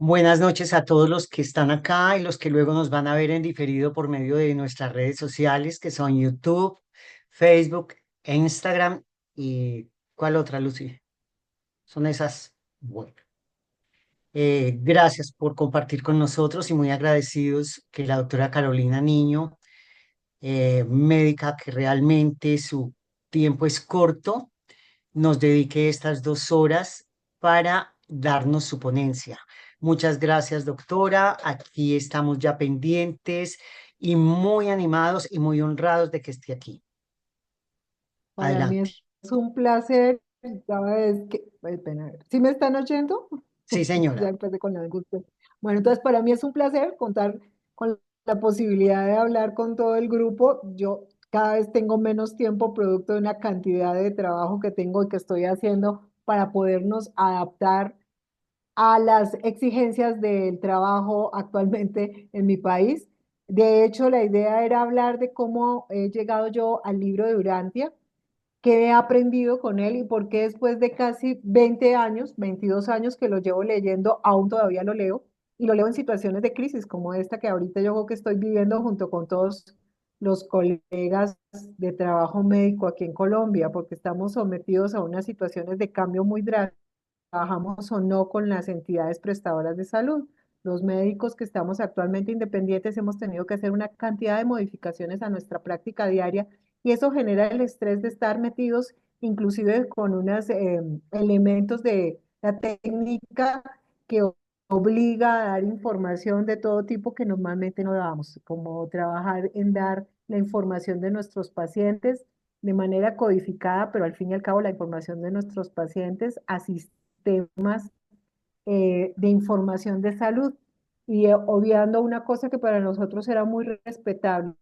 Buenas noches a todos los que están acá y los que luego nos van a ver en diferido por medio de nuestras redes sociales, que son YouTube, Facebook, Instagram y ¿cuál otra, Lucy? Son esas. Bueno, gracias por compartir con nosotros y muy agradecidos que la doctora Carolina Niño, médica que realmente su tiempo es corto, nos dedique estas 2 horas para darnos su ponencia. Muchas gracias, doctora. Aquí estamos ya pendientes y muy animados y muy honrados de que esté aquí. Para mí Adelante. es un placer, cada vez que, pena, ¿sí me están oyendo? Sí, Ya señora. empecé con la angustia. Bueno, entonces para mí es un placer contar con la posibilidad de hablar con todo el grupo. Yo cada vez tengo menos tiempo producto de una cantidad de trabajo que tengo y que estoy haciendo para podernos adaptar a las exigencias del trabajo actualmente en mi país. De hecho, la idea era hablar de cómo he llegado yo al libro de Durantia, qué he aprendido con él y por qué después de casi 20 años, 22 años que lo llevo leyendo, aún todavía lo leo y lo leo en situaciones de crisis como esta que ahorita yo creo que estoy viviendo junto con todos los colegas de trabajo médico aquí en Colombia, porque estamos sometidos a unas situaciones de cambio muy drásticas, trabajamos o no con las entidades prestadoras de salud. Los médicos que estamos actualmente independientes hemos tenido que hacer una cantidad de modificaciones a nuestra práctica diaria y eso genera el estrés de estar metidos inclusive con unos elementos de la técnica que obliga a dar información de todo tipo que normalmente no damos, como trabajar en dar la información de nuestros pacientes de manera codificada, pero al fin y al cabo la información de nuestros pacientes a sistemas de información de salud y obviando una cosa que para nosotros era muy respetable,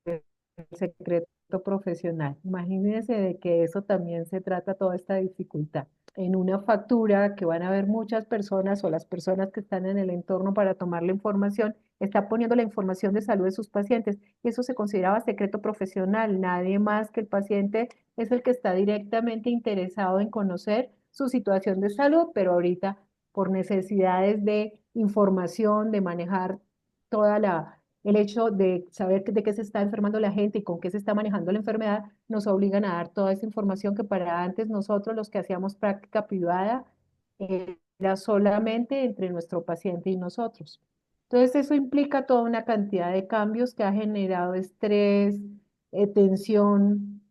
el secreto profesional. Imagínense de que eso también se trata toda esta dificultad. En una factura que van a ver muchas personas o las personas que están en el entorno para tomar la información, está poniendo la información de salud de sus pacientes. Y eso se consideraba secreto profesional. Nadie más que el paciente es el que está directamente interesado en conocer su situación de salud, pero ahorita por necesidades de información, de manejar toda el hecho de saber de qué se está enfermando la gente y con qué se está manejando la enfermedad, nos obligan a dar toda esa información que para antes nosotros los que hacíamos práctica privada era solamente entre nuestro paciente y nosotros. Entonces eso implica toda una cantidad de cambios que ha generado estrés, tensión,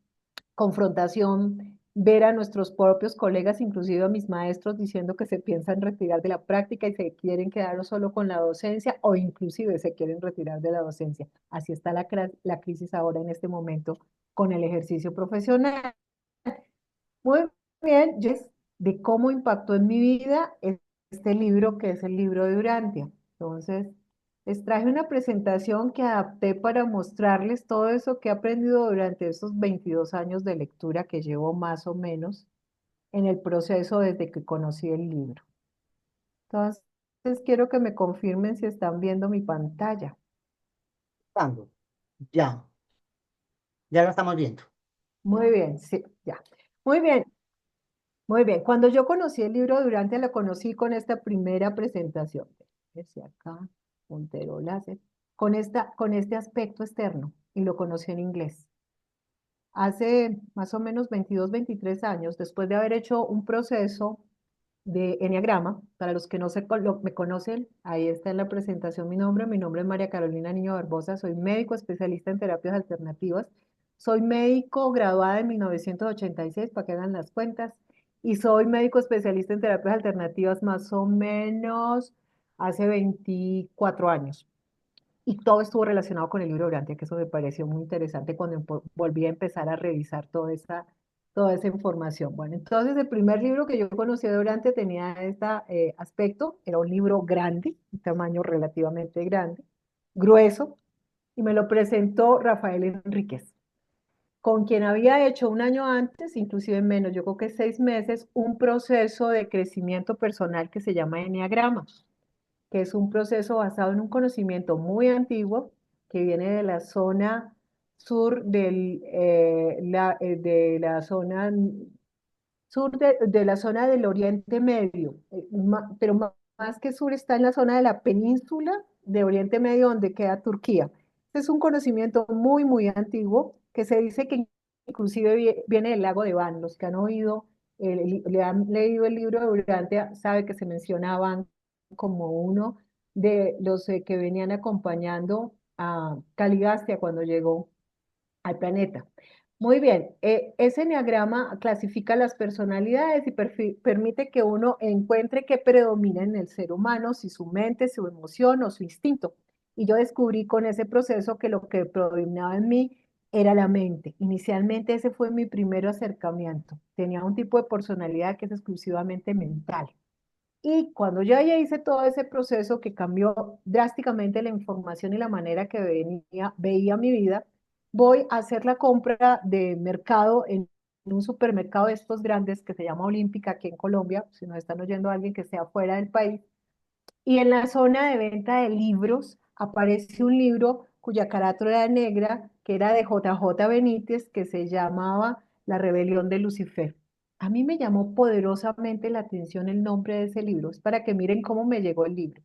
confrontación, ver a nuestros propios colegas, inclusive a mis maestros, diciendo que se piensan retirar de la práctica y se quieren quedar solo con la docencia o inclusive se quieren retirar de la docencia. Así está la crisis ahora en este momento con el ejercicio profesional. Muy bien, Jess, de cómo impactó en mi vida este libro que es el libro de Durantia. Entonces, les traje una presentación que adapté para mostrarles todo eso que he aprendido durante estos 22 años de lectura que llevo más o menos en el proceso desde que conocí el libro. Entonces, quiero que me confirmen si están viendo mi pantalla. ¿Cuándo? Ya, ya lo estamos viendo. Muy bien, sí, ya. Muy bien, muy bien. Cuando yo conocí el libro Durante, lo conocí con esta primera presentación. Ese acá, puntero láser, con este aspecto externo, y lo conocí en inglés. Hace más o menos 22, 23 años, después de haber hecho un proceso de enneagrama, para los que no me conocen, ahí está en la presentación mi nombre es María Carolina Niño Barbosa, soy médico especialista en terapias alternativas, soy médico graduada en 1986, para que hagan las cuentas, y soy médico especialista en terapias alternativas más o menos hace 24 años. Y todo estuvo relacionado con el libro Durantia, que eso me pareció muy interesante cuando volví a empezar a revisar toda esa información. Bueno, entonces el primer libro que yo conocí de Durantia tenía este aspecto, era un libro grande, un tamaño relativamente grande, grueso, y me lo presentó Rafael Enríquez, con quien había hecho un año antes, inclusive menos, yo creo que 6 meses, un proceso de crecimiento personal que se llama Enneagrama, que es un proceso basado en un conocimiento muy antiguo que viene de la zona sur de la zona sur de la zona del Oriente Medio, pero más que sur está en la zona de la península de Oriente Medio donde queda Turquía. Este es un conocimiento muy, muy antiguo que se dice que inclusive viene del lago de Van. Los que han oído, le han leído el libro de Urantia, sabe que se menciona Van como uno de los que venían acompañando a Caligastia cuando llegó al planeta. Muy bien, ese enneagrama clasifica las personalidades y permite que uno encuentre qué predomina en el ser humano, si su mente, su emoción o su instinto. Y yo descubrí con ese proceso que lo que predominaba en mí era la mente. Inicialmente ese fue mi primer acercamiento. Tenía un tipo de personalidad que es exclusivamente mental. Y cuando yo ya hice todo ese proceso que cambió drásticamente la información y la manera que veía mi vida, voy a hacer la compra de mercado en un supermercado de estos grandes que se llama Olímpica aquí en Colombia, si nos están oyendo alguien que sea fuera del país, y en la zona de venta de libros aparece un libro cuya carátula era negra, que era de JJ Benítez, que se llamaba La rebelión de Lucifer. A mí me llamó poderosamente la atención el nombre de ese libro. Es para que miren cómo me llegó el libro.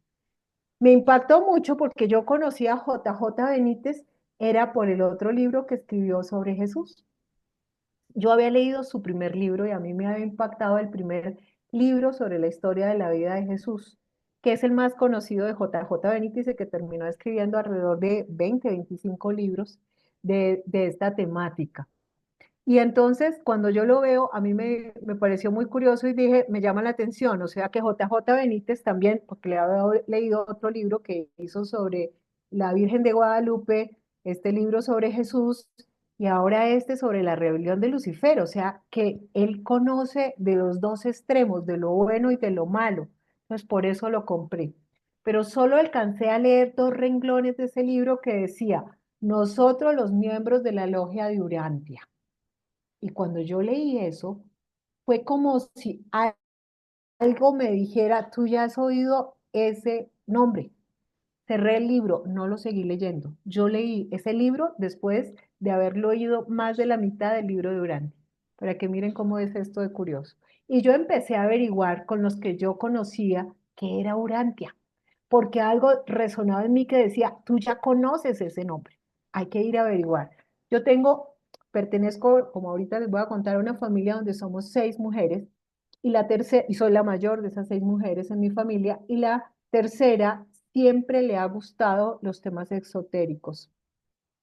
Me impactó mucho porque yo conocí a JJ Benítez, era por el otro libro que escribió sobre Jesús. Yo había leído su primer libro y a mí me había impactado el primer libro sobre la historia de la vida de Jesús, que es el más conocido de JJ Benítez y que terminó escribiendo alrededor de 20, 25 libros de esta temática. Y entonces, cuando yo lo veo, a mí me pareció muy curioso y dije, me llama la atención, o sea que JJ Benítez también, porque le había leído otro libro que hizo sobre la Virgen de Guadalupe, este libro sobre Jesús, y ahora este sobre la rebelión de Lucifer, o sea que él conoce de los dos extremos, de lo bueno y de lo malo, entonces por eso lo compré. Pero solo alcancé a leer dos renglones de ese libro que decía, nosotros los miembros de la logia de Urantia. Y cuando yo leí eso, fue como si algo me dijera, tú ya has oído ese nombre. Cerré el libro, no lo seguí leyendo. Yo leí ese libro después de haberlo oído más de la mitad del libro de Durán, para que miren cómo es esto de curioso. Y yo empecé a averiguar con los que yo conocía que era Urantia, porque algo resonaba en mí que decía, tú ya conoces ese nombre, hay que ir a averiguar. Yo pertenezco, como ahorita les voy a contar, a una familia donde somos 6 mujeres, y la tercera, y soy la mayor de esas 6 mujeres en mi familia, y la tercera siempre le ha gustado los temas exotéricos.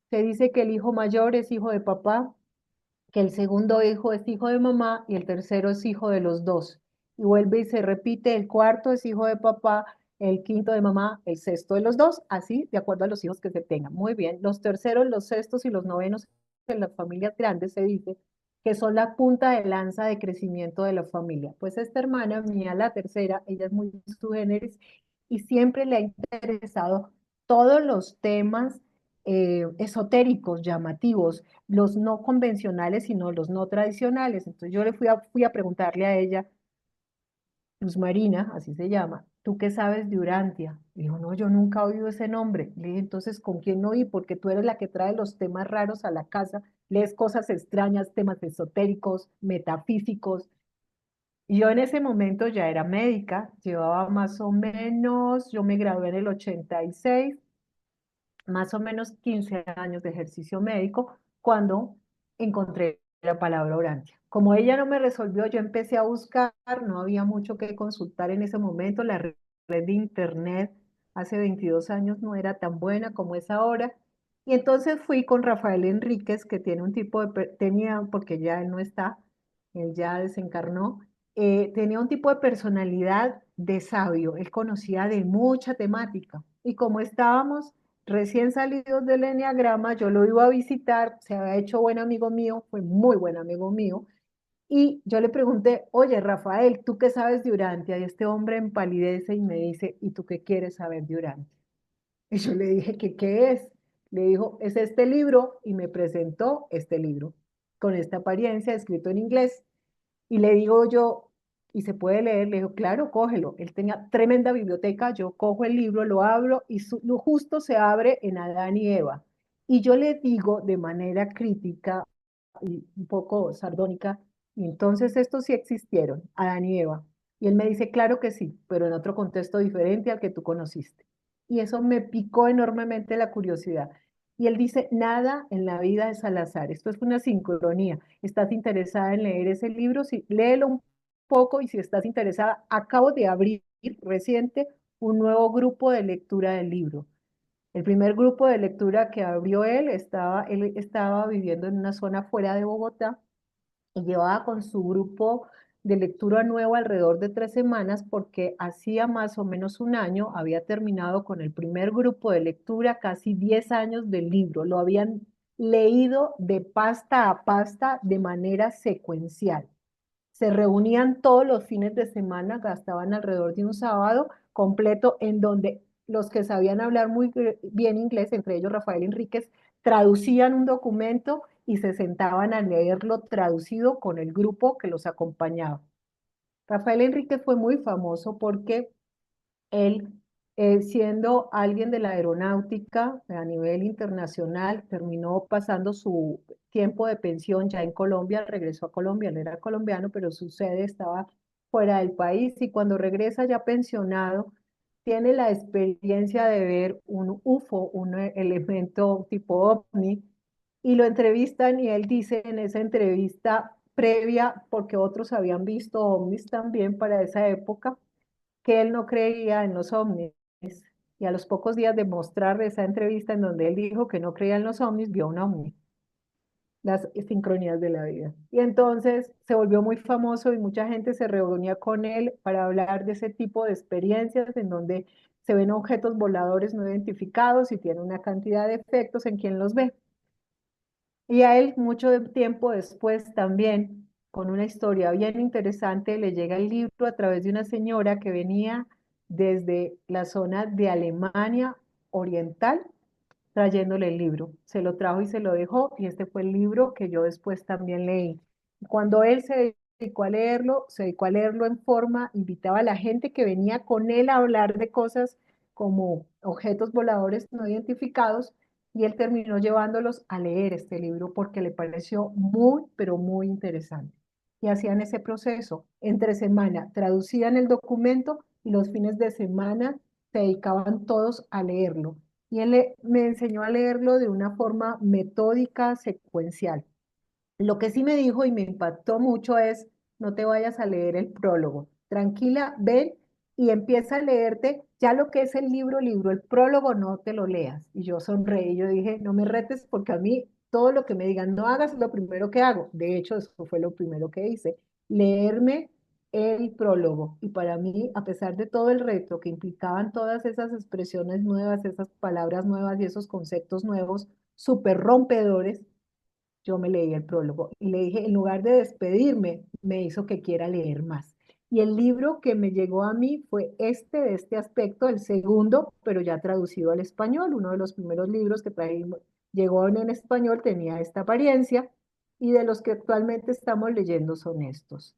Se dice que el hijo mayor es hijo de papá, que el segundo hijo es hijo de mamá y el tercero es hijo de los dos. Y vuelve y se repite, el cuarto es hijo de papá, el quinto de mamá, el sexto de los dos, así de acuerdo a los hijos que se tengan. Muy bien, los terceros, los sextos y los novenos en las familias grandes se dice que son la punta de lanza de crecimiento de la familia. Pues esta hermana mía, la tercera, ella es muy su género y siempre le ha interesado todos los temas esotéricos, llamativos, los no convencionales, sino los no tradicionales. Entonces yo fui a preguntarle a ella, Luz Marina, así se llama, ¿tú qué sabes de Urantia? Le dijo, no, yo nunca he oído ese nombre. Le dije, entonces, ¿con quién no oí? Porque tú eres la que trae los temas raros a la casa, lees cosas extrañas, temas esotéricos, metafísicos. Y yo en ese momento ya era médica, llevaba más o menos, yo me gradué en el 86, más o menos 15 años de ejercicio médico cuando encontré la palabra Urantia. Como ella no me resolvió, yo empecé a buscar, no había mucho que consultar en ese momento, la red de internet hace 22 años no era tan buena como es ahora, y entonces fui con Rafael Enríquez, que tiene un tipo tenía, porque ya él no está, él ya desencarnó, tenía un tipo de personalidad de sabio, él conocía de mucha temática, y como estábamos recién salidos del enneagrama, yo lo iba a visitar, se había hecho buen amigo mío, fue muy buen amigo mío, y yo le pregunté, oye, Rafael, ¿tú qué sabes de Urantia? Y este hombre empalidece y me dice, ¿y tú qué quieres saber de Urantia? Y yo le dije, ¿qué es? Le dijo, es este libro, y me presentó este libro, con esta apariencia, escrito en inglés. Y le digo yo, ¿y se puede leer? Le digo, claro, cógelo. Él tenía tremenda biblioteca, yo cojo el libro, lo abro y lo justo se abre en Adán y Eva. Y yo le digo de manera crítica y un poco sardónica, y entonces estos sí existieron, Adán y Eva. Y él me dice, claro que sí, pero en otro contexto diferente al que tú conociste. Y eso me picó enormemente la curiosidad. Y él dice, nada en la vida es al azar, esto es una sincronía. ¿Estás interesada en leer ese libro? Sí, léelo un poco y si estás interesada, acabo de abrir reciente un nuevo grupo de lectura del libro. El primer grupo de lectura que abrió él estaba viviendo en una zona fuera de Bogotá y llevaba con su grupo de lectura nuevo alrededor de 3 semanas porque hacía más o menos un año había terminado con el primer grupo de lectura, casi 10 años del libro. Lo habían leído de pasta a pasta de manera secuencial. Se reunían todos los fines de semana, gastaban alrededor de un sábado completo en donde los que sabían hablar muy bien inglés, entre ellos Rafael Enríquez, traducían un documento y se sentaban a leerlo traducido con el grupo que los acompañaba. Rafael Enríquez fue muy famoso porque él, siendo alguien de la aeronáutica a nivel internacional, terminó pasando su tiempo de pensión ya en Colombia, regresó a Colombia, él era colombiano, pero su sede estaba fuera del país y cuando regresa ya pensionado, tiene la experiencia de ver un UFO, un elemento tipo ovni, y lo entrevistan y él dice en esa entrevista previa, porque otros habían visto ovnis también para esa época, que él no creía en los ovnis. Y a los pocos días de mostrar esa entrevista en donde él dijo que no creía en los ovnis, vio un ovni, las sincronías de la vida. Y entonces se volvió muy famoso y mucha gente se reunía con él para hablar de ese tipo de experiencias en donde se ven objetos voladores no identificados y tiene una cantidad de efectos en quien los ve. Y a él, mucho tiempo después también, con una historia bien interesante, le llega el libro a través de una señora que venía desde la zona de Alemania Oriental trayéndole el libro. Se lo trajo y se lo dejó, y este fue el libro que yo después también leí. Cuando él se dedicó a leerlo, se dedicó a leerlo en forma, invitaba a la gente que venía con él a hablar de cosas como objetos voladores no identificados, y él terminó llevándolos a leer este libro porque le pareció muy, pero muy interesante. Y hacían ese proceso. Entre semana traducían el documento y los fines de semana se dedicaban todos a leerlo. Y me enseñó a leerlo de una forma metódica, secuencial. Lo que sí me dijo y me impactó mucho es, no te vayas a leer el prólogo. Tranquila, ven y empieza a leerte ya lo que es el libro, el prólogo no te lo leas. Y yo sonreí, yo dije, no me retes porque a mí todo lo que me digan no hagas es lo primero que hago. De hecho, eso fue lo primero que hice, leerme el prólogo. Y para mí, a pesar de todo el reto que implicaban todas esas expresiones nuevas, esas palabras nuevas y esos conceptos nuevos, súper rompedores, yo me leí el prólogo y le dije, en lugar de despedirme, me hizo que quiera leer más. Y el libro que me llegó a mí fue de este aspecto, el segundo, pero ya traducido al español. Uno de los primeros libros que llegó en español tenía esta apariencia y de los que actualmente estamos leyendo son estos.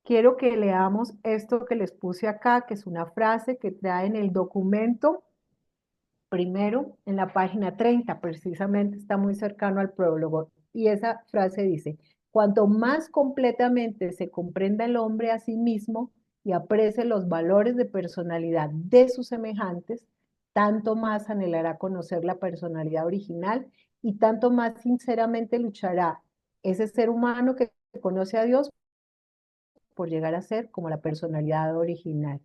Quiero que leamos esto que les puse acá, que es una frase que trae en el documento. Primero, en la página 30, precisamente está muy cercano al prólogo, y esa frase dice, cuanto más completamente se comprenda el hombre a sí mismo y aprecie los valores de personalidad de sus semejantes, tanto más anhelará conocer la personalidad original y tanto más sinceramente luchará ese ser humano que conoce a Dios por llegar a ser como la personalidad original.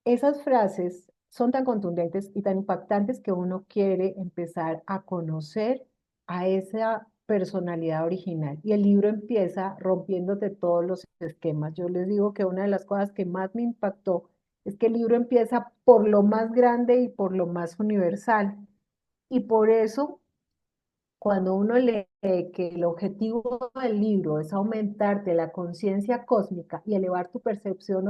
Esas frases son tan contundentes y tan impactantes que uno quiere empezar a conocer a esa personalidad original. Y el libro empieza rompiéndote todos los esquemas. Yo les digo que una de las cosas que más me impactó es que el libro empieza por lo más grande y por lo más universal. Y por eso cuando uno lee que el objetivo del libro es aumentarte la conciencia cósmica y elevar tu percepción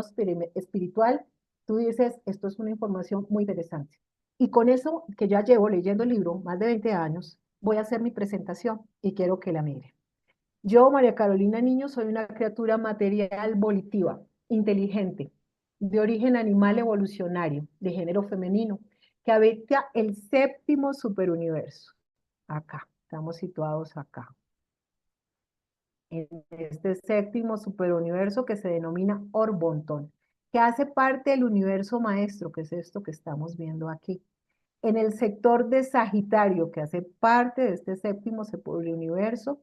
espiritual, tú dices, esto es una información muy interesante. Y con eso que ya llevo leyendo el libro, más de 20 años, voy a hacer mi presentación y quiero que la mire. Yo, María Carolina Niño, soy una criatura material volitiva, inteligente, de origen animal evolucionario, de género femenino, que habita el séptimo superuniverso. Acá, estamos situados acá. en este séptimo superuniverso que se denomina Orbonton, que hace parte del universo maestro, que es esto que estamos viendo aquí. En el sector de Sagitario, que hace parte de este séptimo superuniverso,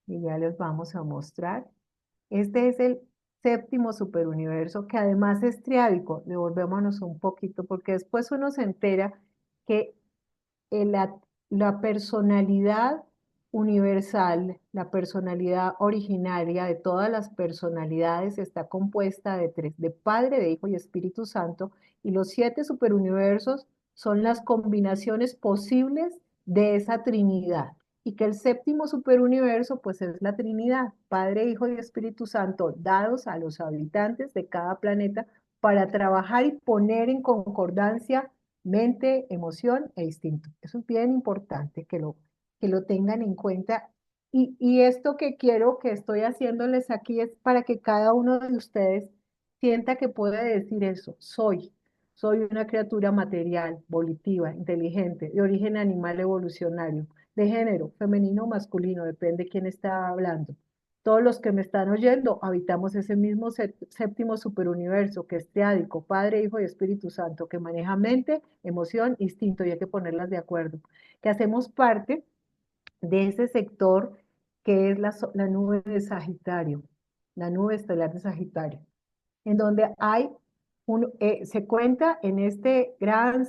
y ya les vamos a mostrar. Este es el séptimo superuniverso, que además es triádico. Devolvémonos un poquito, porque después uno se entera que la, la personalidad universal, la personalidad originaria de todas las personalidades está compuesta de tres, de Padre, de Hijo y Espíritu Santo, y los siete superuniversos son las combinaciones posibles de esa Trinidad. Y que el séptimo superuniverso, pues es la Trinidad, Padre, Hijo y Espíritu Santo, dados a los habitantes de cada planeta para trabajar y poner en concordancia mente, emoción e instinto. Eso es bien importante que lo tengan en cuenta. Y esto que quiero que estoy haciéndoles aquí es para que cada uno de ustedes sienta que puede decir eso. Soy una criatura material, volitiva, inteligente, de origen animal evolucionario, de género femenino o masculino, depende quién está hablando. Todos los que me están oyendo habitamos ese mismo séptimo superuniverso que es triádico, Padre, Hijo y Espíritu Santo, que maneja mente, emoción, instinto, y hay que ponerlas de acuerdo. Que hacemos parte de ese sector que es la nube de Sagitario, la nube estelar de Sagitario, en donde se cuenta en este gran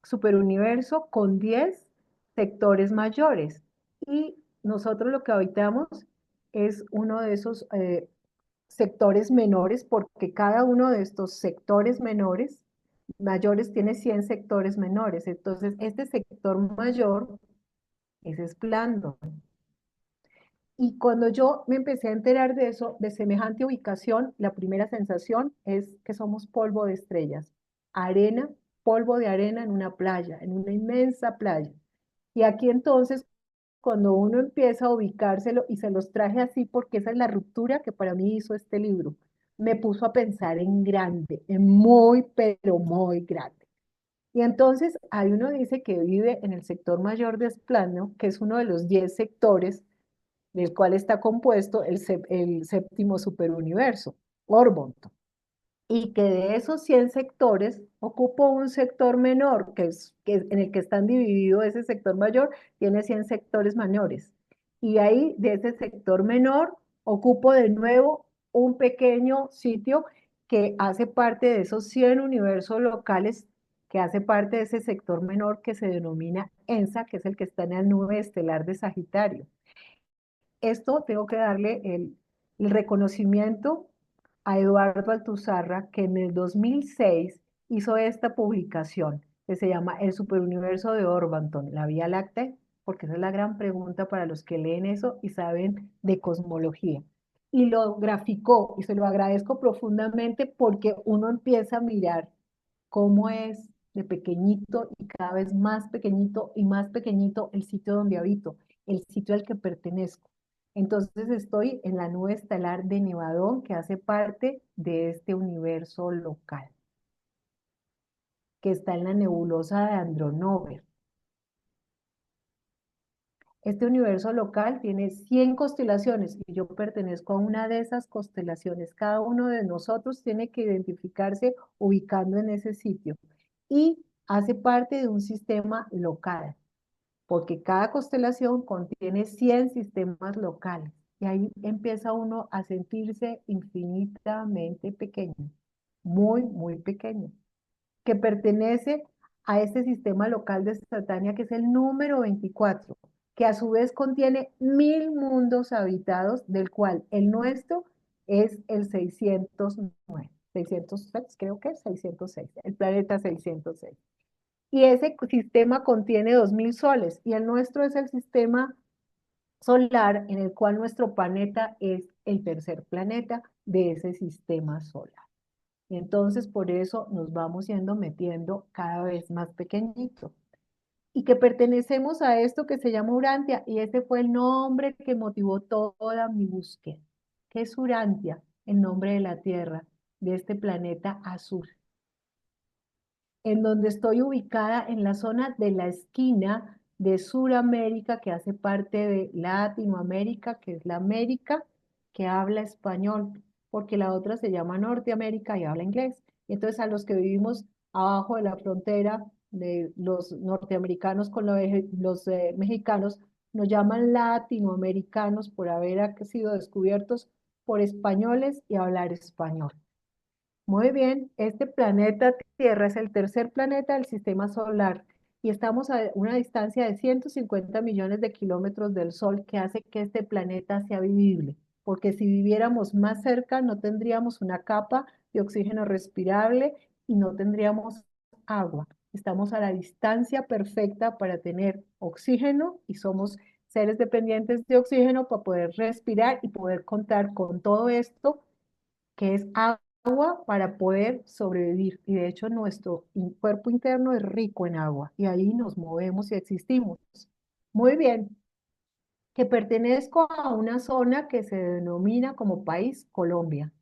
superuniverso con 10 sectores mayores. Y nosotros lo que habitamos es uno de esos sectores menores, porque cada uno de estos sectores mayores tiene 100 sectores menores. Entonces, este sector mayor es Esplandon. Y cuando yo me empecé a enterar de eso, de semejante ubicación, la primera sensación es que somos polvo de estrellas, arena, polvo de arena en una playa, en una inmensa playa. Y aquí entonces, cuando uno empieza a ubicárselo, y se los traje así porque esa es la ruptura que para mí hizo este libro, me puso a pensar en grande, en muy, pero muy grande. Y entonces hay uno dice que vive en el sector mayor de Esplano, que es uno de los 10 sectores del cual está compuesto el séptimo superuniverso, Orbonto, y que de esos 100 sectores ocupo un sector menor, en el que están divididos ese sector mayor, tiene 100 sectores menores. Y ahí, de ese sector menor, ocupo de nuevo un pequeño sitio que hace parte de esos 100 universos locales, que hace parte de ese sector menor que se denomina ENSA, que es el que está en la nube estelar de Sagitario. Esto tengo que darle el reconocimiento a Eduardo Altuzarra, que en el 2006 hizo esta publicación que se llama El Superuniverso de Orbanton, la Vía Láctea, porque esa es la gran pregunta para los que leen eso y saben de cosmología. Y lo graficó, y se lo agradezco profundamente porque uno empieza a mirar cómo es de pequeñito y cada vez más pequeñito y más pequeñito el sitio donde habito, el sitio al que pertenezco. Entonces estoy en la nube estelar de Nevadón, que hace parte de este universo local, que está en la nebulosa de Andronover. Este universo local tiene 100 constelaciones y yo pertenezco a una de esas constelaciones. Cada uno de nosotros tiene que identificarse ubicando en ese sitio y hace parte de un sistema local, porque cada constelación contiene 100 sistemas locales y ahí empieza uno a sentirse infinitamente pequeño, muy, muy pequeño, que pertenece a este sistema local de Satania, que es el número 24, que a su vez contiene 1000 mundos habitados, del cual el nuestro es el 609, 606, creo que es 606, el planeta 606. Y ese sistema contiene 2000 soles, y el nuestro es el sistema solar en el cual nuestro planeta es el tercer planeta de ese sistema solar. Entonces, por eso nos vamos yendo metiendo cada vez más pequeñito. Y que pertenecemos a esto que se llama Urantia, y ese fue el nombre que motivó toda mi búsqueda. ¿Qué es Urantia? El nombre de la Tierra, de este planeta azul, en donde estoy ubicada en la zona de la esquina de Suramérica, que hace parte de Latinoamérica, que es la América que habla español, porque la otra se llama Norteamérica y habla inglés. Y entonces a los que vivimos abajo de la frontera de los norteamericanos con los mexicanos, nos llaman latinoamericanos por haber sido descubiertos por españoles y hablar español. Muy bien, este planeta Tierra es el tercer planeta del sistema solar y estamos a una distancia de 150 millones de kilómetros del Sol, que hace que este planeta sea vivible, porque si viviéramos más cerca no tendríamos una capa de oxígeno respirable y no tendríamos agua. Estamos a la distancia perfecta para tener oxígeno y somos seres dependientes de oxígeno para poder respirar y poder contar con todo esto que es agua para poder sobrevivir. Y de hecho nuestro cuerpo interno es rico en agua y ahí nos movemos y existimos. Muy bien, que pertenezco a una zona que se denomina como país Colombia,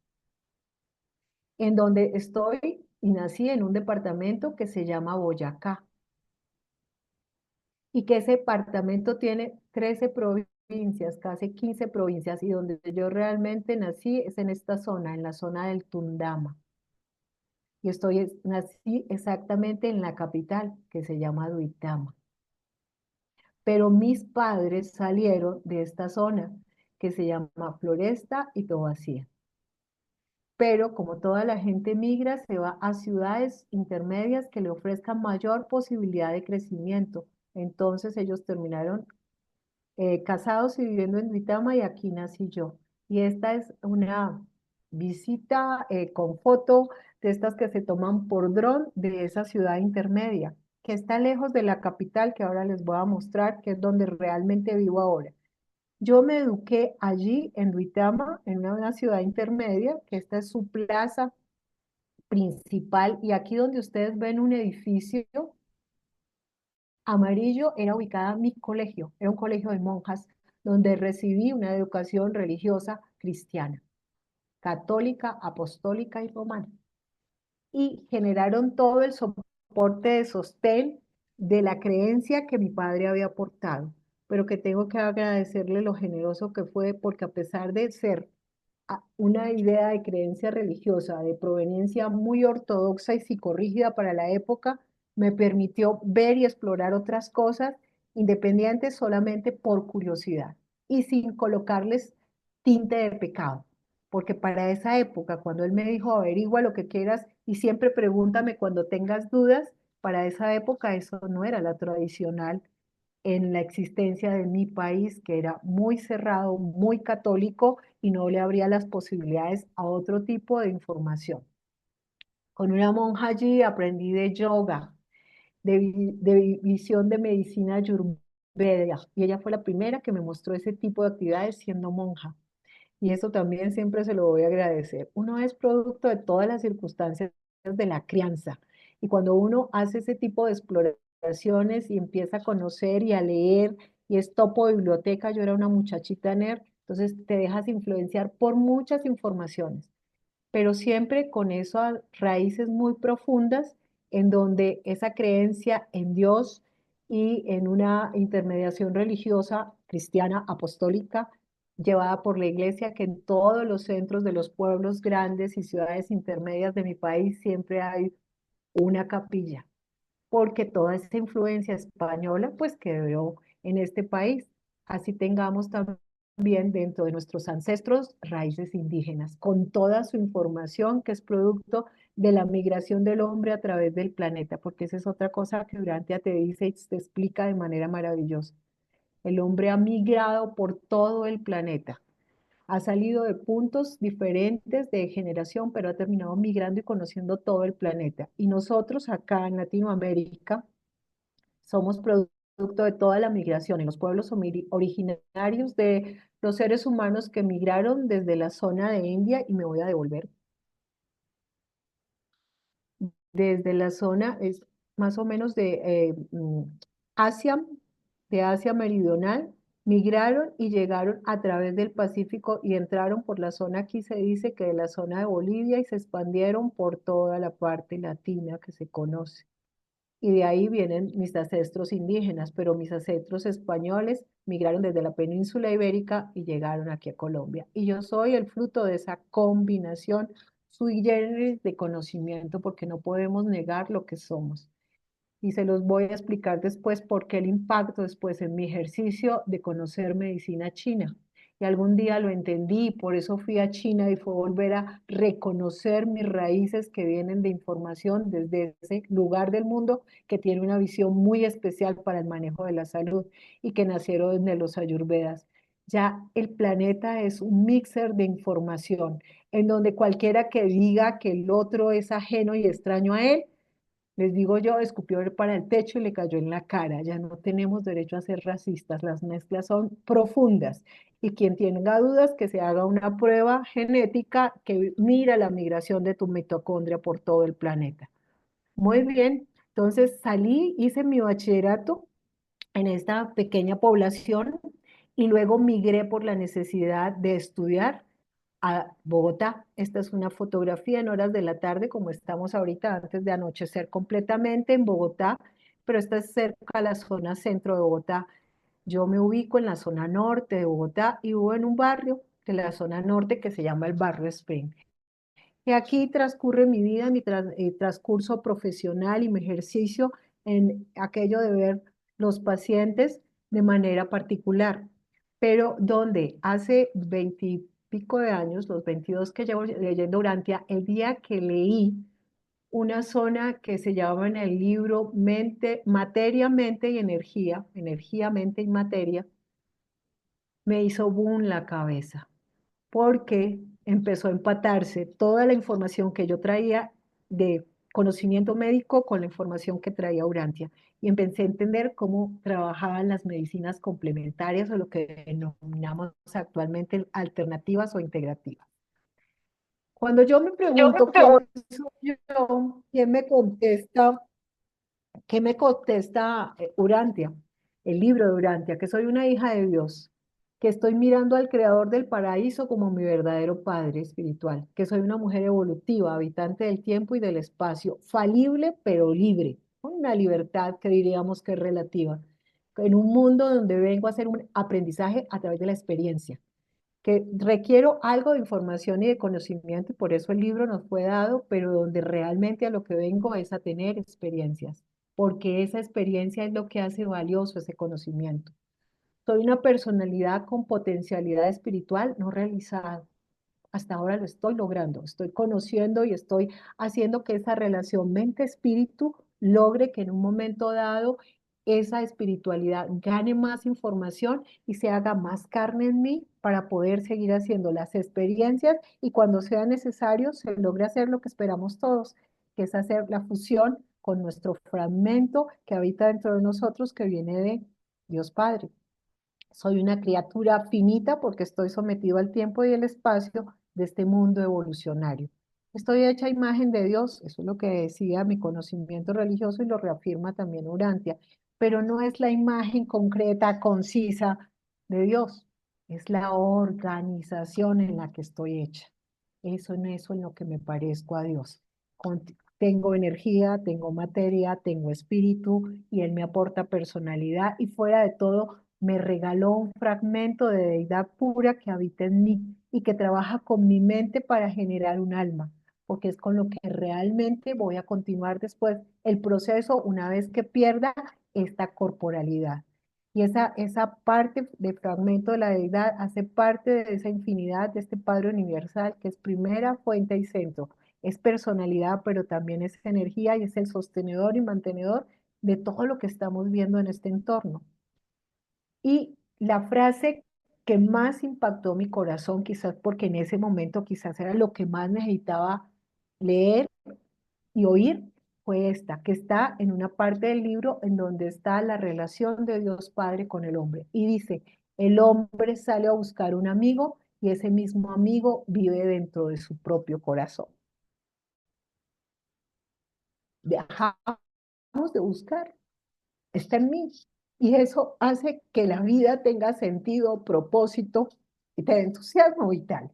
en donde estoy y nací en un departamento que se llama Boyacá y que ese departamento tiene 13 provincias, casi 15 provincias, y donde yo realmente nací es en esta zona, en la zona del Tundama. Y nací exactamente en la capital, que se llama Duitama. Pero mis padres salieron de esta zona, que se llama Floresta y Tobacía. Pero como toda la gente migra, se va a ciudades intermedias que le ofrezcan mayor posibilidad de crecimiento. Entonces ellos terminaron casados y viviendo en Duitama y aquí nací yo. Y esta es una visita con foto de estas que se toman por dron de esa ciudad intermedia, que está lejos de la capital, que ahora les voy a mostrar, que es donde realmente vivo ahora. Yo me eduqué allí en Duitama, en una ciudad intermedia, que esta es su plaza principal, y aquí donde ustedes ven un edificio amarillo era ubicada mi colegio, era un colegio de monjas donde recibí una educación religiosa cristiana, católica, apostólica y romana. Y generaron todo el soporte de sostén de la creencia que mi padre había aportado, pero que tengo que agradecerle lo generoso que fue, porque a pesar de ser una idea de creencia religiosa de proveniencia muy ortodoxa y psicorrígida para la época, me permitió ver y explorar otras cosas independientes solamente por curiosidad y sin colocarles tinte de pecado. Porque para esa época, cuando él me dijo, averigua lo que quieras y siempre pregúntame cuando tengas dudas, para esa época eso no era la tradicional en la existencia de mi país, que era muy cerrado, muy católico y no le abría las posibilidades a otro tipo de información. Con una monja allí aprendí de yoga, de visión de medicina ayurveda, y ella fue la primera que me mostró ese tipo de actividades siendo monja. Y eso también siempre se lo voy a agradecer. Uno es producto de todas las circunstancias de la crianza. Y cuando uno hace ese tipo de exploraciones y empieza a conocer y a leer, y es topo biblioteca, yo era una muchachita nerd, entonces te dejas influenciar por muchas informaciones, pero siempre con esas raíces muy profundas en donde esa creencia en Dios y en una intermediación religiosa cristiana apostólica llevada por la iglesia, que en todos los centros de los pueblos grandes y ciudades intermedias de mi país siempre hay una capilla, porque toda esta influencia española pues quedó en este país. Así tengamos también dentro de nuestros ancestros raíces indígenas, con toda su información que es producto de la migración del hombre a través del planeta, porque esa es otra cosa que Urantia te dice y te explica de manera maravillosa. El hombre ha migrado por todo el planeta. Ha salido de puntos diferentes de generación, pero ha terminado migrando y conociendo todo el planeta. Y nosotros acá en Latinoamérica somos producto de toda la migración en los pueblos originarios de los seres humanos que migraron desde la zona de India, y me voy a devolver, desde la zona es más o menos Asia, de Asia Meridional, migraron y llegaron a través del Pacífico y entraron por la zona, aquí se dice que de la zona de Bolivia, y se expandieron por toda la parte latina que se conoce. y de ahí vienen mis ancestros indígenas, pero mis ancestros españoles migraron desde la península ibérica y llegaron aquí a Colombia. Y yo soy el fruto de esa combinación sui generis de conocimiento, porque no podemos negar lo que somos. Y se los voy a explicar después por qué el impacto después en mi ejercicio de conocer medicina china. Y algún día lo entendí, y por eso fui a China y fue volver a reconocer mis raíces que vienen de información desde ese lugar del mundo que tiene una visión muy especial para el manejo de la salud y que nacieron desde los ayurvedas. Ya el planeta es un mixer de información en donde cualquiera que diga que el otro es ajeno y extraño a él, les digo yo, escupió para el techo y le cayó en la cara. Ya no tenemos derecho a ser racistas. Las mezclas son profundas. Y quien tenga dudas, que se haga una prueba genética que mira la migración de tu mitocondria por todo el planeta. Muy bien. Entonces salí, hice mi bachillerato en esta pequeña población y luego migré por la necesidad de estudiar a Bogotá. Esta es una fotografía en horas de la tarde, como estamos ahorita, antes de anochecer completamente en Bogotá, pero esta es cerca a la zona centro de Bogotá. Yo me ubico en la zona norte de Bogotá y vivo en un barrio de la zona norte que se llama el Barrio Spring. Y aquí transcurre mi vida, transcurso profesional y mi ejercicio en aquello de ver los pacientes de manera particular, pero donde hace 20 y pico de años, los 22 que llevo leyendo Urantia, el día que leí una zona que se llama en el libro mente, materia, mente y energía, energía, mente y materia, me hizo boom la cabeza porque empezó a empatarse toda la información que yo traía de conocimiento médico con la información que traía Urantia. Y empecé a entender cómo trabajaban las medicinas complementarias o lo que denominamos actualmente alternativas o integrativas. Cuando yo me Yo me pregunto quién pregunto, soy yo, ¿qué me contesta Urantia? El libro de Urantia, que soy una hija de Dios, que estoy mirando al creador del paraíso como mi verdadero padre espiritual, que soy una mujer evolutiva, habitante del tiempo y del espacio, falible pero libre, con una libertad que diríamos que es relativa, en un mundo donde vengo a hacer un aprendizaje a través de la experiencia, que requiero algo de información y de conocimiento y por eso el libro nos fue dado, pero donde realmente a lo que vengo es a tener experiencias, porque esa experiencia es lo que hace valioso ese conocimiento. Soy una personalidad con potencialidad espiritual no realizada. Hasta ahora lo estoy logrando, estoy conociendo y estoy haciendo que esa relación mente-espíritu logre que en un momento dado esa espiritualidad gane más información y se haga más carne en mí para poder seguir haciendo las experiencias y cuando sea necesario se logre hacer lo que esperamos todos, que es hacer la fusión con nuestro fragmento que habita dentro de nosotros que viene de Dios Padre. Soy una criatura finita porque estoy sometido al tiempo y el espacio de este mundo evolucionario. Estoy hecha a imagen de Dios, eso es lo que decía mi conocimiento religioso y lo reafirma también Urantia, pero no es la imagen concreta, concisa de Dios, es la organización en la que estoy hecha. Eso en eso en lo que me parezco a Dios. Tengo energía, tengo materia, tengo espíritu y Él me aporta personalidad y fuera de todo me regaló un fragmento de deidad pura que habita en mí y que trabaja con mi mente para generar un alma, porque es con lo que realmente voy a continuar después el proceso una vez que pierda esta corporalidad. Y esa parte de fragmento de la deidad hace parte de esa infinidad de este Padre Universal que es primera fuente y centro. Es personalidad, pero también es energía y es el sostenedor y mantenedor de todo lo que estamos viendo en este entorno. Y la frase que más impactó mi corazón, quizás porque en ese momento quizás era lo que más necesitaba leer y oír, fue esta, que está en una parte del libro en donde está la relación de Dios Padre con el hombre. Y dice, el hombre sale a buscar un amigo y ese mismo amigo vive dentro de su propio corazón. Dejamos de buscar, está en mí. Y eso hace que la vida tenga sentido, propósito y te entusiasmo vital.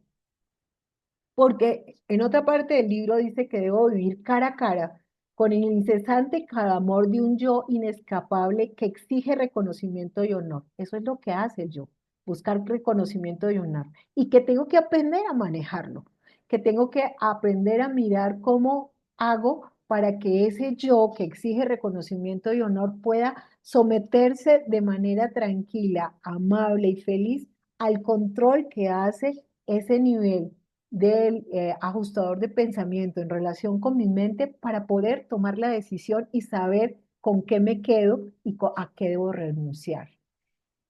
Porque en otra parte del libro dice que debo vivir cara a cara con el incesante clamor de un yo inescapable que exige reconocimiento y honor. Eso es lo que hace el yo, buscar reconocimiento y honor. Y que tengo que aprender a manejarlo, que tengo que aprender a mirar cómo hago para que ese yo que exige reconocimiento y honor pueda someterse de manera tranquila, amable y feliz al control que hace ese nivel del ajustador de pensamiento en relación con mi mente para poder tomar la decisión y saber con qué me quedo y a qué debo renunciar.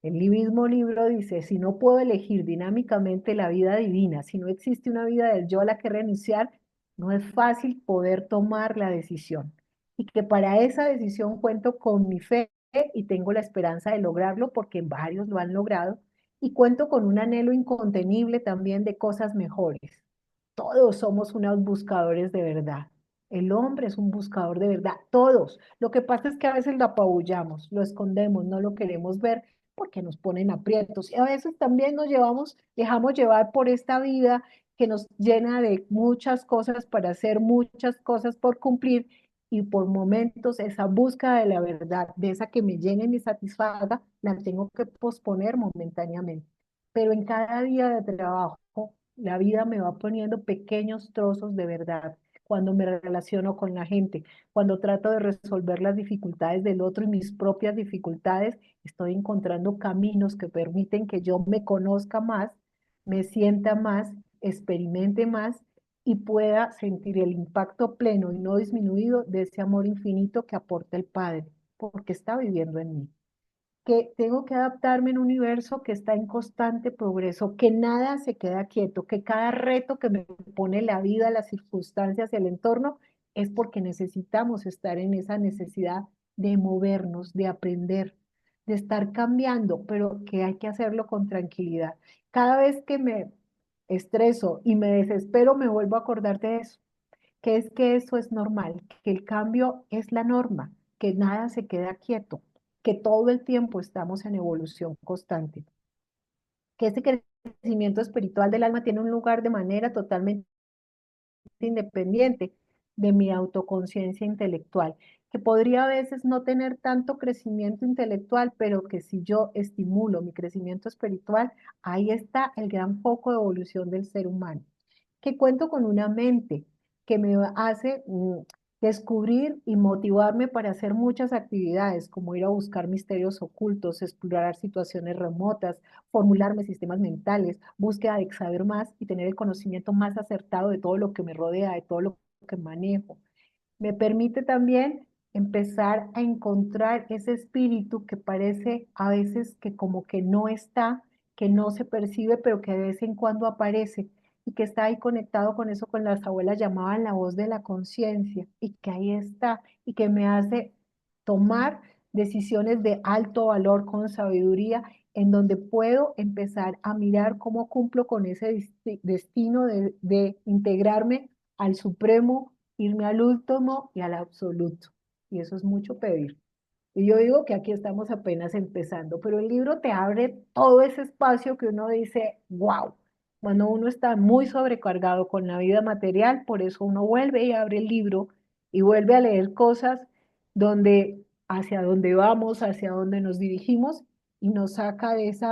El mismo libro dice, si no puedo elegir dinámicamente la vida divina, si no existe una vida del yo a la que renunciar, no es fácil poder tomar la decisión. Y que para esa decisión cuento con mi fe y tengo la esperanza de lograrlo porque varios lo han logrado. Y cuento con un anhelo incontenible también de cosas mejores. Todos somos unos buscadores de verdad. El hombre es un buscador de verdad, todos. Lo que pasa es que a veces lo apabullamos, lo escondemos, no lo queremos ver porque nos ponen aprietos. Y a veces también nos dejamos llevar por esta vida que nos llena de muchas cosas para hacer, muchas cosas por cumplir y por momentos esa búsqueda de la verdad, de esa que me llene y me satisfaga, la tengo que posponer momentáneamente. Pero en cada día de trabajo, la vida me va poniendo pequeños trozos de verdad cuando me relaciono con la gente, cuando trato de resolver las dificultades del otro y mis propias dificultades, estoy encontrando caminos que permiten que yo me conozca más, me sienta más, experimente más y pueda sentir el impacto pleno y no disminuido de ese amor infinito que aporta el Padre, porque está viviendo en mí. Que tengo que adaptarme en un universo que está en constante progreso, que nada se queda quieto, que cada reto que me pone la vida, las circunstancias y el entorno es porque necesitamos estar en esa necesidad de movernos, de aprender, de estar cambiando, pero que hay que hacerlo con tranquilidad. Cada vez que me estreso y me desespero, me vuelvo a acordar de eso, que es que eso es normal, que el cambio es la norma, que nada se queda quieto, que todo el tiempo estamos en evolución constante, que ese crecimiento espiritual del alma tiene un lugar de manera totalmente independiente de mi autoconciencia intelectual, que podría a veces no tener tanto crecimiento intelectual, pero que si yo estimulo mi crecimiento espiritual, ahí está el gran foco de evolución del ser humano, que cuento con una mente que me hace descubrir y motivarme para hacer muchas actividades, como ir a buscar misterios ocultos, explorar situaciones remotas, formularme sistemas mentales, búsqueda de saber más y tener el conocimiento más acertado de todo lo que me rodea, de todo lo que manejo. Me permite también empezar a encontrar ese espíritu que parece a veces que como que no está, que no se percibe, pero que de vez en cuando aparece y que está ahí conectado con eso, con las abuelas llamaban la voz de la conciencia y que ahí está y que me hace tomar decisiones de alto valor con sabiduría en donde puedo empezar a mirar cómo cumplo con ese destino de integrarme al supremo, irme al último y al absoluto. Y eso es mucho pedir. Y yo digo que aquí estamos apenas empezando, pero el libro te abre todo ese espacio que uno dice, wow, cuando uno está muy sobrecargado con la vida material, por eso uno vuelve y abre el libro y vuelve a leer cosas donde hacia dónde vamos, hacia dónde nos dirigimos y nos saca de ese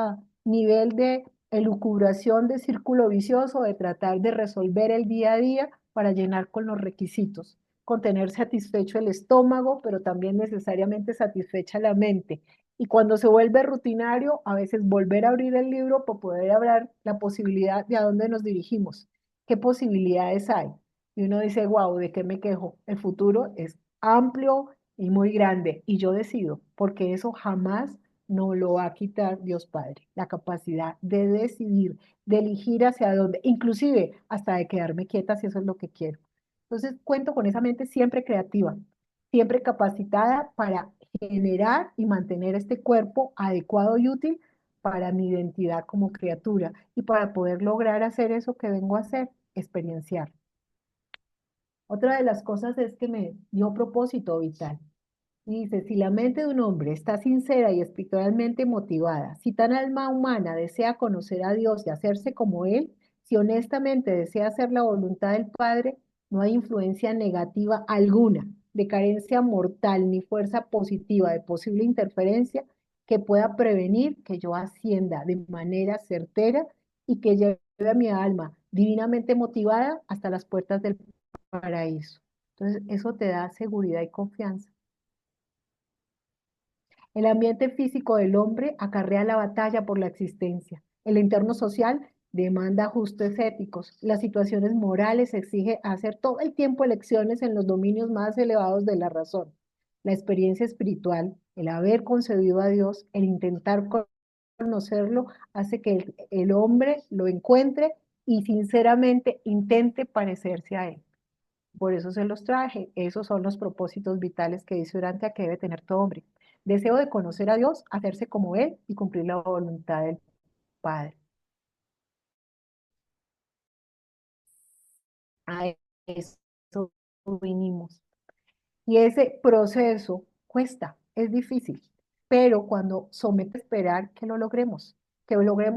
nivel de elucubración de círculo vicioso, de tratar de resolver el día a día para llenar con los requisitos, con tener satisfecho el estómago, pero también necesariamente satisfecha la mente. Y cuando se vuelve rutinario, a veces volver a abrir el libro para poder hablar la posibilidad de a dónde nos dirigimos, qué posibilidades hay. Y uno dice, wow, ¿de qué me quejo? El futuro es amplio y muy grande y yo decido, porque eso jamás no lo va a quitar Dios Padre, la capacidad de decidir, de elegir hacia dónde, inclusive hasta de quedarme quieta si eso es lo que quiero. Entonces cuento con esa mente siempre creativa, siempre capacitada para generar y mantener este cuerpo adecuado y útil para mi identidad como criatura y para poder lograr hacer eso que vengo a hacer, experienciar. Otra de las cosas es que me dio propósito vital. Y dice, si la mente de un hombre está sincera y espiritualmente motivada, si tan alma humana desea conocer a Dios y hacerse como Él, si honestamente desea hacer la voluntad del Padre, no hay influencia negativa alguna de carencia mortal ni fuerza positiva de posible interferencia que pueda prevenir que yo ascienda de manera certera y que lleve a mi alma divinamente motivada hasta las puertas del paraíso. Entonces, eso te da seguridad y confianza. El ambiente físico del hombre acarrea la batalla por la existencia. El entorno social demanda ajustes éticos. Las situaciones morales exige hacer todo el tiempo elecciones en los dominios más elevados de la razón. La experiencia espiritual, el haber concebido a Dios, el intentar conocerlo, hace que el hombre lo encuentre y sinceramente intente parecerse a él. Por eso se los traje. Esos son los propósitos vitales que dice Urantia que debe tener todo hombre. Deseo de conocer a Dios, hacerse como Él y cumplir la voluntad del Padre. A eso vinimos. Y ese proceso cuesta, es difícil, pero cuando somete a esperar que logremos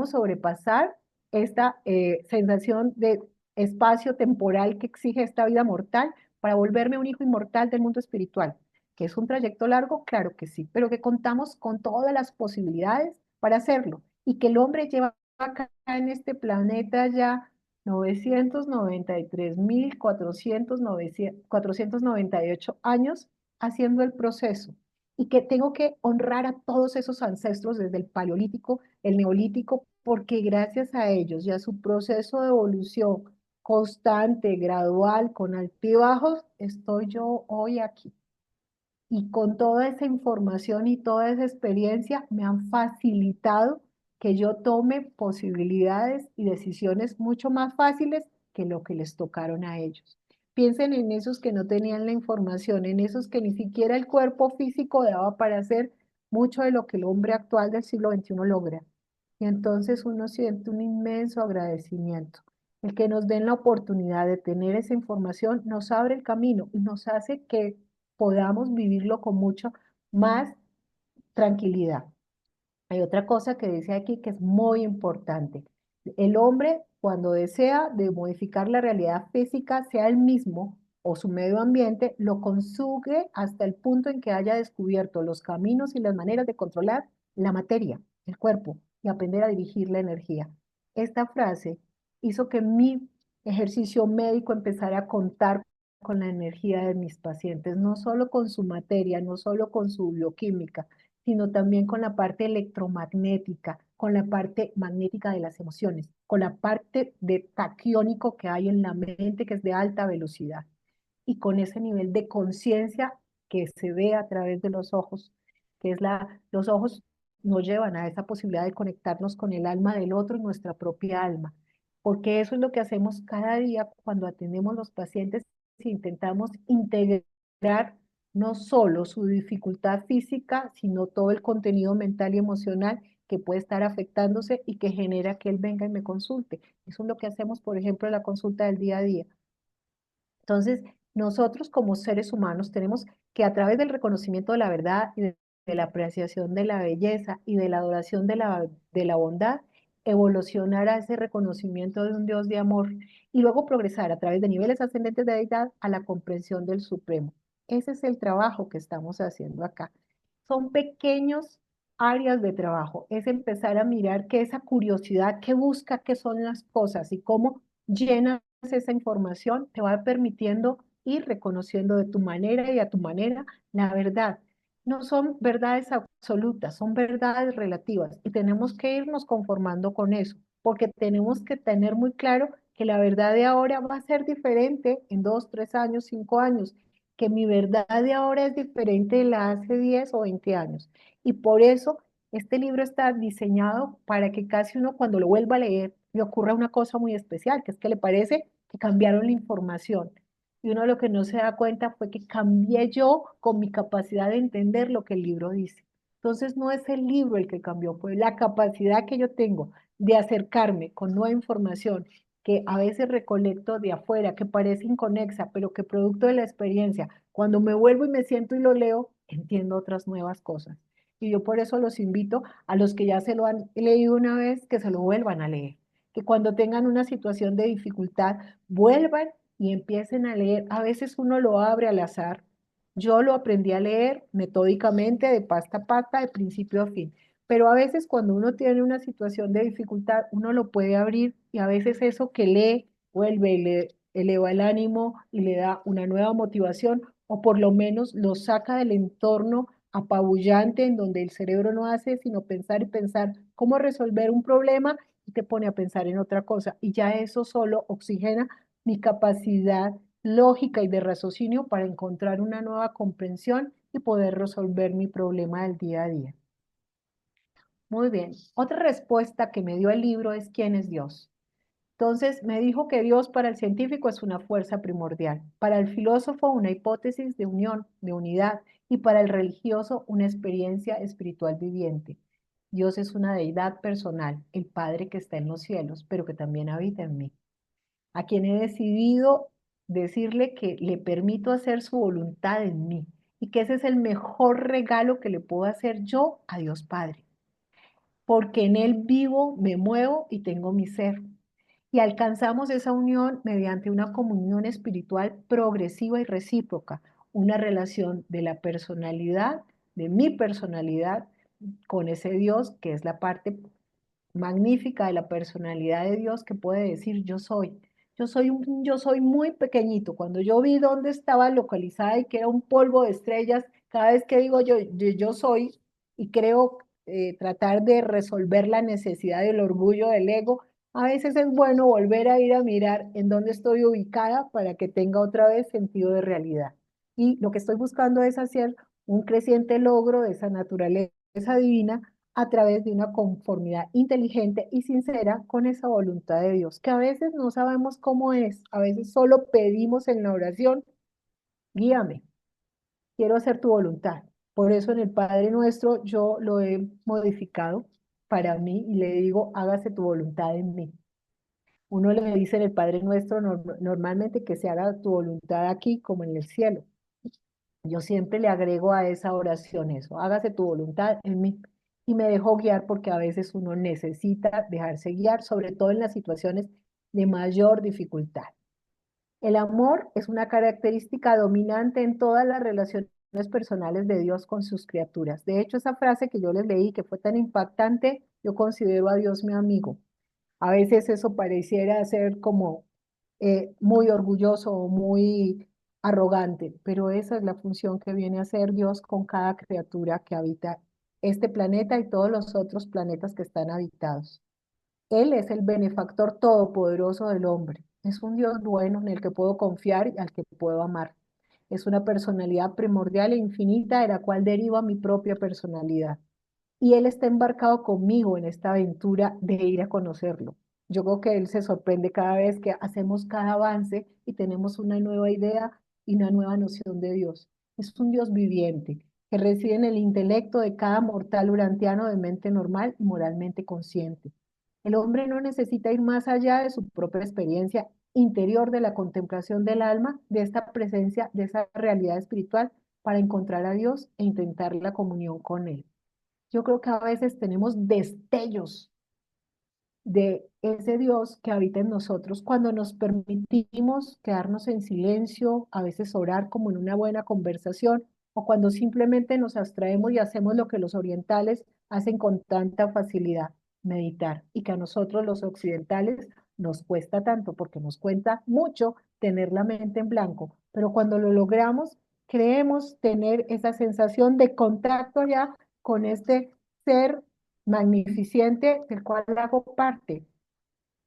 sobrepasar esta sensación de espacio temporal que exige esta vida mortal para volverme un hijo inmortal del mundo espiritual, que es un trayecto largo, claro que sí, pero que contamos con todas las posibilidades para hacerlo y que el hombre lleva acá en este planeta ya 993.498 años haciendo el proceso y que tengo que honrar a todos esos ancestros desde el paleolítico, el neolítico, porque gracias a ellos y a su proceso de evolución constante, gradual, con altibajos, estoy yo hoy aquí. Y con toda esa información y toda esa experiencia me han facilitado que yo tome posibilidades y decisiones mucho más fáciles que lo que les tocaron a ellos. Piensen en esos que no tenían la información, en esos que ni siquiera el cuerpo físico daba para hacer mucho de lo que el hombre actual del siglo XXI logra. Y entonces uno siente un inmenso agradecimiento. El que nos den la oportunidad de tener esa información nos abre el camino y nos hace que podamos vivirlo con mucho más tranquilidad. Hay otra cosa que dice aquí que es muy importante. El hombre, cuando desea de modificar la realidad física, sea él mismo o su medio ambiente, lo consume hasta el punto en que haya descubierto los caminos y las maneras de controlar la materia, el cuerpo, y aprender a dirigir la energía. Esta frase hizo que mi ejercicio médico empezara a contar con la energía de mis pacientes, no solo con su materia, no solo con su bioquímica, sino también con la parte electromagnética, con la parte magnética de las emociones, con la parte de taquiónico que hay en la mente, que es de alta velocidad, y con ese nivel de conciencia que se ve a través de los ojos, que es los ojos nos llevan a esa posibilidad de conectarnos con el alma del otro y nuestra propia alma, porque eso es lo que hacemos cada día cuando atendemos a los pacientes e intentamos integrar no solo su dificultad física, sino todo el contenido mental y emocional que puede estar afectándose y que genera que él venga y me consulte. Eso es lo que hacemos, por ejemplo, en la consulta del día a día. Entonces, nosotros como seres humanos tenemos que a través del reconocimiento de la verdad y de la apreciación de la belleza y de la adoración de la bondad, evolucionar a ese reconocimiento de un Dios de amor y luego progresar a través de niveles ascendentes de deidad a la comprensión del Supremo. Ese es el trabajo que estamos haciendo acá. Son pequeños áreas de trabajo. Es empezar a mirar que esa curiosidad que busca qué son las cosas y cómo llenas esa información te va permitiendo ir reconociendo de tu manera y a tu manera la verdad. No son verdades absolutas, son verdades relativas y tenemos que irnos conformando con eso, porque tenemos que tener muy claro que la verdad de ahora va a ser diferente en 2, 3 años, 5 años, que mi verdad de ahora es diferente de la hace 10 o 20 años. Y por eso este libro está diseñado para que casi uno cuando lo vuelva a leer le ocurra una cosa muy especial, que es que le parece que cambiaron la información. Y uno lo que no se da cuenta fue que cambié yo con mi capacidad de entender lo que el libro dice. Entonces no es el libro el que cambió, fue la capacidad que yo tengo de acercarme con nueva información que a veces recolecto de afuera, que parece inconexa, pero que producto de la experiencia, cuando me vuelvo y me siento y lo leo, entiendo otras nuevas cosas. Y yo por eso los invito a los que ya se lo han leído una vez, que se lo vuelvan a leer, que cuando tengan una situación de dificultad, vuelvan y empiecen a leer. A veces uno lo abre al azar Yo lo aprendí a leer metódicamente, de pasta a pasta, de principio a fin. Pero a veces cuando uno tiene una situación de dificultad, uno lo puede abrir y a veces eso que lee vuelve y le eleva el ánimo y le da una nueva motivación o por lo menos lo saca del entorno apabullante en donde el cerebro no hace sino pensar y pensar cómo resolver un problema y te pone a pensar en otra cosa. Y ya eso solo oxigena mi capacidad lógica y de raciocinio para encontrar una nueva comprensión y poder resolver mi problema del día a día. Muy bien. Otra respuesta que me dio el libro es ¿quién es Dios? Entonces me dijo que Dios para el científico es una fuerza primordial, para el filósofo una hipótesis de unión, de unidad, y para el religioso una experiencia espiritual viviente. Dios es una deidad personal, el Padre que está en los cielos, pero que también habita en mí, a quien he decidido decirle que le permito hacer su voluntad en mí y que ese es el mejor regalo que le puedo hacer yo a Dios Padre, porque en Él vivo, me muevo y tengo mi ser. Y alcanzamos esa unión mediante una comunión espiritual progresiva y recíproca, una relación de la personalidad, de mi personalidad, con ese Dios que es la parte magnífica de la personalidad de Dios que puede decir yo soy. Yo soy muy pequeñito. Cuando yo vi dónde estaba localizada y que era un polvo de estrellas, cada vez que digo yo soy y creo tratar de resolver la necesidad del orgullo del ego, a veces es bueno volver a ir a mirar en dónde estoy ubicada para que tenga otra vez sentido de realidad. Y lo que estoy buscando es hacer un creciente logro de esa naturaleza divina a través de una conformidad inteligente y sincera con esa voluntad de Dios, que a veces no sabemos cómo es, a veces solo pedimos en la oración, guíame, quiero hacer tu voluntad. Por eso en el Padre Nuestro yo lo he modificado para mí y le digo, hágase tu voluntad en mí. Uno le dice en el Padre Nuestro normalmente que se haga tu voluntad aquí como en el cielo. Yo siempre le agrego a esa oración eso, hágase tu voluntad en mí. Y me dejo guiar porque a veces uno necesita dejarse guiar, sobre todo en las situaciones de mayor dificultad. El amor es una característica dominante en todas las relaciones personales de Dios con sus criaturas. De hecho, esa frase que yo les leí, que fue tan impactante, yo considero a Dios mi amigo. A veces eso pareciera ser como muy orgulloso o muy arrogante, pero esa es la función que viene a hacer Dios con cada criatura que habita este planeta y todos los otros planetas que están habitados. Él es el benefactor todopoderoso del hombre. Es un Dios bueno en el que puedo confiar y al que puedo amar. Es una personalidad primordial e infinita de la cual deriva mi propia personalidad y él está embarcado conmigo en esta aventura de ir a conocerlo. Yo creo que él se sorprende cada vez que hacemos cada avance y tenemos una nueva idea y una nueva noción de Dios. Es un Dios viviente que reside en el intelecto de cada mortal urantiano de mente normal y moralmente consciente. El hombre no necesita ir más allá de su propia experiencia interior de la contemplación del alma, de esta presencia, de esa realidad espiritual, para encontrar a Dios e intentar la comunión con Él. Yo creo que a veces tenemos destellos de ese Dios que habita en nosotros cuando nos permitimos quedarnos en silencio, a veces orar como en una buena conversación, o cuando simplemente nos abstraemos y hacemos lo que los orientales hacen con tanta facilidad, meditar, y que a nosotros los occidentales nos cuesta tanto porque nos cuesta mucho tener la mente en blanco, pero cuando lo logramos, creemos tener esa sensación de contacto ya con este ser magnificente del cual hago parte.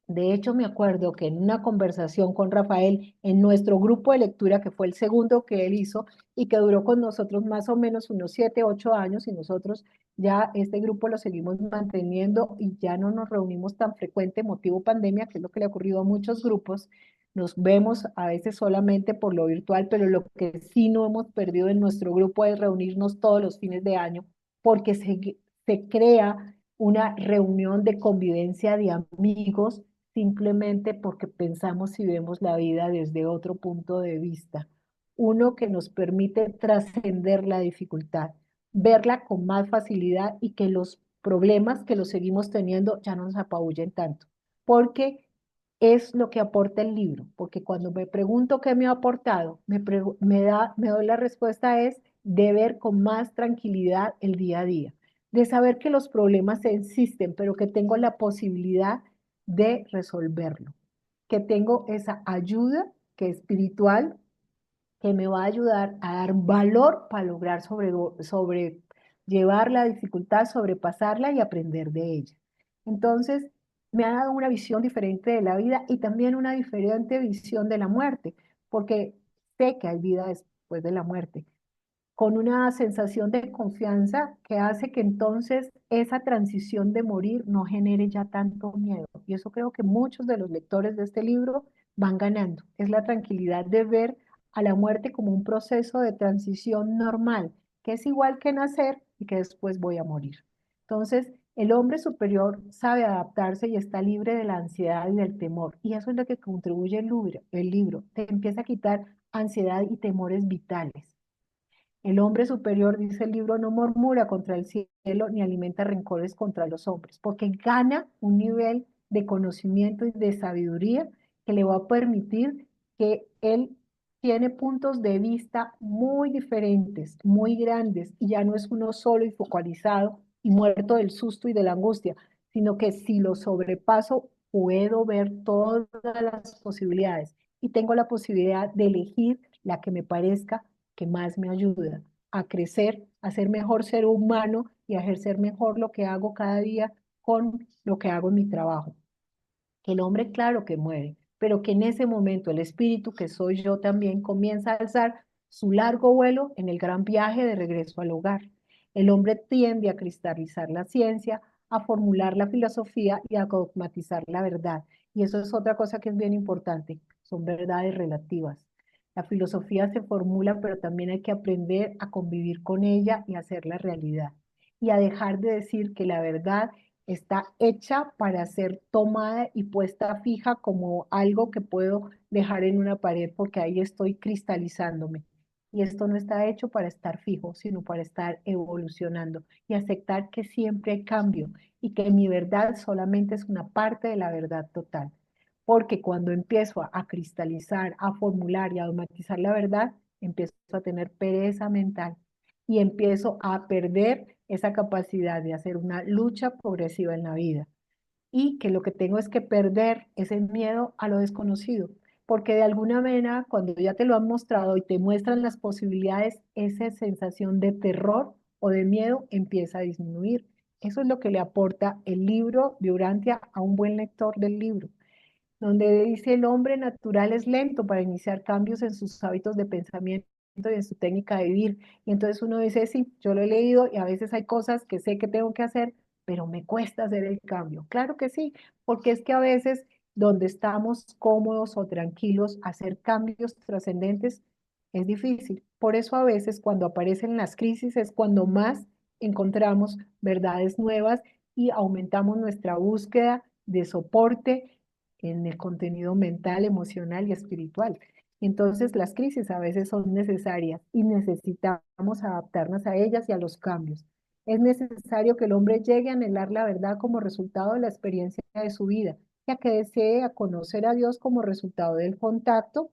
De hecho, me acuerdo que en una conversación con Rafael, en nuestro grupo de lectura, que fue el segundo que él hizo y que duró con nosotros más o menos unos 7, 8 años, y nosotros ya este grupo lo seguimos manteniendo y ya no nos reunimos tan frecuente, motivo pandemia, que es lo que le ha ocurrido a muchos grupos. Nos vemos a veces solamente por lo virtual, pero lo que sí no hemos perdido en nuestro grupo es reunirnos todos los fines de año, porque se crea una reunión de convivencia de amigos simplemente porque pensamos y vemos la vida desde otro punto de vista. Uno que nos permite trascender la dificultad, verla con más facilidad y que los problemas que los seguimos teniendo ya no nos apabullen tanto. Porque es lo que aporta el libro, porque cuando me pregunto qué me ha aportado, me doy la respuesta es de ver con más tranquilidad el día a día, de saber que los problemas existen, pero que tengo la posibilidad de resolverlo, que tengo esa ayuda que es espiritual, que me va a ayudar a dar valor para lograr sobrellevar la dificultad, sobrepasarla y aprender de ella. Entonces, me ha dado una visión diferente de la vida y también una diferente visión de la muerte, porque sé que hay vida después de la muerte, con una sensación de confianza que hace que entonces esa transición de morir no genere ya tanto miedo. Y eso creo que muchos de los lectores de este libro van ganando. Es la tranquilidad de ver a la muerte como un proceso de transición normal, que es igual que nacer y que después voy a morir. Entonces, el hombre superior sabe adaptarse y está libre de la ansiedad y del temor. Y eso es lo que contribuye el libro. Te empieza a quitar ansiedad y temores vitales. El hombre superior, dice el libro, no murmura contra el cielo ni alimenta rencores contra los hombres, porque gana un nivel de conocimiento y de sabiduría que le va a permitir que él tiene puntos de vista muy diferentes, muy grandes, y ya no es uno solo y focalizado y muerto del susto y de la angustia, sino que si lo sobrepaso, puedo ver todas las posibilidades y tengo la posibilidad de elegir la que me parezca que más me ayuda a crecer, a ser mejor ser humano y a ejercer mejor lo que hago cada día con lo que hago en mi trabajo. Que el hombre, claro que muere, pero que en ese momento el espíritu, que soy yo también, comienza a alzar su largo vuelo en el gran viaje de regreso al hogar. El hombre tiende a cristalizar la ciencia, a formular la filosofía y a dogmatizar la verdad. Y eso es otra cosa que es bien importante, son verdades relativas. La filosofía se formula, pero también hay que aprender a convivir con ella y hacerla realidad. Y a dejar de decir que la verdad está hecha para ser tomada y puesta fija como algo que puedo dejar en una pared porque ahí estoy cristalizándome. Y esto no está hecho para estar fijo, sino para estar evolucionando y aceptar que siempre hay cambio y que mi verdad solamente es una parte de la verdad total. Porque cuando empiezo a cristalizar, a formular y a dogmatizar la verdad, empiezo a tener pereza mental y empiezo a perder esa capacidad de hacer una lucha progresiva en la vida. Y que lo que tengo es que perder ese miedo a lo desconocido, porque de alguna manera, cuando ya te lo han mostrado y te muestran las posibilidades, esa sensación de terror o de miedo empieza a disminuir. Eso es lo que le aporta el libro de Urantia a un buen lector del libro, donde dice el hombre natural es lento para iniciar cambios en sus hábitos de pensamiento y en su técnica de vivir. Y entonces uno dice, sí, yo lo he leído y a veces hay cosas que sé que tengo que hacer, pero me cuesta hacer el cambio. Claro que sí, porque es que a veces donde estamos cómodos o tranquilos, hacer cambios trascendentes es difícil. Por eso a veces cuando aparecen las crisis es cuando más encontramos verdades nuevas y aumentamos nuestra búsqueda de soporte en el contenido mental, emocional y espiritual. Entonces, las crisis a veces son necesarias y necesitamos adaptarnos a ellas y a los cambios. Es necesario que el hombre llegue a anhelar la verdad como resultado de la experiencia de su vida, ya que desee a conocer a Dios como resultado del contacto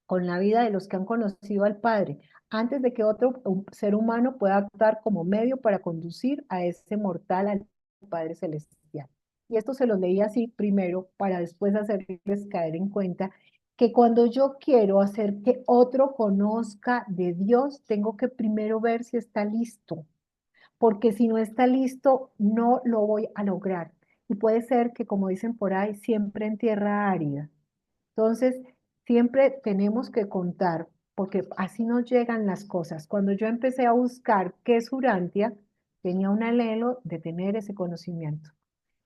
con la vida de los que han conocido al Padre, antes de que otro ser humano pueda actuar como medio para conducir a ese mortal al Padre Celestial. Y esto se lo leí así primero para después hacerles caer en cuenta que cuando yo quiero hacer que otro conozca de Dios, tengo que primero ver si está listo, porque si no está listo, no lo voy a lograr. Y puede ser que, como dicen por ahí, siempre en tierra árida. Entonces, siempre tenemos que contar, porque así nos llegan las cosas. Cuando yo empecé a buscar qué es Urantia, tenía un anhelo de tener ese conocimiento.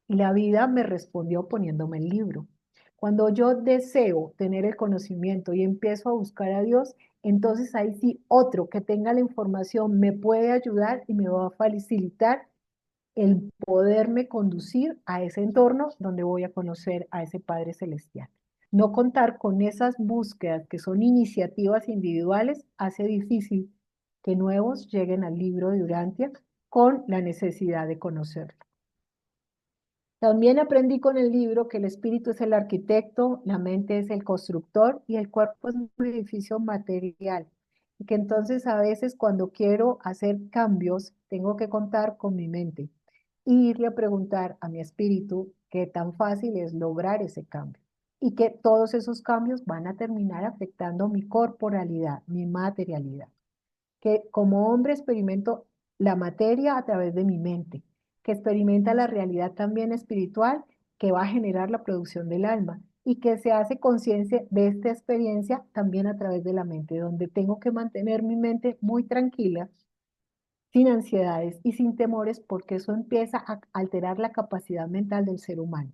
Y la vida me respondió poniéndome el libro. Cuando yo deseo tener el conocimiento y empiezo a buscar a Dios, entonces ahí sí otro que tenga la información me puede ayudar y me va a facilitar el poderme conducir a ese entorno donde voy a conocer a ese Padre Celestial. No contar con esas búsquedas que son iniciativas individuales hace difícil que nuevos lleguen al libro de Urantia con la necesidad de conocerlo. También aprendí con el libro que el espíritu es el arquitecto, la mente es el constructor y el cuerpo es un edificio material. Y que entonces a veces cuando quiero hacer cambios, tengo que contar con mi mente y irle a preguntar a mi espíritu qué tan fácil es lograr ese cambio. Y que todos esos cambios van a terminar afectando mi corporalidad, mi materialidad, que como hombre experimento la materia a través de mi mente, que experimenta la realidad también espiritual que va a generar la producción del alma y que se hace conciencia de esta experiencia también a través de la mente, donde tengo que mantener mi mente muy tranquila, sin ansiedades y sin temores, porque eso empieza a alterar la capacidad mental del ser humano.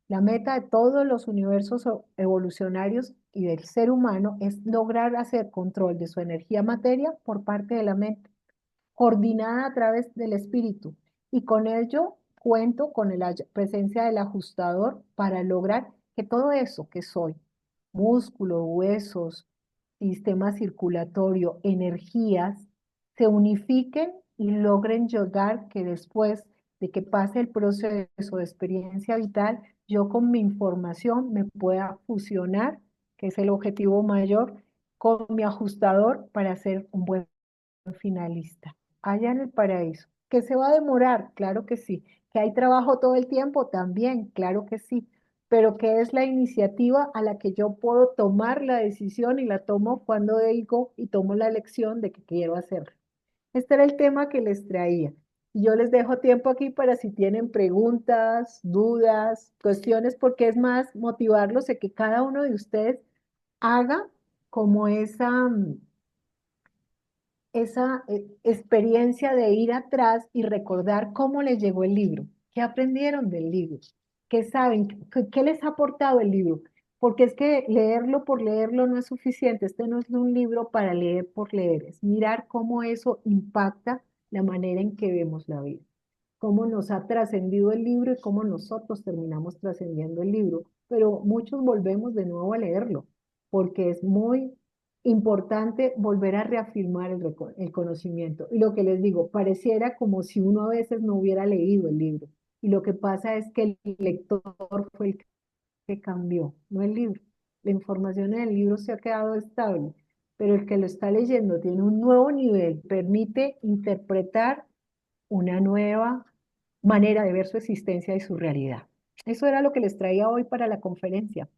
La meta de todos los universos evolucionarios y del ser humano es lograr hacer control de su energía materia por parte de la mente, coordinada a través del espíritu. Y con ello cuento con la presencia del ajustador para lograr que todo eso que soy, músculo, huesos, sistema circulatorio, energías, se unifiquen y logren llegar que después de que pase el proceso de experiencia vital, yo con mi información me pueda fusionar, que es el objetivo mayor, con mi ajustador para hacer un buen finalista, allá en el paraíso. ¿Que se va a demorar? Claro que sí. ¿Que hay trabajo todo el tiempo? También, claro que sí. Pero que es la iniciativa a la que yo puedo tomar la decisión y la tomo cuando digo y tomo la elección de que quiero hacerlo. Este era el tema que les traía. Y yo les dejo tiempo aquí para si tienen preguntas, dudas, cuestiones, porque es más motivarlos a que cada uno de ustedes haga como esa experiencia de ir atrás y recordar cómo les llegó el libro, qué aprendieron del libro, qué saben, qué les ha aportado el libro. Porque es que leerlo por leerlo no es suficiente. Este no es un libro para leer por leer, es mirar cómo eso impacta la manera en que vemos la vida, cómo nos ha trascendido el libro y cómo nosotros terminamos trascendiendo el libro. Pero muchos volvemos de nuevo a leerlo, porque es muy importante volver a reafirmar el conocimiento. Y lo que les digo, pareciera como si uno a veces no hubiera leído el libro. Y lo que pasa es que el lector fue el que cambió, no el libro. La información en el libro se ha quedado estable, pero el que lo está leyendo tiene un nuevo nivel, permite interpretar una nueva manera de ver su existencia y su realidad. Eso era lo que les traía hoy para la conferencia.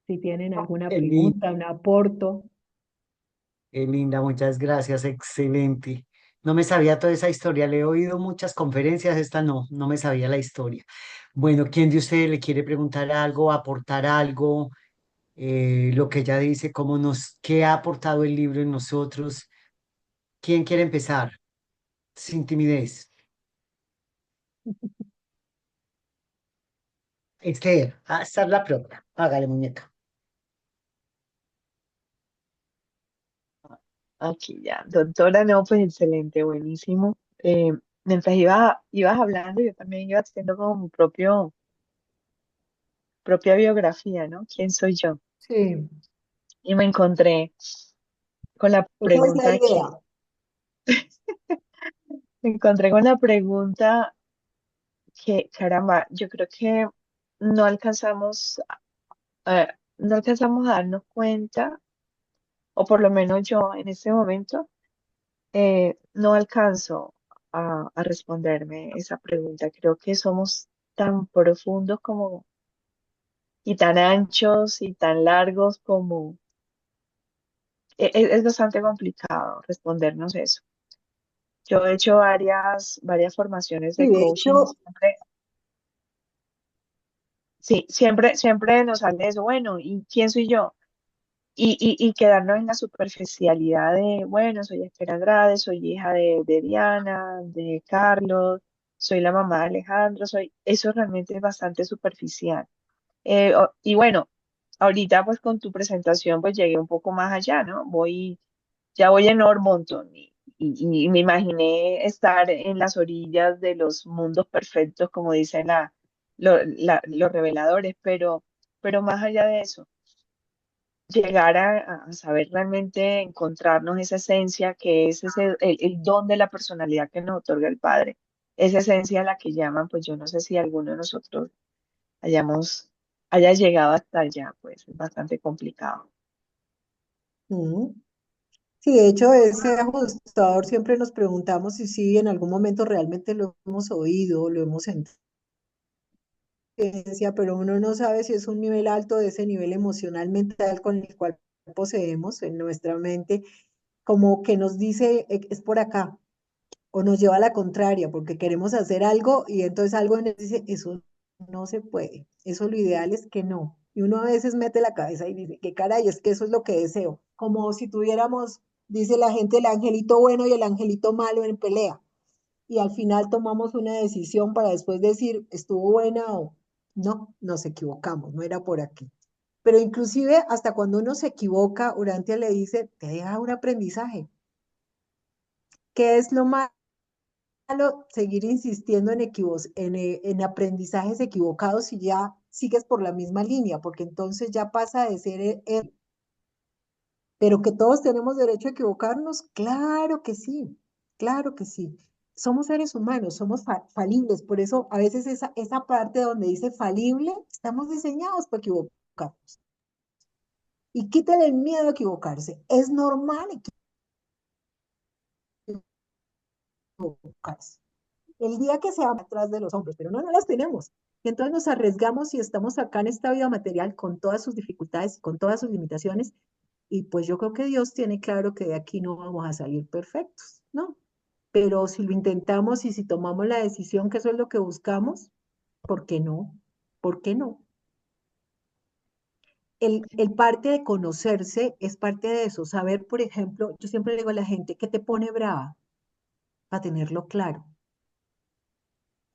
Si tienen alguna Qué linda, pregunta, un aporto. qué linda, muchas gracias, excelente. No me sabía toda esa historia, le he oído muchas conferencias, esta no, no me sabía la historia. Bueno, ¿quién de ustedes le quiere preguntar algo, aportar algo? Lo que ella dice, qué ha aportado el libro en nosotros? ¿Quién quiere empezar? Sin timidez. Esther, esta es la propia. Hágale, muñeca. Aquí ya, doctora, no, pues excelente, buenísimo. Mientras ibas hablando, yo también iba haciendo como mi propia biografía, ¿no? ¿Quién soy yo? Sí, Y me encontré con la esa es la pregunta idea. me encontré con la pregunta que, caramba, yo creo que no alcanzamos, no alcanzamos a darnos cuenta, o por lo menos yo en este momento, no alcanzo a responderme esa pregunta. Creo que somos tan profundos como, y tan anchos y tan largos como, es bastante complicado respondernos eso. Yo he hecho varias formaciones Sí, de de coaching y hecho, siempre, sí, siempre nos sale eso, bueno, ¿y quién soy yo? Y quedarnos en la superficialidad de, bueno, soy Esther Andrade, soy hija de Diana, de Carlos, soy la mamá de Alejandro, eso realmente es bastante superficial. Y bueno, ahorita pues con tu presentación pues llegué un poco más allá, ¿no? Ya voy en Ormonton y me imaginé estar en las orillas de los mundos perfectos, como dicen los reveladores, pero más allá de eso llegar a saber realmente encontrarnos esa esencia que es el don de la personalidad que nos otorga el Padre. esa esencia a la que llaman, pues yo no sé si alguno de nosotros haya llegado hasta allá, pues es bastante complicado. Mm. Sí, de hecho, ese ajustador siempre nos preguntamos si sí en algún momento realmente lo hemos oído, lo hemos sentido, pero uno no sabe si es un nivel alto de ese nivel emocional mental con el cual poseemos en nuestra mente, como que nos dice, Es por acá", o nos lleva a la contraria, porque queremos hacer algo y entonces algo nos dice, eso no se puede, eso lo ideal es que no. Y uno a veces mete la cabeza y dice, qué caray, es que eso es lo que deseo. Como si tuviéramos, dice la gente, el angelito bueno y el angelito malo en pelea. Y al final tomamos una decisión para después decir, estuvo buena o no, nos equivocamos, no era por aquí. Pero inclusive hasta cuando uno se equivoca, Urantia le dice, te deja un aprendizaje. ¿Qué es lo malo? Seguir insistiendo en aprendizajes equivocados si ya sigues por la misma línea, porque entonces ya pasa de ser pero que todos tenemos derecho a equivocarnos, claro que sí, claro que sí. Somos seres humanos, somos falibles, por eso a veces esa parte donde dice falible, estamos diseñados para equivocarnos. Y quítale el miedo a equivocarse. Es normal equivocarse. El día que se va atrás de los hombros, pero no las tenemos. Y entonces nos arriesgamos y estamos acá en esta vida material con todas sus dificultades, con todas sus limitaciones. Y pues yo creo que Dios tiene claro que de aquí no vamos a salir perfectos, ¿no? Pero si lo intentamos y si tomamos la decisión que eso es lo que buscamos, ¿por qué no? ¿Por qué no? El parte de conocerse es parte de eso. Saber, por ejemplo, yo siempre le digo a la gente, ¿qué te pone brava? Para tenerlo claro.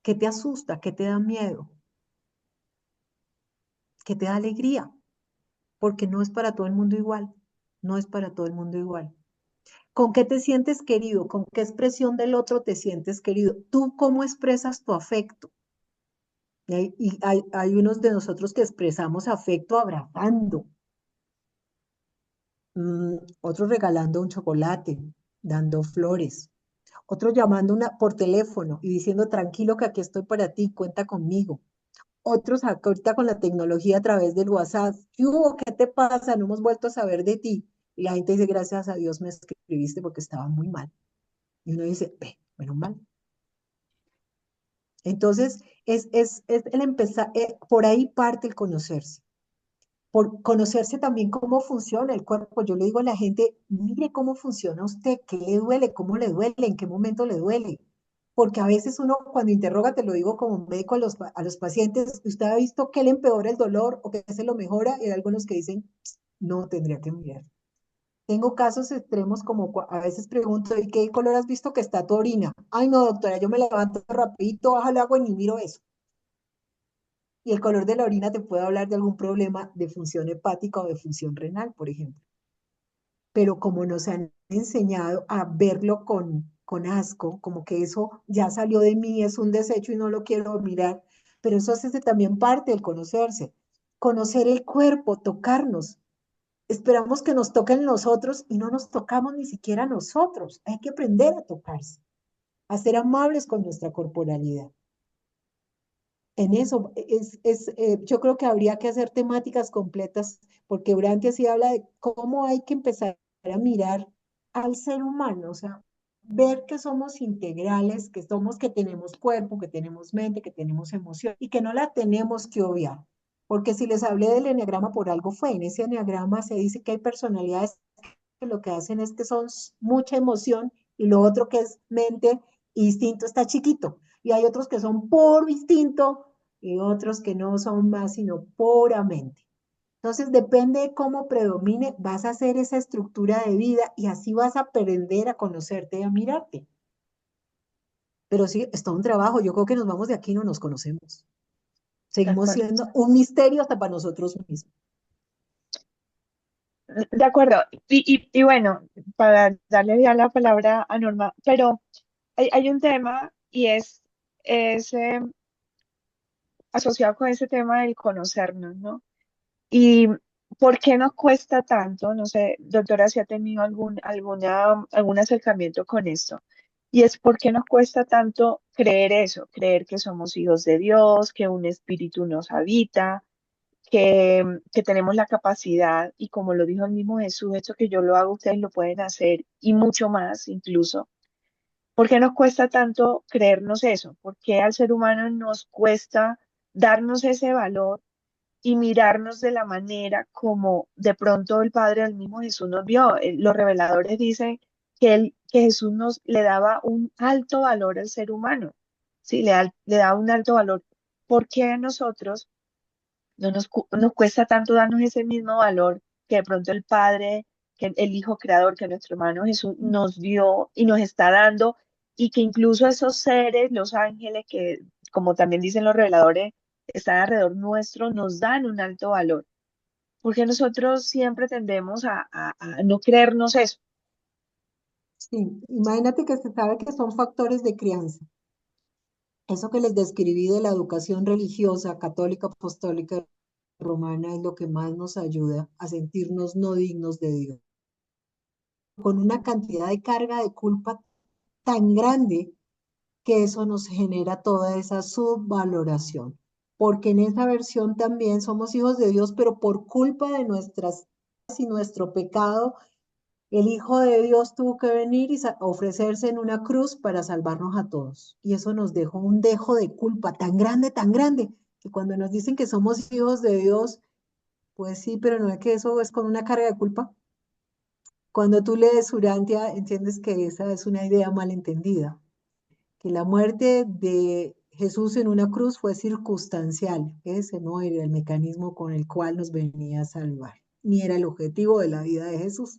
¿Qué te asusta? ¿Qué te da miedo? ¿Qué te da alegría? Porque no es para todo el mundo igual. No es para todo el mundo igual. ¿Con qué te sientes querido? ¿Con qué expresión del otro te sientes querido? ¿Tú cómo expresas tu afecto? Y hay unos de nosotros que expresamos afecto abrazando, otros regalando un chocolate, dando flores, otros llamando por teléfono y diciendo tranquilo que aquí estoy para ti, cuenta conmigo. Otros acá ahorita con la tecnología a través del WhatsApp, ¿qué hubo? ¿Qué te pasa? No hemos vuelto a saber de ti. Y la gente dice, gracias a Dios me escribiste porque estaba muy mal. Y uno dice, menos mal. Entonces, es el empezar, por ahí parte el conocerse. Por conocerse también cómo funciona el cuerpo. Yo le digo a la gente, mire cómo funciona usted, qué le duele, cómo le duele, en qué momento le duele. Porque a veces uno cuando interroga, te lo digo como médico a los pacientes, ¿usted ha visto qué le empeora el dolor o qué se lo mejora? Y hay algunos que dicen, no, tendría que mirar. Tengo casos extremos como a veces pregunto, ¿y qué color has visto que está tu orina? Ay, no, doctora, yo me levanto rapidito, bajo el agua y ni miro eso. Y el color de la orina te puede hablar de algún problema de función hepática o de función renal, por ejemplo. Pero como nos han enseñado a verlo con asco, como que eso ya salió de mí, es un desecho y no lo quiero mirar, pero eso hace también parte del conocerse. Conocer el cuerpo, tocarnos. Esperamos que nos toquen nosotros y no nos tocamos ni siquiera nosotros. Hay que aprender a tocarse, a ser amables con nuestra corporalidad. En eso, yo creo que habría que hacer temáticas completas, porque Urantia sí habla de cómo hay que empezar a mirar al ser humano, o sea, ver que somos integrales, que tenemos cuerpo, que tenemos mente, que tenemos emoción y que no la tenemos que obviar. Porque si les hablé del enneagrama por algo fue, en ese enneagrama se dice que hay personalidades que lo que hacen es que son mucha emoción y lo otro que es mente y instinto está chiquito. Y hay otros que son por instinto y otros que no son más sino puramente. Entonces, depende de cómo predomine, vas a hacer esa estructura de vida y así vas a aprender a conocerte y a mirarte. Pero sí, es todo un trabajo. Yo creo que nos vamos de aquí y no nos conocemos. De Seguimos acuerdo. siendo un misterio hasta para nosotros mismos. De acuerdo. Y bueno, para darle ya la palabra a Norma, pero hay un tema y es asociado con ese tema del conocernos, ¿no? ¿Y por qué nos cuesta tanto? No sé, doctora, si ha tenido algún acercamiento con esto. Y es porque nos cuesta tanto creer eso, creer que somos hijos de Dios, que un espíritu nos habita, que tenemos la capacidad, y como lo dijo el mismo Jesús, esto que yo lo hago, ustedes lo pueden hacer y mucho más incluso. ¿Por qué nos cuesta tanto creernos eso? ¿Por qué al ser humano nos cuesta darnos ese valor y mirarnos de la manera como de pronto el Padre del mismo Jesús nos vio? Los reveladores dicen que Jesús le daba un alto valor al ser humano, ¿sí? Le daba un alto valor. ¿Por qué a nosotros no nos cuesta tanto darnos ese mismo valor que de pronto el Padre, que el Hijo Creador, que nuestro hermano Jesús nos dio y nos está dando, y que incluso esos seres, los ángeles, que como también dicen los reveladores, están alrededor nuestro, nos dan un alto valor? Porque nosotros siempre tendemos a no creernos eso. Sí, imagínate que se sabe que son factores de crianza. Eso que les describí de la educación religiosa, católica, apostólica, romana, es lo que más nos ayuda a sentirnos no dignos de Dios. Con una cantidad de carga de culpa tan grande que eso nos genera toda esa subvaloración. Porque en esa versión también somos hijos de Dios, pero por culpa de nuestras y nuestro pecado, el Hijo de Dios tuvo que venir y ofrecerse en una cruz para salvarnos a todos. Y eso nos dejó un dejo de culpa tan grande, que cuando nos dicen que somos hijos de Dios, pues sí, pero no es que eso es con una carga de culpa. Cuando tú lees Urantia, entiendes que esa es una idea mal entendida, que la muerte de Jesús en una cruz fue circunstancial. Ese no era el mecanismo con el cual nos venía a salvar, ni era el objetivo de la vida de Jesús.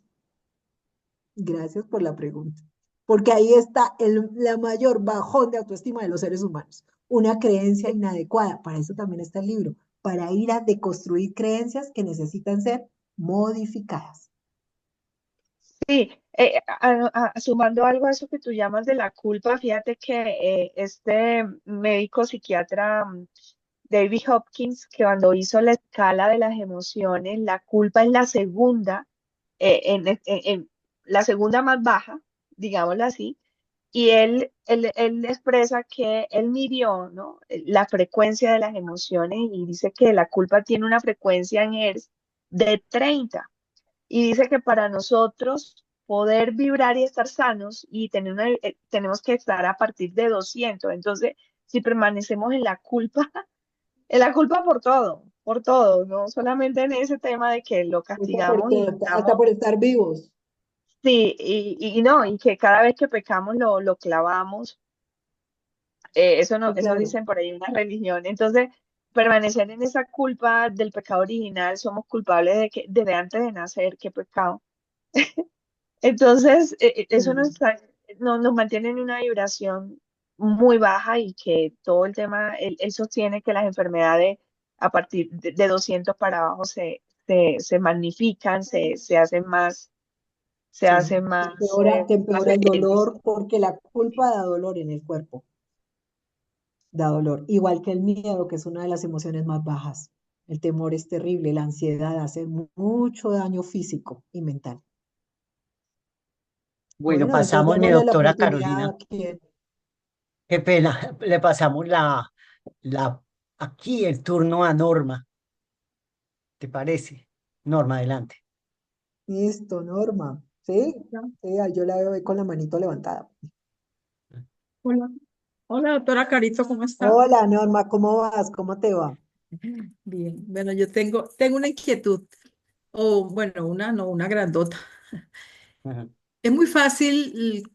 Gracias por la pregunta. Porque ahí está la mayor bajón de autoestima de los seres humanos. Una creencia inadecuada. Para eso también está el libro. Para ir a deconstruir creencias que necesitan ser modificadas. Sí, sumando algo a eso que tú llamas de la culpa, fíjate que este médico psiquiatra David Hopkins, que cuando hizo la escala de las emociones, la culpa es la segunda, la segunda más baja, digámoslo así, y él expresa que él midió, ¿no?, la frecuencia de las emociones, y dice que la culpa tiene una frecuencia en Hertz de 30. Y dice que para nosotros poder vibrar y estar sanos y tenemos que estar a partir de 200. Entonces, si permanecemos en la culpa, en la culpa por todo, no solamente en ese tema de que lo castigamos y Hasta estamos, por estar vivos. sí, y no, y que cada vez que pecamos lo clavamos. Eso no, Sí, eso claro. dicen por ahí una religión. Entonces, permanecer en esa culpa del pecado original, somos culpables de que desde antes de nacer, qué pecado. Entonces, eso Sí. nos mantiene en una vibración muy baja, y que todo el tema, él sostiene que las enfermedades a partir de 200 para abajo se magnifican, se hacen más, se Sí. hacen más, Te más empeora el evidentes. dolor porque la culpa da dolor en el cuerpo. Da dolor. Igual que el miedo, que es una de las emociones más bajas. El temor es terrible, la ansiedad hace mucho daño físico y mental. Bueno, Bueno, entonces pasamos, mi démosle la doctora oportunidad Carolina. a quien. Qué pena, le pasamos la, aquí el turno a Norma, ¿te parece? Norma, adelante. Listo, Norma. ¿Sí? Sí, ahí yo la veo ahí con la manito levantada. Hola, hola doctora Carito, ¿cómo está? Hola, Norma, ¿cómo vas? ¿Cómo te va? Bien, bueno, yo tengo una inquietud, o bueno, una no, una grandota. Ujú. Es muy fácil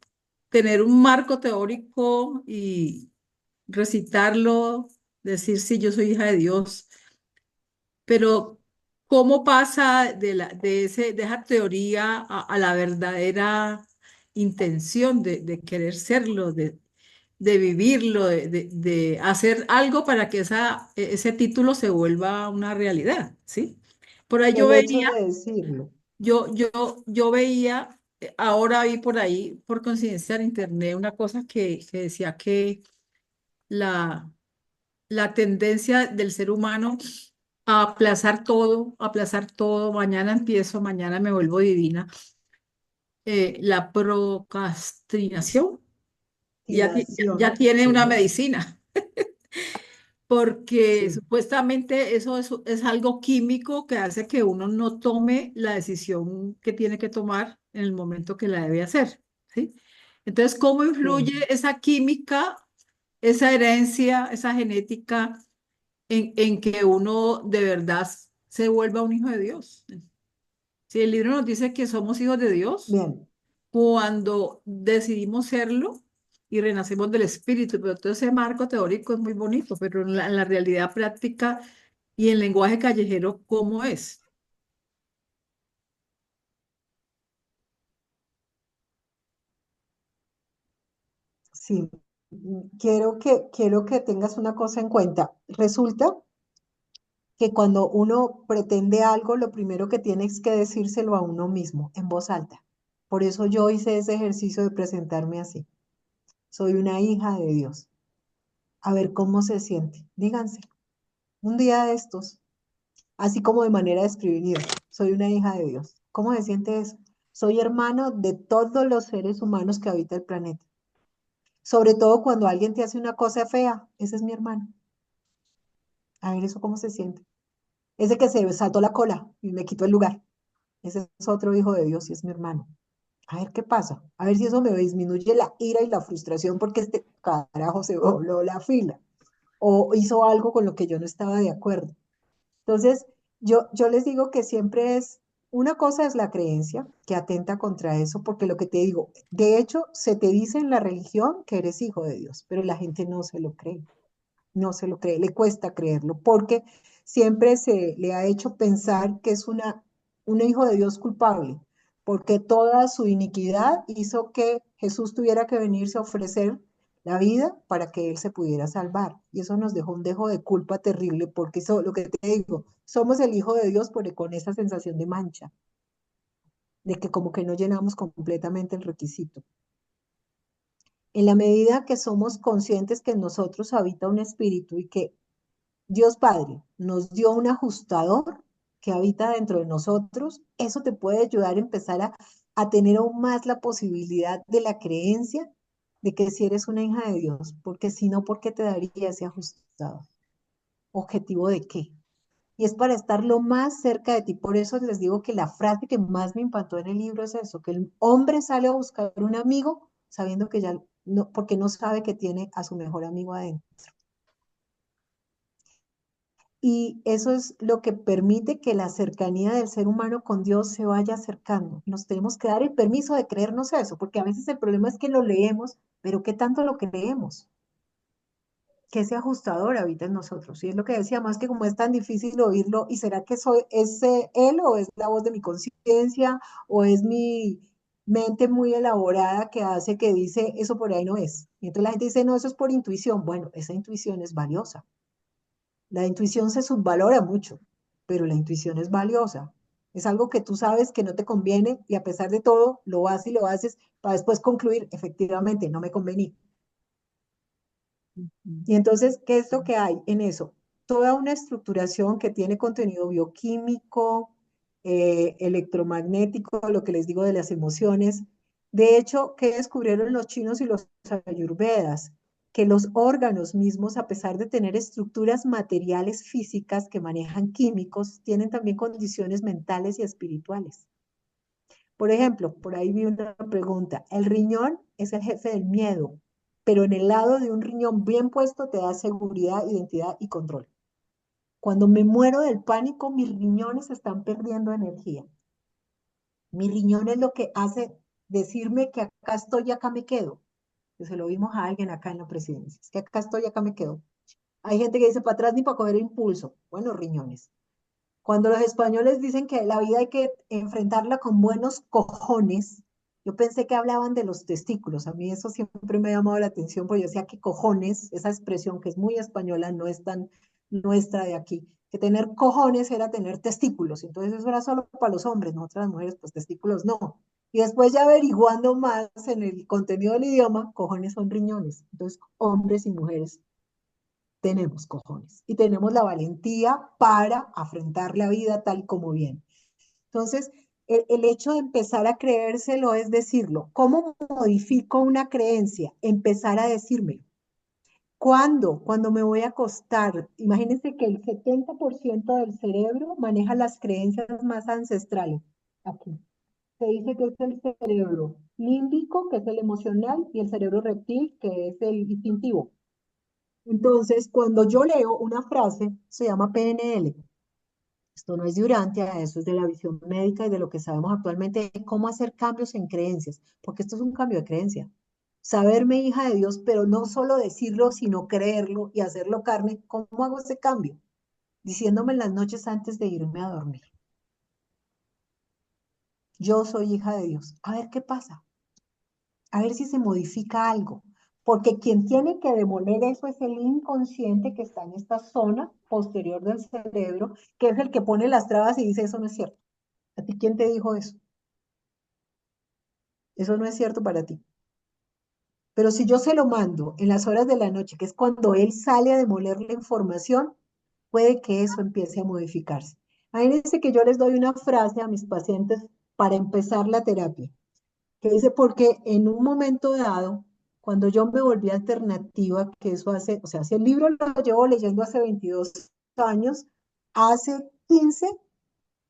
tener un marco teórico y recitarlo, decir sí, yo soy hija de Dios, pero ¿cómo pasa de esa teoría a la verdadera intención de querer serlo, de vivirlo, de hacer algo para que ese título se vuelva una realidad, ¿sí? Por ahí yo El hecho veía, de decirlo. yo veía, ahora vi por ahí, por coincidencia en internet, una cosa que decía que la, la tendencia del ser humano a aplazar todo, mañana empiezo, mañana me vuelvo divina, la procrastinación y ya, ya activación. tiene una Sí, medicina, porque sí, supuestamente eso es algo químico que hace que uno no tome la decisión que tiene que tomar en el momento que la debe hacer, ¿sí? Entonces, ¿cómo influye sí, esa química, esa herencia, esa genética en que uno de verdad se vuelva un hijo de Dios? Si el libro nos dice que somos hijos de Dios, bien. cuando decidimos serlo y renacemos del espíritu, pero todo ese marco teórico es muy bonito, pero en la realidad práctica y en lenguaje callejero, ¿cómo es? Sí, quiero que tengas una cosa en cuenta. Resulta que cuando uno pretende algo, lo primero que tiene es que decírselo a uno mismo, en voz alta. Por eso yo hice ese ejercicio de presentarme así. Soy una hija de Dios. A ver cómo se siente. Díganse, un día de estos, así como de manera desprevenida, soy una hija de Dios. ¿Cómo se siente eso? Soy hermano de todos los seres humanos que habitan el planeta. Sobre todo cuando alguien te hace una cosa fea, ese es mi hermano. A ver eso cómo se siente. Ese que se saltó la cola y me quitó el lugar. Ese es otro hijo de Dios y es mi hermano. A ver qué pasa. A ver si eso me disminuye la ira y la frustración porque este carajo se dobló la fila o hizo algo con lo que yo no estaba de acuerdo. Entonces, yo les digo que siempre es, una cosa es la creencia que atenta contra eso, porque lo que te digo, de hecho, se te dice en la religión que eres hijo de Dios, pero la gente no se lo cree, no se lo cree, le cuesta creerlo, porque siempre se le ha hecho pensar que es un hijo de Dios culpable, porque toda su iniquidad hizo que Jesús tuviera que venirse a ofrecer la vida para que él se pudiera salvar. Y eso nos dejó un dejo de culpa terrible, porque eso, lo que te digo, somos el hijo de Dios pero con esa sensación de mancha, de que como que no llenamos completamente el requisito. En la medida que somos conscientes que en nosotros habita un espíritu y que Dios Padre nos dio un ajustador que habita dentro de nosotros, eso te puede ayudar a empezar a tener aún más la posibilidad de la creencia de que si eres una hija de Dios, porque si no, ¿por qué te daría ese ajustador? ¿Objetivo de qué? Y es para estar lo más cerca de ti. Por eso les digo que la frase que más me impactó en el libro es eso, que el hombre sale a buscar un amigo sabiendo que ya no, porque no sabe que tiene a su mejor amigo adentro. Y eso es lo que permite que la cercanía del ser humano con Dios se vaya acercando. Nos tenemos que dar el permiso de creernos eso, porque a veces el problema es que lo leemos, pero ¿qué tanto lo creemos? Que ese ajustador habita en nosotros. Y es lo que decía, más que como es tan difícil oírlo, ¿y será que soy ese él o es la voz de mi conciencia o es mi mente muy elaborada que hace que dice eso por ahí no es? Y entonces la gente dice, no, eso es por intuición. Bueno, esa intuición es valiosa. La intuición se subvalora mucho, pero la intuición es valiosa. Es algo que tú sabes que no te conviene y a pesar de todo lo haces y lo haces para después concluir, efectivamente, no me convení. Y entonces, ¿qué es lo que hay en eso? Toda una estructuración que tiene contenido bioquímico, electromagnético, lo que les digo de las emociones. De hecho, ¿qué descubrieron los chinos y los ayurvedas? Que los órganos mismos, a pesar de tener estructuras materiales físicas que manejan químicos, tienen también condiciones mentales y espirituales. Por ejemplo, por ahí vi una pregunta. El riñón es el jefe del miedo, pero en el lado de un riñón bien puesto te da seguridad, identidad y control. Cuando me muero del pánico, mis riñones están perdiendo energía. Mi riñón es lo que hace decirme que acá estoy y acá me quedo. Que se lo vimos a alguien acá en la presidencia. Es que acá estoy y acá me quedo. Hay gente que dice para atrás ni para coger impulso. Bueno, riñones. Cuando los españoles dicen que la vida hay que enfrentarla con buenos cojones, yo pensé que hablaban de los testículos. A mí eso siempre me ha llamado la atención, porque yo decía que cojones, esa expresión que es muy española, no es tan nuestra de aquí. Que tener cojones era tener testículos. Entonces eso era solo para los hombres, nosotras las mujeres, pues testículos no. Y después ya averiguando más en el contenido del idioma, cojones son riñones. Entonces, hombres y mujeres tenemos cojones y tenemos la valentía para afrontar la vida tal como viene. Entonces, el hecho de empezar a creérselo es decirlo. ¿Cómo modifico una creencia? Empezar a decirme. ¿Cuándo? Cuando me voy a acostar. Imagínense que el 70% del cerebro maneja las creencias más ancestrales. Aquí. Se dice que es el cerebro límbico, que es el emocional, y el cerebro reptil, que es el instintivo. Entonces, cuando yo leo una frase, se llama PNL. Esto no es de Urantia, eso es de la visión médica y de lo que sabemos actualmente de cómo hacer cambios en creencias, porque esto es un cambio de creencia. Saberme hija de Dios, pero no solo decirlo, sino creerlo y hacerlo carne. ¿Cómo hago ese cambio? Diciéndome en las noches antes de irme a dormir. Yo soy hija de Dios. A ver qué pasa. A ver si se modifica algo. Porque quien tiene que demoler eso es el inconsciente que está en esta zona posterior del cerebro, que es el que pone las trabas y dice, eso no es cierto. ¿A ti quién te dijo eso? Eso no es cierto para ti. Pero si yo se lo mando en las horas de la noche, que es cuando él sale a demoler la información, puede que eso empiece a modificarse. Imagínense que yo les doy una frase a mis pacientes para empezar la terapia, que dice, porque en un momento dado, cuando yo me volví alternativa, que eso hace, o sea, si el libro lo llevo leyendo hace 22 años, hace 15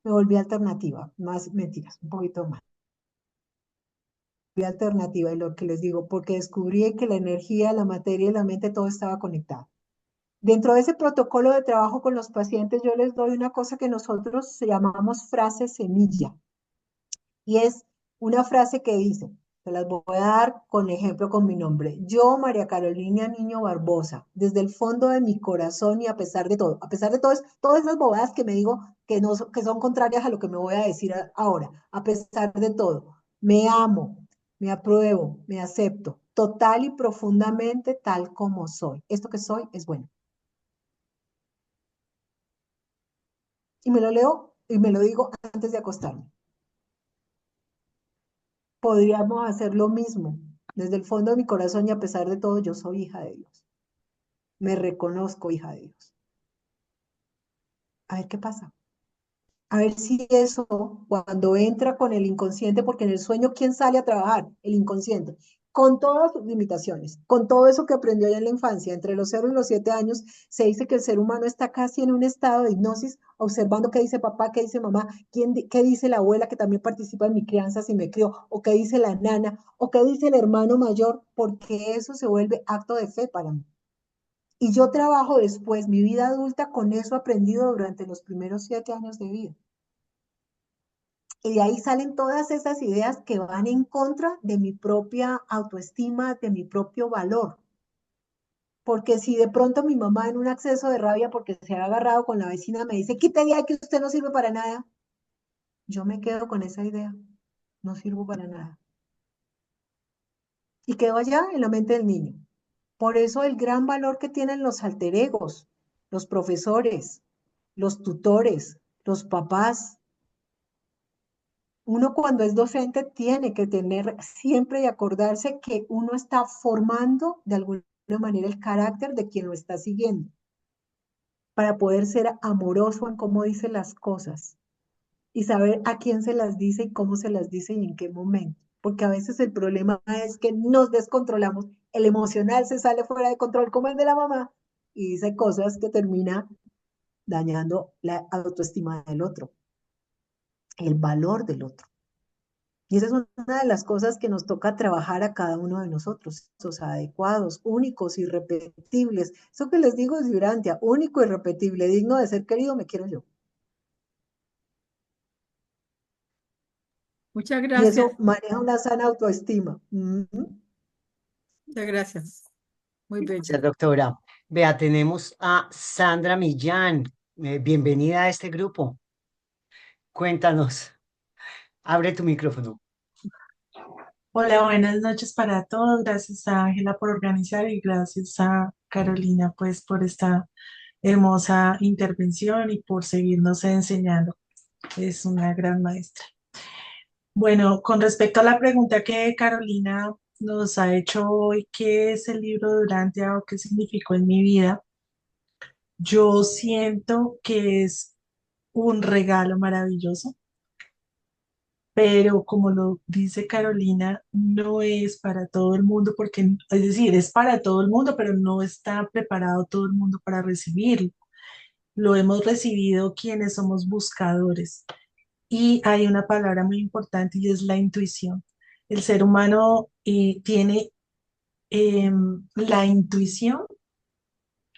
me volví alternativa, más mentiras, un poquito más alternativa y lo que les digo, porque descubrí que la energía, la materia y la mente, todo estaba conectado. Dentro de ese protocolo de trabajo con los pacientes, yo les doy una cosa que nosotros llamamos frase semilla. Y es una frase que dice, se las voy a dar con ejemplo con mi nombre. Yo, María Carolina Niño Barbosa, desde el fondo de mi corazón y a pesar de todo, todas esas bobadas que me digo que, no, que son contrarias a lo que me voy a decir ahora, a pesar de todo, me amo, me apruebo, me acepto, total y profundamente tal como soy. Esto que soy es bueno. Y me lo leo y me lo digo antes de acostarme. Podríamos hacer lo mismo. Desde el fondo de mi corazón y a pesar de todo, yo soy hija de Dios. Me reconozco hija de Dios. A ver qué pasa. A ver si eso, cuando entra con el inconsciente, porque en el sueño, ¿quién sale a trabajar? El inconsciente. Con todas sus limitaciones, con todo eso que aprendió ya en la infancia, entre los 0 y los 7 años, se dice que el ser humano está casi en un estado de hipnosis, observando qué dice papá, qué dice mamá, qué dice la abuela que también participa en mi crianza si me crió, o qué dice la nana, o qué dice el hermano mayor, porque eso se vuelve acto de fe para mí. Y yo trabajo después mi vida adulta con eso aprendido durante los primeros 7 años de vida. Y de ahí salen todas esas ideas que van en contra de mi propia autoestima, de mi propio valor. Porque si de pronto mi mamá en un acceso de rabia porque se ha agarrado con la vecina me dice, quite ya que usted no sirve para nada, yo me quedo con esa idea, no sirvo para nada. Y quedo allá en la mente del niño. Por eso el gran valor que tienen los alter egos, los profesores, los tutores, los papás. Uno cuando es docente tiene que tener siempre y acordarse que uno está formando de alguna manera el carácter de quien lo está siguiendo, para poder ser amoroso en cómo dice las cosas y saber a quién se las dice y cómo se las dice y en qué momento. Porque a veces el problema es que nos descontrolamos, el emocional se sale fuera de control como el de la mamá y dice cosas que termina dañando la autoestima del otro, el valor del otro. Y esa es una de las cosas que nos toca trabajar a cada uno de nosotros, esos adecuados, únicos, irrepetibles. Eso que les digo es de Urantia, único, irrepetible, digno de ser querido, me quiero yo. Muchas Y gracias. eso maneja una sana autoestima. Muchas gracias. Muy bello. Gracias, doctora. Vea, tenemos a Sandra Millán. Bienvenida a este grupo. Cuéntanos. Abre tu micrófono. Hola, buenas noches para todos. Gracias a Ángela por organizar y gracias a Carolina pues por esta hermosa intervención y por seguirnos enseñando. Es una gran maestra. Bueno, con respecto a la pregunta que Carolina nos ha hecho hoy, ¿qué es el libro de Durantia o qué significó en mi vida? Yo siento que es un regalo maravilloso pero como lo dice Carolina, no es para todo el mundo, porque, es decir, es para todo el mundo, pero no está preparado todo el mundo para recibirlo. Lo hemos recibido quienes somos buscadores. Y hay una palabra muy importante y es la intuición. El ser humano tiene la intuición.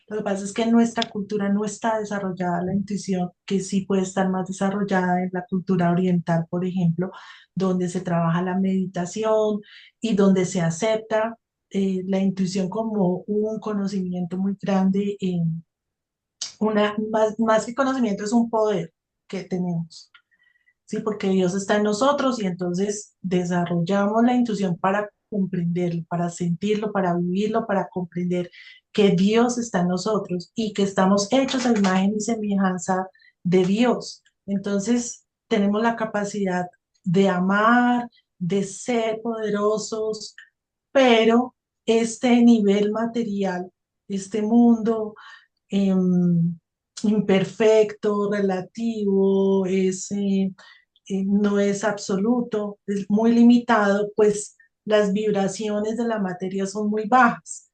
Lo que pasa es que en nuestra cultura no está desarrollada la intuición, que sí puede estar más desarrollada en la cultura oriental, por ejemplo, donde se trabaja la meditación y donde se acepta la intuición como un conocimiento muy grande, más que conocimiento es un poder que tenemos. Sí, porque Dios está en nosotros y entonces desarrollamos la intuición para comprenderlo, para sentirlo, para vivirlo, para comprender que Dios está en nosotros y que estamos hechos a imagen y semejanza de Dios. Entonces tenemos la capacidad de amar, de ser poderosos, pero este nivel material, este mundo em, imperfecto, relativo, no es absoluto, es muy limitado, pues las vibraciones de la materia son muy bajas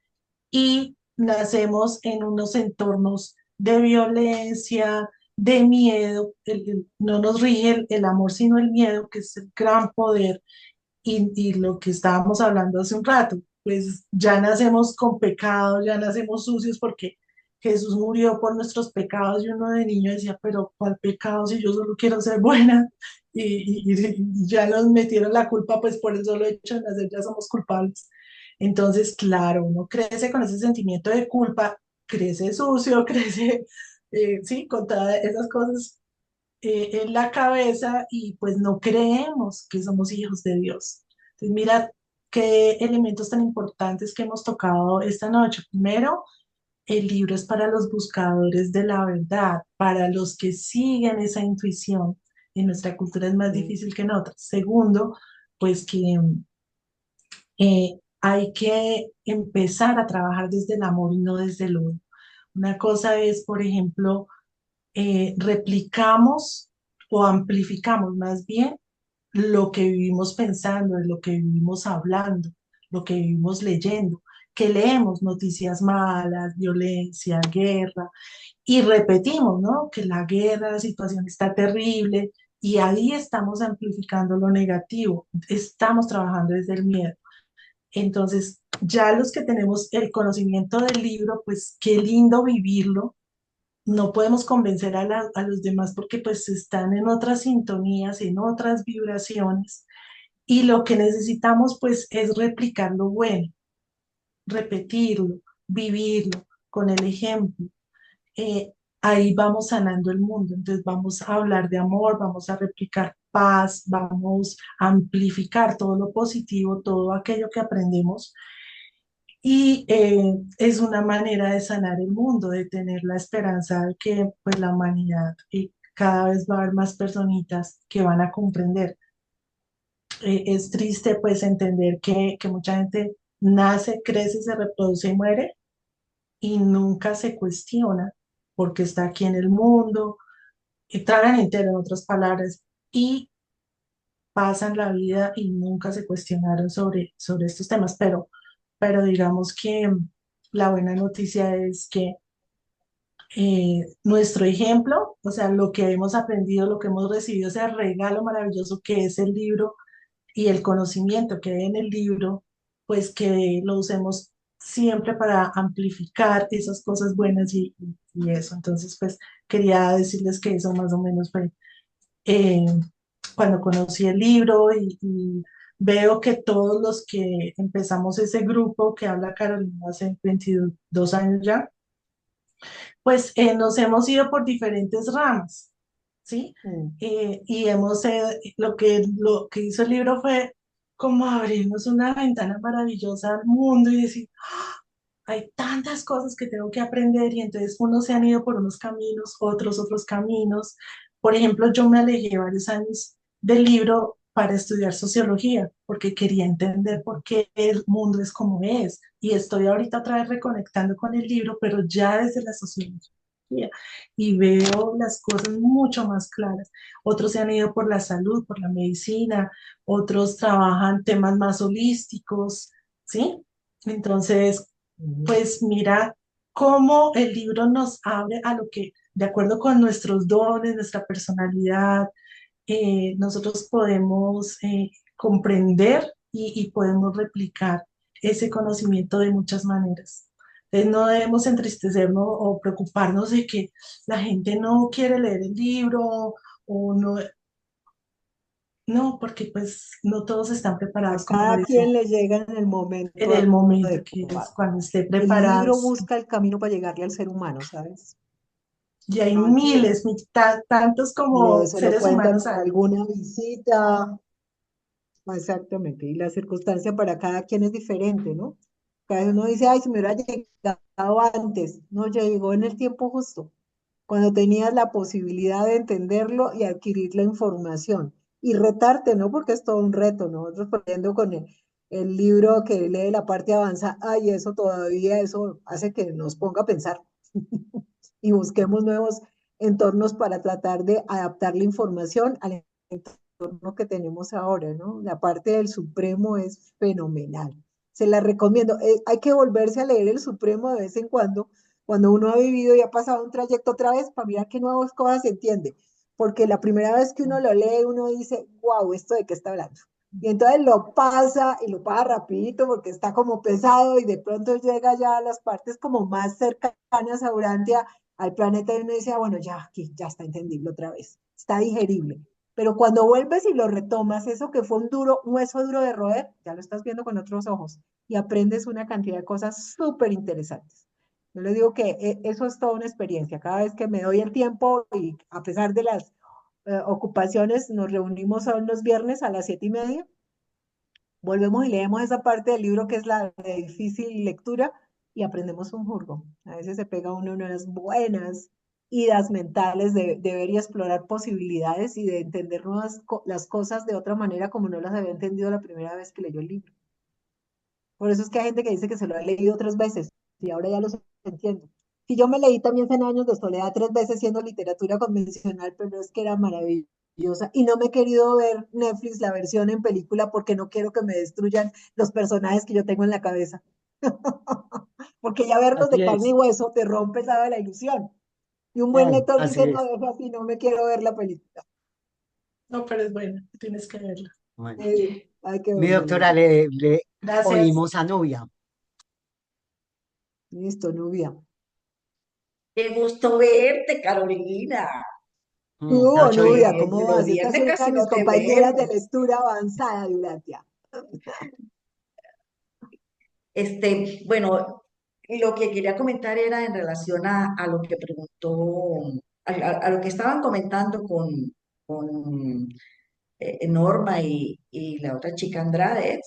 y nacemos en unos entornos de violencia, de miedo, no nos rige el amor, sino el miedo, que es el gran poder y lo que estábamos hablando hace un rato, pues ya nacemos con pecado, ya nacemos sucios porque Jesús murió por nuestros pecados y uno de niño decía, pero ¿cuál pecado si yo solo quiero ser buena? Y ya nos metieron la culpa, pues por el solo hecho de nacer ya somos culpables. Entonces, claro, uno crece con ese sentimiento de culpa, crece sucio, crece, sí, con todas esas cosas en la cabeza y pues no creemos que somos hijos de Dios. Entonces, mira qué elementos tan importantes que hemos tocado esta noche. Primero, el libro es para los buscadores de la verdad, para los que siguen esa intuición. En nuestra cultura es más Sí. difícil que en otras. Segundo, pues que hay que empezar a trabajar desde el amor y no desde el odio. Una cosa es, por ejemplo, replicamos o amplificamos más bien lo que vivimos pensando, de lo que vivimos hablando, lo que vivimos leyendo, que leemos noticias malas, violencia, guerra, y repetimos, ¿no? Que la guerra, la situación está terrible, y ahí estamos amplificando lo negativo, estamos trabajando desde el miedo. Entonces, ya los que tenemos el conocimiento del libro, pues qué lindo vivirlo. No podemos convencer a los demás porque pues están en otras sintonías, en otras vibraciones y lo que necesitamos pues es replicar lo bueno, repetirlo, vivirlo con el ejemplo. Ahí vamos sanando el mundo, entonces vamos a hablar de amor, vamos a replicar paz, vamos a amplificar todo lo positivo, todo aquello que aprendemos y es una manera de sanar el mundo, de tener la esperanza de que pues la humanidad cada vez va a haber más personitas que van a comprender. Es triste pues entender que mucha gente nace, crece, se reproduce y muere y nunca se cuestiona porque está aquí en el mundo, y tragan entero en otras palabras, y pasan la vida y nunca se cuestionaron sobre estos temas, pero digamos que la buena noticia es que nuestro ejemplo, o sea, lo que hemos aprendido, lo que hemos recibido, ese regalo maravilloso que es el libro y el conocimiento que hay en el libro, pues que lo usemos siempre para amplificar esas cosas buenas y eso. Entonces, pues quería decirles que eso más o menos fue eh, cuando conocí el libro y veo que todos los que empezamos ese grupo que habla Carolina hace 22 años ya, pues nos hemos ido por diferentes ramas, ¿sí? Mm. Y lo que hizo el libro fue como abrirnos una ventana maravillosa al mundo y decir, hay tantas cosas que tengo que aprender y entonces unos se han ido por unos caminos, otros caminos. Por ejemplo, yo me alejé varios años del libro para estudiar sociología, porque quería entender por qué el mundo es como es. Y estoy ahorita otra vez reconectando con el libro, pero ya desde la sociología. psicología y veo las cosas mucho más claras. Otros se han ido por la salud, por la medicina, otros trabajan temas más holísticos, ¿sí? Entonces, pues mira cómo el libro nos abre a lo que, de acuerdo con nuestros dones, nuestra personalidad, nosotros podemos comprender y podemos replicar ese conocimiento de muchas maneras. Entonces no debemos entristecernos o preocuparnos de que la gente no quiere leer el libro o no, no, porque pues no todos están A preparados, como lo cada decía, quien le llega en el en momento el momento que es adecuado. cuando esté El libro preparados. busca el camino para llegarle al ser humano, ¿sabes? Y hay Así es. miles, tantos Y como eso lo seres cuentan humanos para hay. alguna visita. Exactamente, y la circunstancia para cada quien es diferente, ¿no? Cada vez uno dice, ay, si me hubiera llegado antes, no llegó en el tiempo justo, cuando tenías la posibilidad de entenderlo y adquirir la información y retarte, ¿no? Porque es todo un reto, ¿no? Nosotros poniendo con el libro que lee la parte avanza, ay, eso todavía, eso hace que nos ponga a pensar y busquemos nuevos entornos para tratar de adaptar la información al entorno que tenemos ahora, ¿no? La parte del Supremo es fenomenal. Se la recomiendo. Hay que volverse a leer el Supremo de vez en cuando uno ha vivido y ha pasado un trayecto otra vez, para mirar qué nuevas cosas se entiende. Porque la primera vez que uno lo lee, uno dice, wow, ¿esto de qué está hablando? Y entonces lo pasa y lo pasa rapidito porque está como pesado y de pronto llega ya a las partes como más cercanas a Urantia, al planeta y uno dice, ah, bueno, ya aquí ya está entendible otra vez, está digerible. Pero cuando vuelves y lo retomas, eso que fue un hueso duro de roer, ya lo estás viendo con otros ojos y aprendes una cantidad de cosas súper interesantes. Yo le digo que eso es toda una experiencia. Cada vez que me doy el tiempo y a pesar de las ocupaciones, nos reunimos a los viernes a las 7:30, volvemos y leemos esa parte del libro que es la de difícil lectura y aprendemos un jurgo. A veces se pega uno unas buenas idas mentales de ver y explorar posibilidades y de entender las cosas de otra manera como no las había entendido la primera vez que leyó el libro. Por eso es que hay gente que dice que se lo ha leído 3 veces y ahora ya lo entiendo. Si yo me leí también Cien años de soledad 3 veces siendo literatura convencional, pero es que era maravillosa y no me he querido ver Netflix la versión en película porque no quiero que me destruyan los personajes que yo tengo en la cabeza. Porque ya verlos de Así carne y es, hueso te rompe la ilusión. Y un buen lector así dice, no, es. deja así, no me quiero ver la película. No, pero es bueno, tienes que verlo. Bueno, Hay que mi verlo, doctora, Lili. le Gracias. oímos a Nubia. Listo, Nubia. Qué gusto verte, Carolina. ¿Qué Mm, hubo, Nubia? Oye, ¿Cómo los vas? Esta es viernes una de casi mis no te compañeras de vemos. lectura avanzada de Uratia. Bueno, lo que quería comentar era en relación a lo que preguntó, a lo que estaban comentando con Norma y la otra chica Andrade,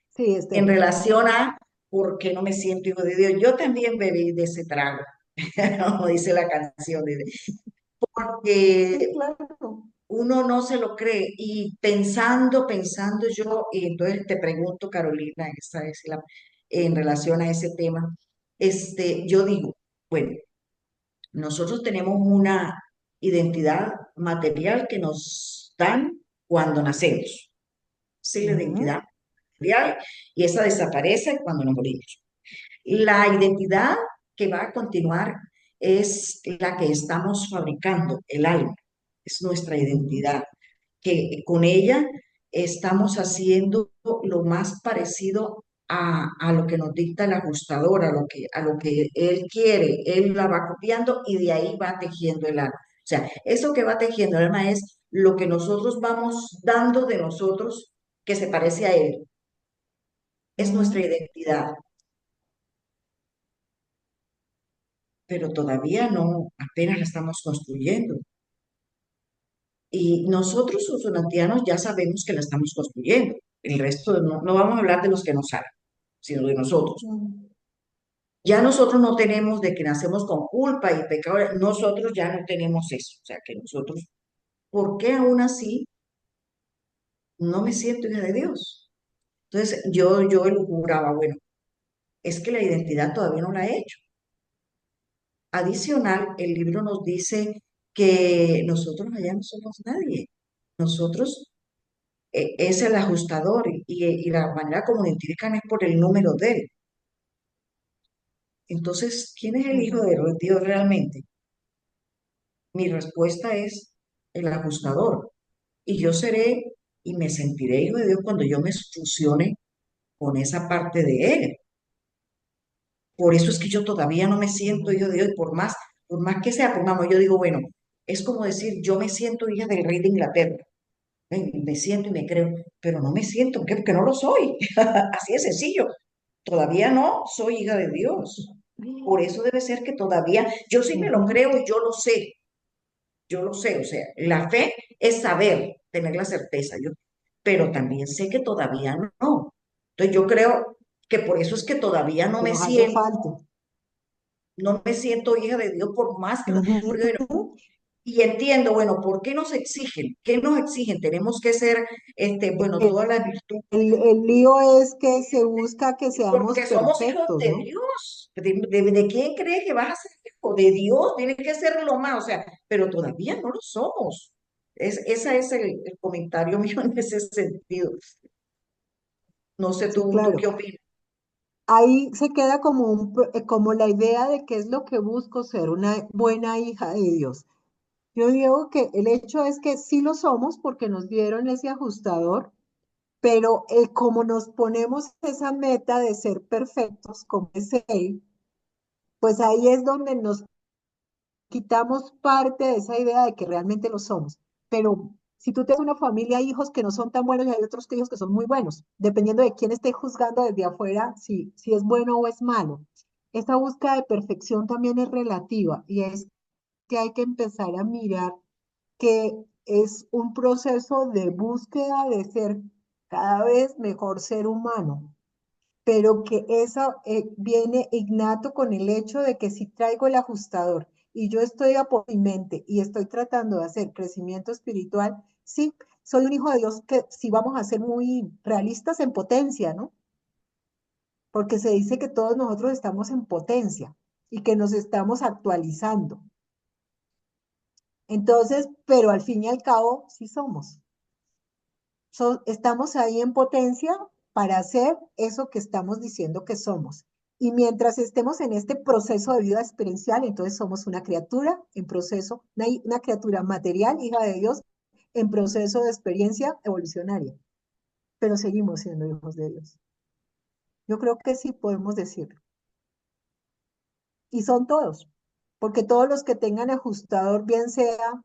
Sí, en Esther. relación a por qué no me siento hijo de Dios. Yo también bebí de ese trago, como dice la canción, Sí, porque claro. uno no se lo cree y pensando yo, y entonces te pregunto, Carolina, en relación a ese tema, yo digo, bueno, nosotros tenemos una identidad material que nos dan cuando nacemos, sí, la Ujú, identidad material, y esa desaparece cuando nos morimos. La identidad que va a continuar es la que estamos fabricando, el alma, es nuestra ujú, identidad que con ella estamos haciendo lo más parecido a lo que nos dicta el ajustador, a lo que él quiere, él la va copiando y de ahí va tejiendo el alma. O sea, eso que va tejiendo el alma es lo que nosotros vamos dando de nosotros que se parece a él, es nuestra ujú. identidad, pero todavía no, apenas la estamos construyendo. Y nosotros, los donantianos, ya sabemos que la estamos construyendo. El resto, no vamos a hablar de los que no saben, sino de nosotros. Mm. Ya nosotros no tenemos de que nacemos con culpa y pecado, nosotros ya no tenemos eso. O sea, que nosotros, ¿por qué aún así no me siento hija de Dios? Entonces, yo juraba, bueno, es que la identidad todavía no la he hecho. Adicional, el libro nos dice que nosotros allá no somos nadie. Nosotros es el ajustador y la manera como nos identifican es por el número de él. Entonces, ¿quién es el hijo Ujú. de Dios realmente? Mi respuesta es el ajustador. Y yo seré y me sentiré hijo de Dios cuando yo me fusione con esa parte de él. Por eso es que yo todavía no me siento Ujú. hijo de Dios, y por más que sea, pongamos, yo digo, bueno, es como decir, yo me siento hija del rey de Inglaterra. Me siento y me creo, pero no me siento, ¿por qué? Porque no lo soy. Así de sencillo. Todavía no soy hija de Dios. Por eso debe ser que todavía, yo sí me lo Ujú. creo y yo lo sé, o sea, la fe es saber, tener la certeza, pero también sé que todavía no. Entonces yo creo que por eso es que todavía Que nos hace falta. no me siento hija de Dios por más que, porque bueno, Ujú. y entiendo, bueno, ¿por qué nos exigen? ¿Qué nos exigen? Tenemos que ser, bueno, El, todas las virtudes, el lío es que se busca que seamos porque somos hijos perfectos, de ¿no? Dios. ¿De quién cree que vas a ser hijo? De Dios, tiene que ser lo más, o sea, pero todavía no lo somos. Ese es el comentario mío en ese sentido. No sé Sí, tú qué claro. opinas. Ahí se queda como como la idea de qué es lo que busco ser una buena hija de Dios. Yo digo que el hecho es que sí lo somos porque nos dieron ese ajustador, pero como nos ponemos esa meta de ser perfectos como es Él, pues ahí es donde nos quitamos parte de esa idea de que realmente lo somos. Pero si tú tienes una familia, hijos que no son tan buenos y hay otros hijos que son muy buenos, dependiendo de quién esté juzgando desde afuera si es bueno o es malo. Esa búsqueda de perfección también es relativa y es que hay que empezar a mirar que es un proceso de búsqueda de ser cada vez mejor ser humano, pero que eso viene innato con el hecho de que si traigo el ajustador y yo estoy a por mi mente y estoy tratando de hacer crecimiento espiritual, sí, soy un hijo de Dios que si vamos a ser muy realistas en potencia, ¿no? Porque se dice que todos nosotros estamos en potencia y que nos estamos actualizando. Entonces, pero al fin y al cabo, sí somos. Estamos ahí en potencia para hacer eso que estamos diciendo que somos. Y mientras estemos en este proceso de vida experiencial, entonces somos una criatura en proceso, una criatura material, hija de Dios, en proceso de experiencia evolucionaria. Pero seguimos siendo hijos de Dios. Yo creo que sí podemos decirlo. Y son todos, porque todos los que tengan ajustador, bien sea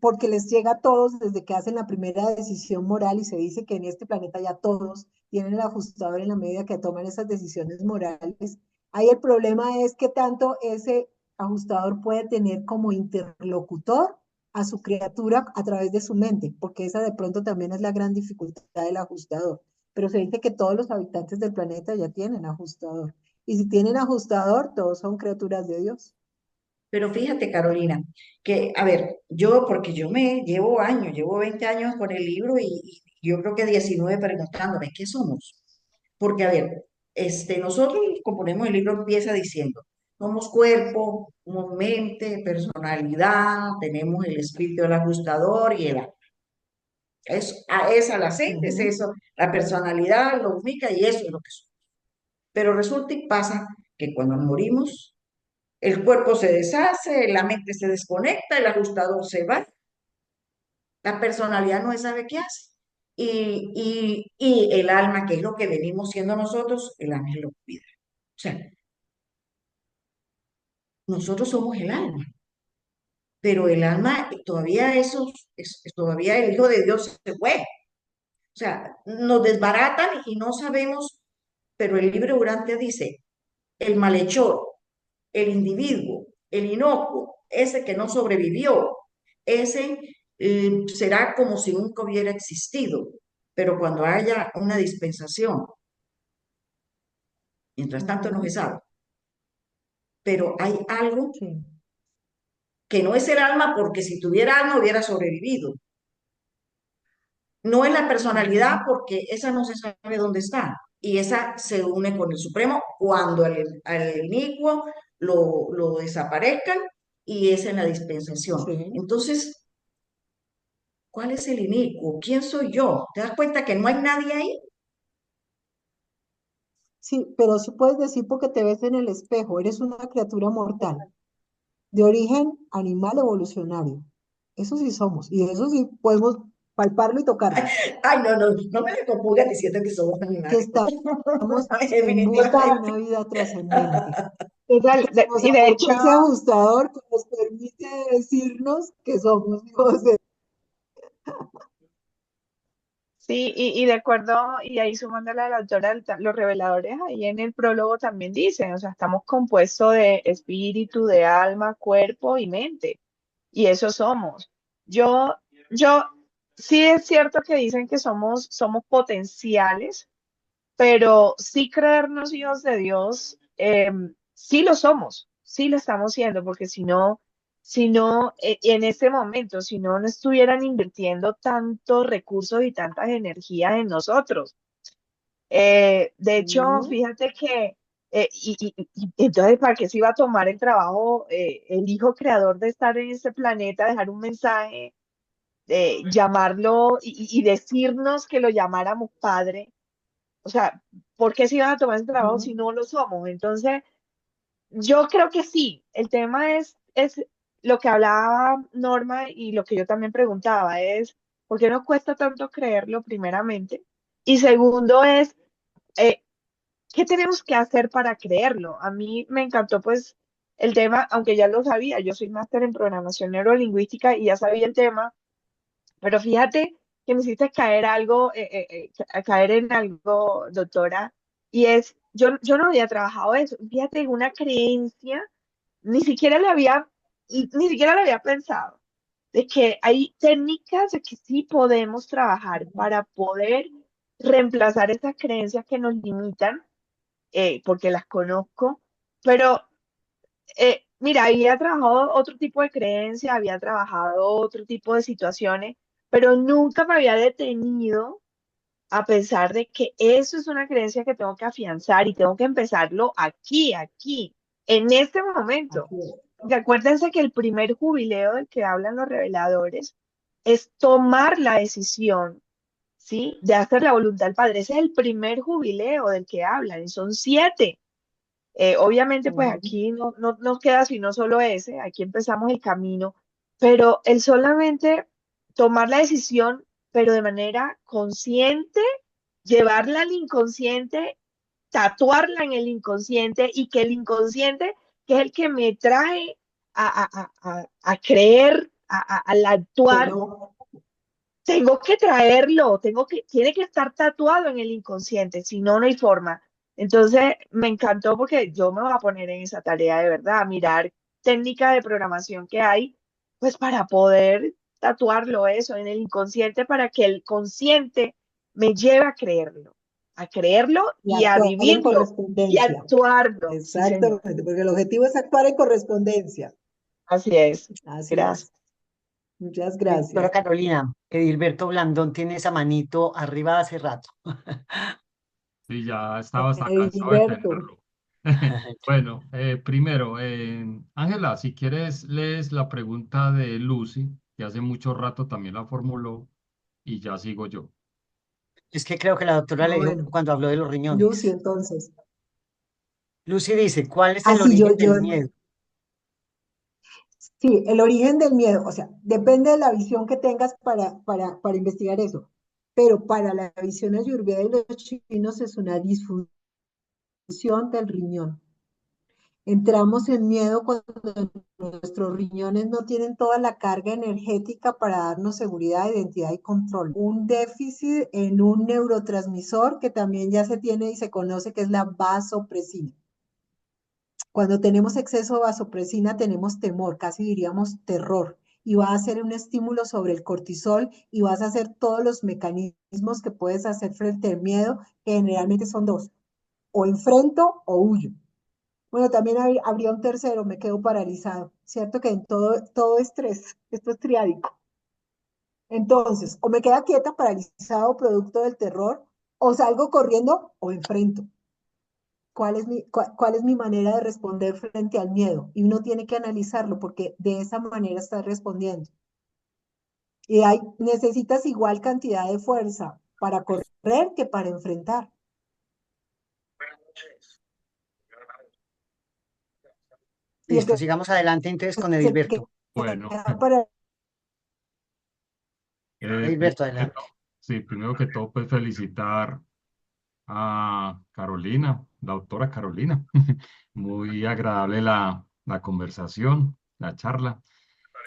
porque les llega a todos desde que hacen la primera decisión moral y se dice que en este planeta ya todos tienen el ajustador en la medida que toman esas decisiones morales. Ahí el problema es que tanto ese ajustador puede tener como interlocutor a su criatura a través de su mente, porque esa de pronto también es la gran dificultad del ajustador. Pero se dice que todos los habitantes del planeta ya tienen ajustador. Y si tienen ajustador, todos son criaturas de Dios. Pero fíjate, Carolina, que, a ver, porque yo me llevo años, llevo 20 años con el libro y yo creo que 19 preguntándome, ¿qué somos? Porque, a ver, nosotros componemos el libro, empieza diciendo, somos cuerpo, somos mente, personalidad, tenemos el espíritu del ajustador y el alma. Esa la aceite, es Ujú. eso, la personalidad lo ubica y eso es lo que somos. Pero resulta y pasa que cuando morimos, el cuerpo se deshace, la mente se desconecta, el ajustador se va, la personalidad no sabe qué hace. Y el alma, que es lo que venimos siendo nosotros, el ángel lo cuida. O sea, nosotros somos el alma, pero el alma todavía todavía el Hijo de Dios se fue. O sea, nos desbaratan y no sabemos, pero el libro durante dice, el malhechor, el individuo, el inocuo, ese que no sobrevivió, ese será como si nunca hubiera existido, pero cuando haya una dispensación, mientras tanto no se Ujú. sabe, pero hay algo Sí. que no es el alma porque si tuviera alma hubiera sobrevivido. No es la personalidad Ujú. porque esa no se sabe dónde está y esa se une con el Supremo cuando al inicuo lo desaparezcan y es en la dispensación. Sí. Entonces, ¿cuál es el inicuo? ¿Quién soy yo? ¿Te das cuenta que no hay nadie ahí? Sí, pero sí puedes decir porque te ves en el espejo, eres una criatura mortal, de origen animal evolucionario. Eso sí somos, y eso sí podemos palparlo y tocarlo, Ay, no, no, no me le compongas diciendo que somos que animales. estamos en busca de una Definitivamente. vida trascendente. Y Total, que se nos y de aportó hecho, ese ajustador que nos permite decirnos que somos hijos de... sí, y de acuerdo, y ahí sumándole a la autora, los reveladores ahí en el prólogo también dicen, o sea, estamos compuestos de espíritu, de alma, cuerpo y mente, y eso somos. Yo, yo, sí es cierto que dicen que somos potenciales, pero sí creernos hijos de Dios, sí lo somos, sí lo estamos siendo, porque si no, en este momento, si no, no estuvieran invirtiendo tantos recursos y tantas energías en nosotros. De hecho, Mm, fíjate que, y entonces, ¿para qué se iba a tomar el trabajo, el hijo creador de estar en este planeta, dejar un mensaje, llamarlo y decirnos que lo llamáramos padre? O sea, ¿por qué se iban a tomar ese trabajo si ujú. no lo somos? Entonces, yo creo que sí. El tema es lo que hablaba Norma y lo que yo también preguntaba es, ¿por qué nos cuesta tanto creerlo, primeramente? Y segundo es, eh, ¿qué tenemos que hacer para creerlo? A mí me encantó, pues, el tema, aunque ya lo sabía, yo soy máster en programación neurolingüística y ya sabía el tema, pero fíjate que me hiciste caer caer en algo, doctora, y es, yo no había trabajado eso. Fíjate, en una creencia, ni siquiera le había, ni siquiera le había pensado, de que hay técnicas de que sí podemos trabajar para poder reemplazar esas creencias que nos limitan, porque las conozco, pero mira, había trabajado otro tipo de creencia, había trabajado otro tipo de situaciones, pero nunca me había detenido a pensar de que eso es una creencia que tengo que afianzar y tengo que empezarlo aquí, en este momento. Así es. Porque acuérdense que el primer jubileo del que hablan los reveladores es tomar la decisión, ¿sí? De hacer la voluntad del Padre. Ese es el primer jubileo del que hablan, y son 7. Obviamente, pues Ujú. aquí no nos queda sino solo ese, aquí empezamos el camino, pero el solamente tomar la decisión, pero de manera consciente, llevarla al inconsciente, tatuarla en el inconsciente y que el inconsciente, que es el que me trae a creer, al Que actuar, no, tengo que traerlo, tiene que estar tatuado en el inconsciente, si no, no hay forma. Entonces, me encantó porque yo me voy a poner en esa tarea de verdad, a mirar técnicas de programación que hay, pues para poder tatuarlo eso en el inconsciente para que el consciente me lleve a creerlo y y a actuar en vivirlo y a correspondencia. actuarlo. Sí, señor. Exactamente, porque el objetivo es actuar en correspondencia. Así es. Así Gracias. es. Muchas Doctora gracias. Carolina, Edilberto Blandón tiene esa manito arriba hace rato. Sí, ya estaba hasta cansado de Gilberto, tenerlo. Bueno, primero, Ángela, si quieres, lees la pregunta de Lucy, que hace mucho rato también la formuló, y ya sigo yo. Es que creo que la doctora le dijo bueno, cuando habló de los Lucy, riñones. entonces. Lucy dice, ¿cuál es el Así origen yo, del miedo? sí, el origen del miedo, o sea, depende de la visión que tengas para investigar eso. Pero para la visión ayurveda y los chinos es una disfunción del riñón. Entramos en miedo cuando nuestros riñones no tienen toda la carga energética para darnos seguridad, identidad y control. Un déficit en un neurotransmisor que también ya se tiene y se conoce que es la vasopresina. Cuando tenemos exceso de vasopresina tenemos temor, casi diríamos terror, y va a ser un estímulo sobre el cortisol y vas a hacer todos los mecanismos que puedes hacer frente al miedo, que generalmente son dos, o enfrento o huyo. Bueno, también habría un tercero, me quedo paralizado. Cierto que en todo estrés, esto es triádico. Entonces, o me queda quieta, paralizado, producto del terror, o salgo corriendo o enfrento. cuál es mi manera de responder frente al miedo. Y uno tiene que analizarlo porque de esa manera estás respondiendo. Y necesitas igual cantidad de fuerza para correr que para enfrentar. Y el Listo, que sigamos adelante entonces con se Edilberto. Bueno, queda para Edilberto, primero que adelante. todo, sí, primero que todo, pues felicitar a Carolina, la doctora Carolina. Muy agradable la conversación, la charla.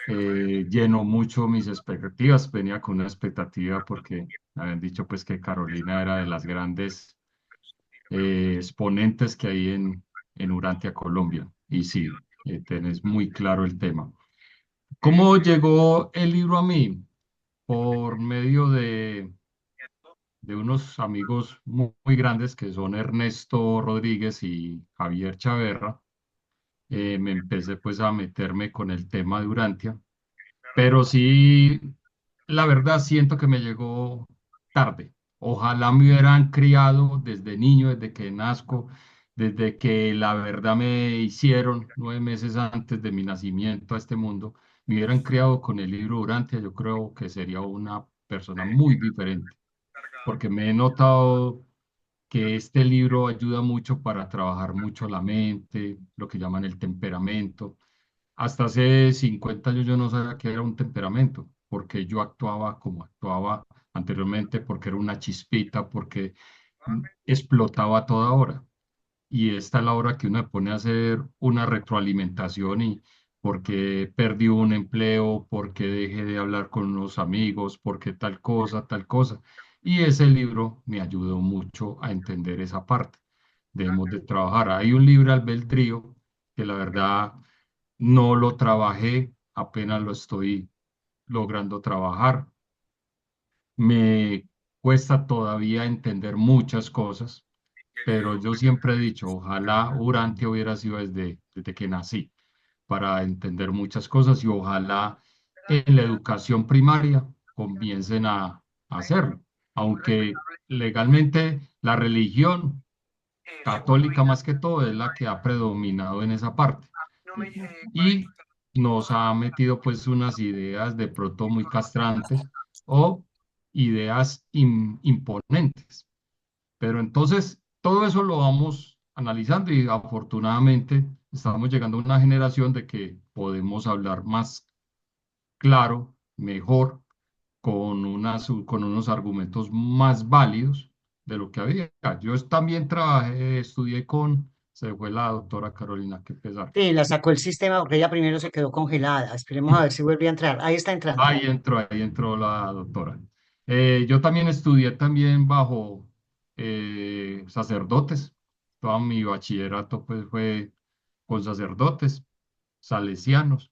Llenó mucho mis expectativas. Venía con una expectativa porque habían dicho pues que Carolina era de las grandes exponentes que hay en Urantia, Colombia. Y sí, tenés muy claro el tema. ¿Cómo llegó el libro a mí? Por medio de unos amigos muy grandes que son Ernesto Rodríguez y Javier Chaverra. Me empecé pues a meterme con el tema de Urantia, pero sí, la verdad siento que me llegó tarde. Ojalá me hubieran criado desde niño, desde que nazco, desde que la verdad me hicieron 9 meses antes de mi nacimiento a este mundo, me hubieran criado con el libro Urantia, yo creo que sería una persona muy diferente, porque me he notado que este libro ayuda mucho para trabajar mucho la mente, lo que llaman el temperamento. Hasta hace 50 años yo no sabía qué era un temperamento, porque yo actuaba como actuaba anteriormente, porque era una chispita, porque explotaba a toda hora. Y esta es la hora que uno se pone a hacer una retroalimentación y porque perdí un empleo, porque dejé de hablar con unos amigos, porque tal cosa, tal cosa. Y ese libro me ayudó mucho a entender esa parte. Debemos de trabajar. Hay un libre albedrío que la verdad no lo trabajé, apenas lo estoy logrando trabajar. Me cuesta todavía entender muchas cosas, pero yo siempre he dicho, ojalá Urantia hubiera sido desde que nací para entender muchas cosas y ojalá en la educación primaria comiencen a hacerlo, aunque legalmente la religión católica más que todo es la que ha predominado en esa parte y nos ha metido pues unas ideas de pronto muy castrantes o ideas imponentes. Pero entonces todo eso lo vamos analizando y afortunadamente estamos llegando a una generación de que podemos hablar más claro, mejor, con unos argumentos más válidos de lo que había. Yo también trabajé, estudié se fue la doctora Carolina, qué pesar. Sí, la sacó el sistema porque ella primero se quedó congelada. Esperemos a ver si vuelve a entrar. Ahí está entrando. Ahí entró la doctora. Yo también estudié también bajo sacerdotes. Todo mi bachillerato pues fue con sacerdotes salesianos.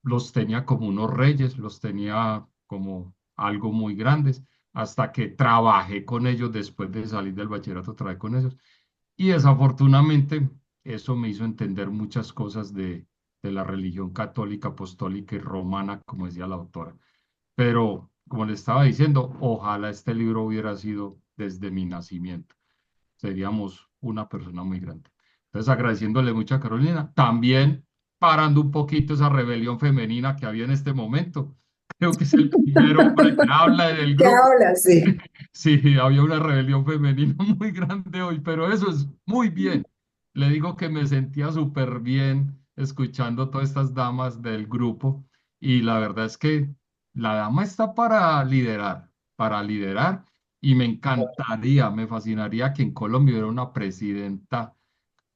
Los tenía como unos reyes, los tenía como algo muy grandes, hasta que trabajé con ellos después de salir del bachillerato, trabajé con ellos. Y desafortunadamente eso me hizo entender muchas cosas de la religión católica, apostólica y romana, como decía la autora. Pero, como le estaba diciendo, ojalá este libro hubiera sido desde mi nacimiento. Seríamos una persona muy grande. Entonces, agradeciéndole mucho a Carolina, también parando un poquito esa rebelión femenina que había en este momento. Creo que es el primer hombre que habla en el ¿qué grupo. habla? Sí. Sí, había una rebelión femenina muy grande hoy, pero eso es muy bien. Le digo que me sentía súper bien escuchando todas estas damas del grupo y la verdad es que la dama está para liderar y me encantaría, me fascinaría que en Colombia hubiera una presidenta,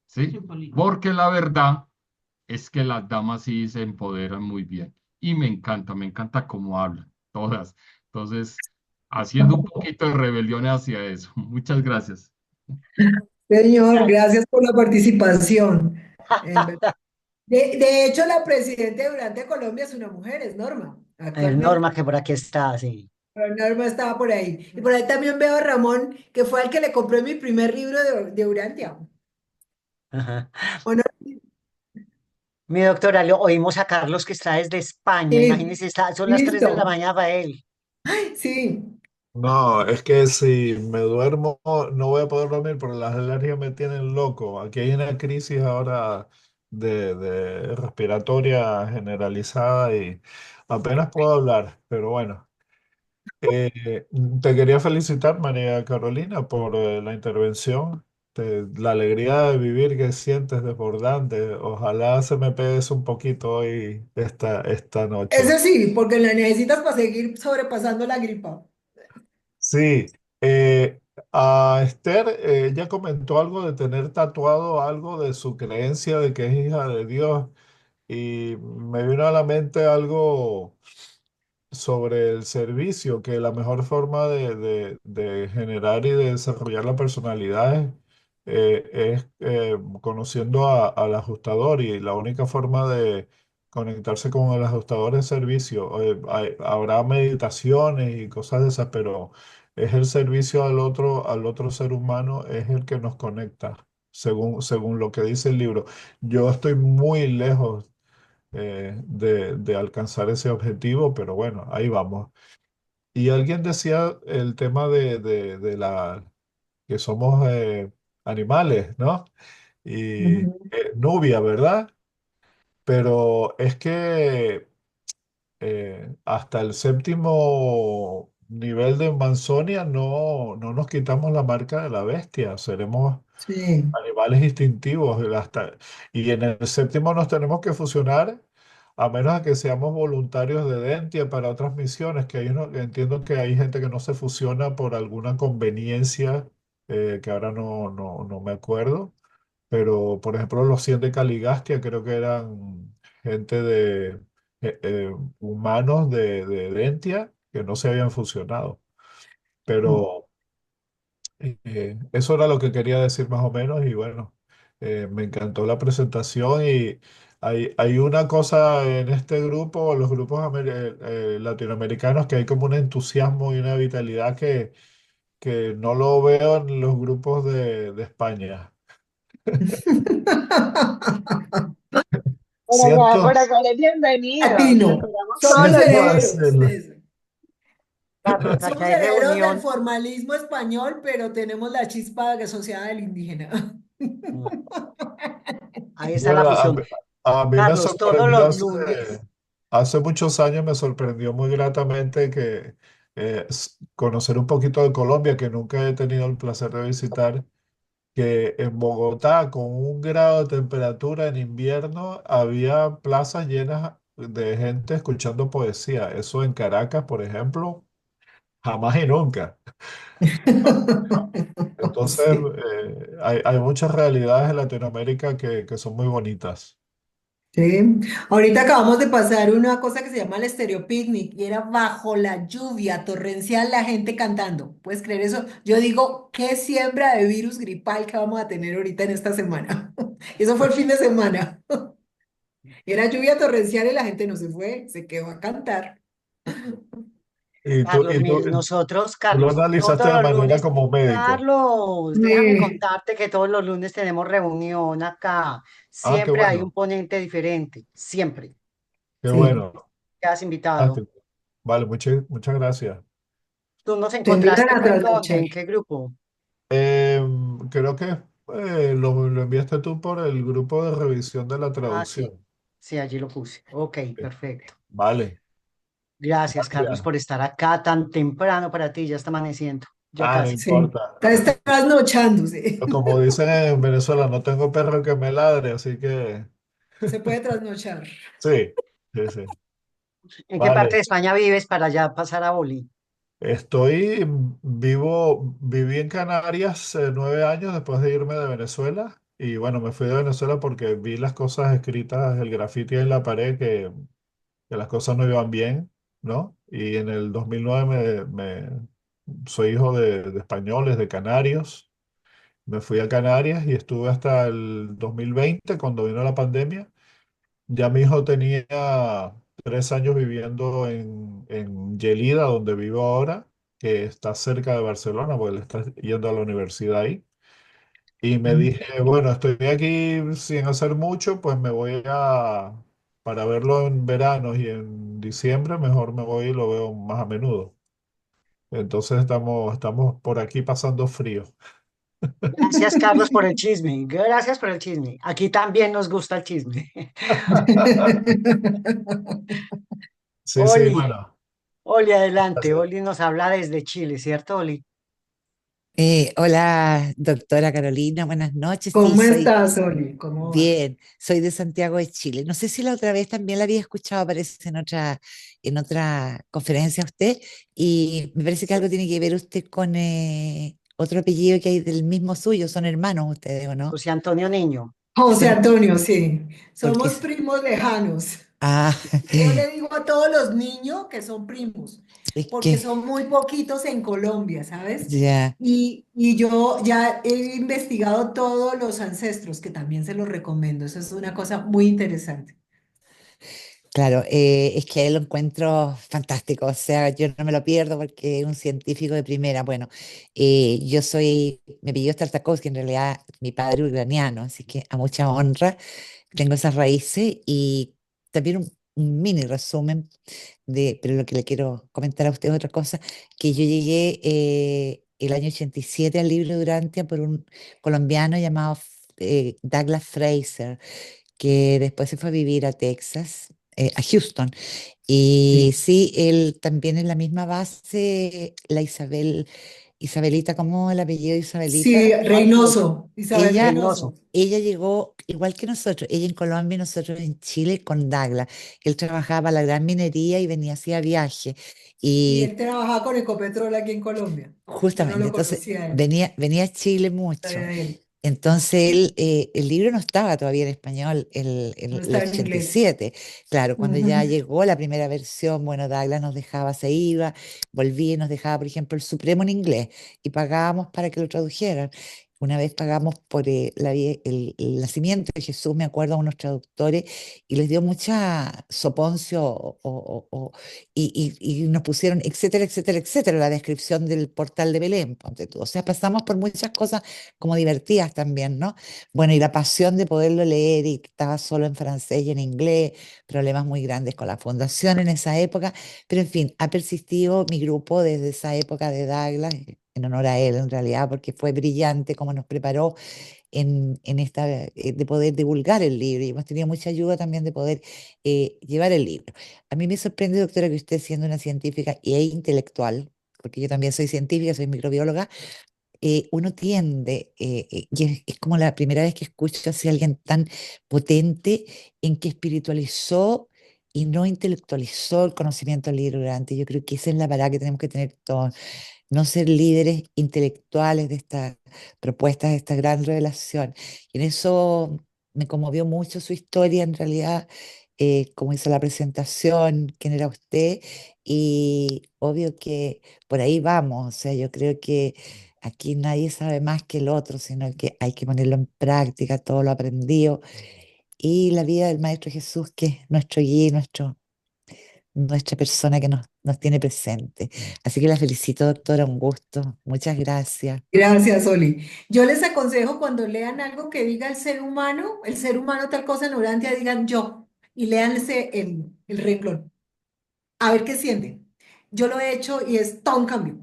¿sí? Porque la verdad es que las damas sí se empoderan muy bien y me encanta cómo hablan, todas. Entonces, haciendo un poquito de rebelión hacia eso. Muchas gracias. Señor, gracias por la participación. En ver- de hecho, la presidenta durante Colombia es una mujer, es Norma, actualmente. Norma, que por aquí está, sí. Pero Norma estaba por ahí. Y por ahí también veo a Ramón, que fue el que le compró mi primer libro de Urantia. Ajá. ¿O no? Mi doctora, lo oímos a Carlos que está desde España. Sí, Imagínese, son las 3 de la listo. mañana para él. Sí. No, es que si me duermo no voy a poder dormir porque las alergias me tienen loco. Aquí hay una crisis ahora de respiratoria generalizada y apenas puedo hablar, pero bueno. Te quería felicitar, María Carolina, por la intervención, la alegría de vivir que sientes desbordante. Ojalá se me pegue eso un poquito hoy, esta noche. Ese sí, porque la necesitas para seguir sobrepasando la gripa. Sí, eh, a Esther, ella comentó algo de tener tatuado algo de su creencia de que es hija de Dios y me vino a la mente algo sobre el servicio, que la mejor forma de generar y de desarrollar la personalidad es conociendo al ajustador y la única forma de conectarse con el ajustador es servicio. Habrá meditaciones y cosas de esas, pero es el servicio al otro ser humano, es el que nos conecta, según lo que dice el libro. Yo estoy muy lejos de alcanzar ese objetivo, pero bueno, ahí vamos. Y alguien decía el tema de la que somos animales, ¿no? Y Ujú. Nubia, ¿verdad? Pero es que hasta el séptimo nivel de Manzonia no nos quitamos la marca de la bestia, seremos Sí. animales instintivos. Y en el séptimo nos tenemos que fusionar, a menos de que seamos voluntarios de Dentia para otras misiones, que entiendo que hay gente que no se fusiona por alguna conveniencia, que ahora no me acuerdo. Pero, por ejemplo, los 100 de Caligastia creo que eran gente humanos de Dentia que no se habían fusionado. Pero eso era lo que quería decir más o menos y bueno, me encantó la presentación y hay una cosa en este grupo, los grupos latinoamericanos, que hay como un entusiasmo y una vitalidad que no lo veo en los grupos de España. Por Siento, acá eres bienvenido. Te Latino. esperamos todos Somos los siento días. herederos hacerlo. de eso. Carlos, aquí Somos hay herederos del reunión. formalismo español, pero tenemos la chispa asociada del indígena. Mm, Ahí está la Bueno, fusión. a mí me Carlos, todos sorprendió los lunes. hace muchos años, me sorprendió muy gratamente que conocer un poquito de Colombia, que nunca he tenido el placer de visitar, que en Bogotá, con 1 grado de temperatura en invierno, había plazas llenas de gente escuchando poesía. Eso en Caracas, por ejemplo, jamás y nunca. Entonces, Sí. hay muchas realidades en Latinoamérica que son muy bonitas. Sí. Ahorita acabamos de pasar una cosa que se llama el Estéreo Picnic y era bajo la lluvia torrencial la gente cantando. ¿Puedes creer eso? Yo digo, qué siembra de virus gripal que vamos a tener ahorita en esta semana. Eso fue el fin de semana. Era lluvia torrencial y la gente no se fue, se quedó a cantar. Y tú, Carlos, y tú, nosotros, tú lo Carlos, analizaste todos de los manera lunes, como médico. Carlos, déjame Sí. contarte que todos los lunes tenemos reunión acá. Ah, qué Siempre hay un bueno, ponente diferente, siempre. qué Sí. bueno. Quedas invitado. Fantástico. Vale, muchas gracias. ¿Tú nos Te invitan encontraste a en dónde? trasnochar. ¿En qué grupo? Creo que lo enviaste tú por el grupo de revisión de la Ah, sí, traducción. sí, allí lo puse. Ok, Eh, perfecto. Vale, Gracias, Carlos, gracias. por estar acá tan temprano para ti. Ya está amaneciendo. Ya Ah, no casi. Sí. importa. Está trasnochándose. Como dicen en Venezuela, no tengo perro que me ladre, así que Se puede trasnochar. sí, sí, sí. ¿En qué parte Vale. de España vives para ya pasar a Boli? Viví en Canarias 9 años después de irme de Venezuela. Y bueno, me fui de Venezuela porque vi las cosas escritas, el grafiti en la pared, que las cosas no iban bien, ¿no? Y en el 2009 soy hijo de españoles, de canarios. Me fui a Canarias y estuve hasta el 2020 cuando vino la pandemia. Ya mi hijo tenía 3 años viviendo en Gelida, donde vivo ahora, que está cerca de Barcelona, porque él está yendo a la universidad ahí. Y me dije, bueno, estoy aquí sin hacer mucho, pues para verlo en verano y en diciembre, mejor me voy y lo veo más a menudo. Entonces estamos por aquí pasando frío. Gracias, Carlos, por el chisme. Gracias por el chisme. Aquí también nos gusta el chisme. Sí, sí, Oli, bueno. Oli, adelante. Gracias. Oli nos habla desde Chile, ¿cierto, Oli? Hola, doctora Carolina, buenas noches. Sí, ¿Cómo soy estás, Oli? ¿Cómo vas? bien, soy de Santiago de Chile. No sé si la otra vez también la había escuchado, parece en otra conferencia usted, y me parece que algo tiene que ver usted con otro apellido que hay del mismo suyo, son hermanos ustedes, ¿o no? José Antonio Niño. José Son, Antonio, sí. porque, Somos primos lejanos. ah, Yo le digo a todos los niños que son primos, es porque que, son muy poquitos en Colombia, ¿sabes? ya. Y yo ya he investigado todos los ancestros, que también se los recomiendo. Eso es una cosa muy interesante. Claro, es que él lo encuentro fantástico, o sea, yo no me lo pierdo porque es un científico de primera. Bueno, me apellido Tartakovsky, en realidad mi padre ucraniano, así que a mucha honra tengo esas raíces y también un mini resumen pero lo que le quiero comentar a usted es otra cosa, que yo llegué el año 87 al libro Durantia por un colombiano llamado Douglas Fraser, que después se fue a vivir a Texas, a Houston. Y Sí, sí, él también en la misma base, Isabelita, ¿cómo el apellido de sí, Isabelita? Reynoso. Reynoso, Isabel Ella, Reynoso. Reynoso. ella llegó igual que nosotros, ella en Colombia y nosotros en Chile con Douglas. Él trabajaba para la gran minería y venía así a viaje. Y Y él trabajaba con Ecopetrol aquí en Colombia. Yo no justamente, lo entonces conocía a él, venía a Chile mucho. sabía de él. Entonces el libro no estaba todavía en español, No el estaba en inglés. 87. Claro, cuando Ujú. ya llegó la primera versión, bueno, Douglas nos dejaba, se iba, volvía y nos dejaba, por ejemplo, el Supremo en inglés y pagábamos para que lo tradujeran. Una vez pagamos por el nacimiento de Jesús, me acuerdo, a unos traductores y les dio mucha soponcio y nos pusieron, etcétera, etcétera, etcétera, la descripción del portal de Belén, ponte tú. O sea, pasamos por muchas cosas como divertidas también, ¿no? Bueno, y la pasión de poderlo leer y que estaba solo en francés y en inglés, problemas muy grandes con la fundación en esa época, pero en fin, ha persistido mi grupo desde esa época de Douglas, en honor a él en realidad, porque fue brillante como nos preparó en esta, de poder divulgar el libro y hemos tenido mucha ayuda también de poder llevar el libro. A mí me sorprende, doctora, que usted siendo una científica y intelectual, porque yo también soy científica, soy microbióloga, uno tiende, y es como la primera vez que escucho así a alguien tan potente en que espiritualizó y no intelectualizó el conocimiento del libro durante. Yo creo que esa es la parada que tenemos que tener todos, no ser líderes intelectuales de estas propuestas, de esta gran revelación. Y en eso me conmovió mucho su historia, en realidad, cómo hizo la presentación, quién era usted, y obvio que por ahí vamos, o sea, yo creo que aquí nadie sabe más que el otro, sino que hay que ponerlo en práctica, todo lo aprendido, y la vida del Maestro Jesús, que es nuestro guía y nuestra persona que nos tiene presente. Así que la felicito, doctora, un gusto. Muchas gracias. Gracias, Oli. Yo les aconsejo cuando lean algo que diga el ser humano tal cosa, en Urantia, digan yo y léanse el renglón. A ver qué sienten. Yo lo he hecho y es todo un cambio.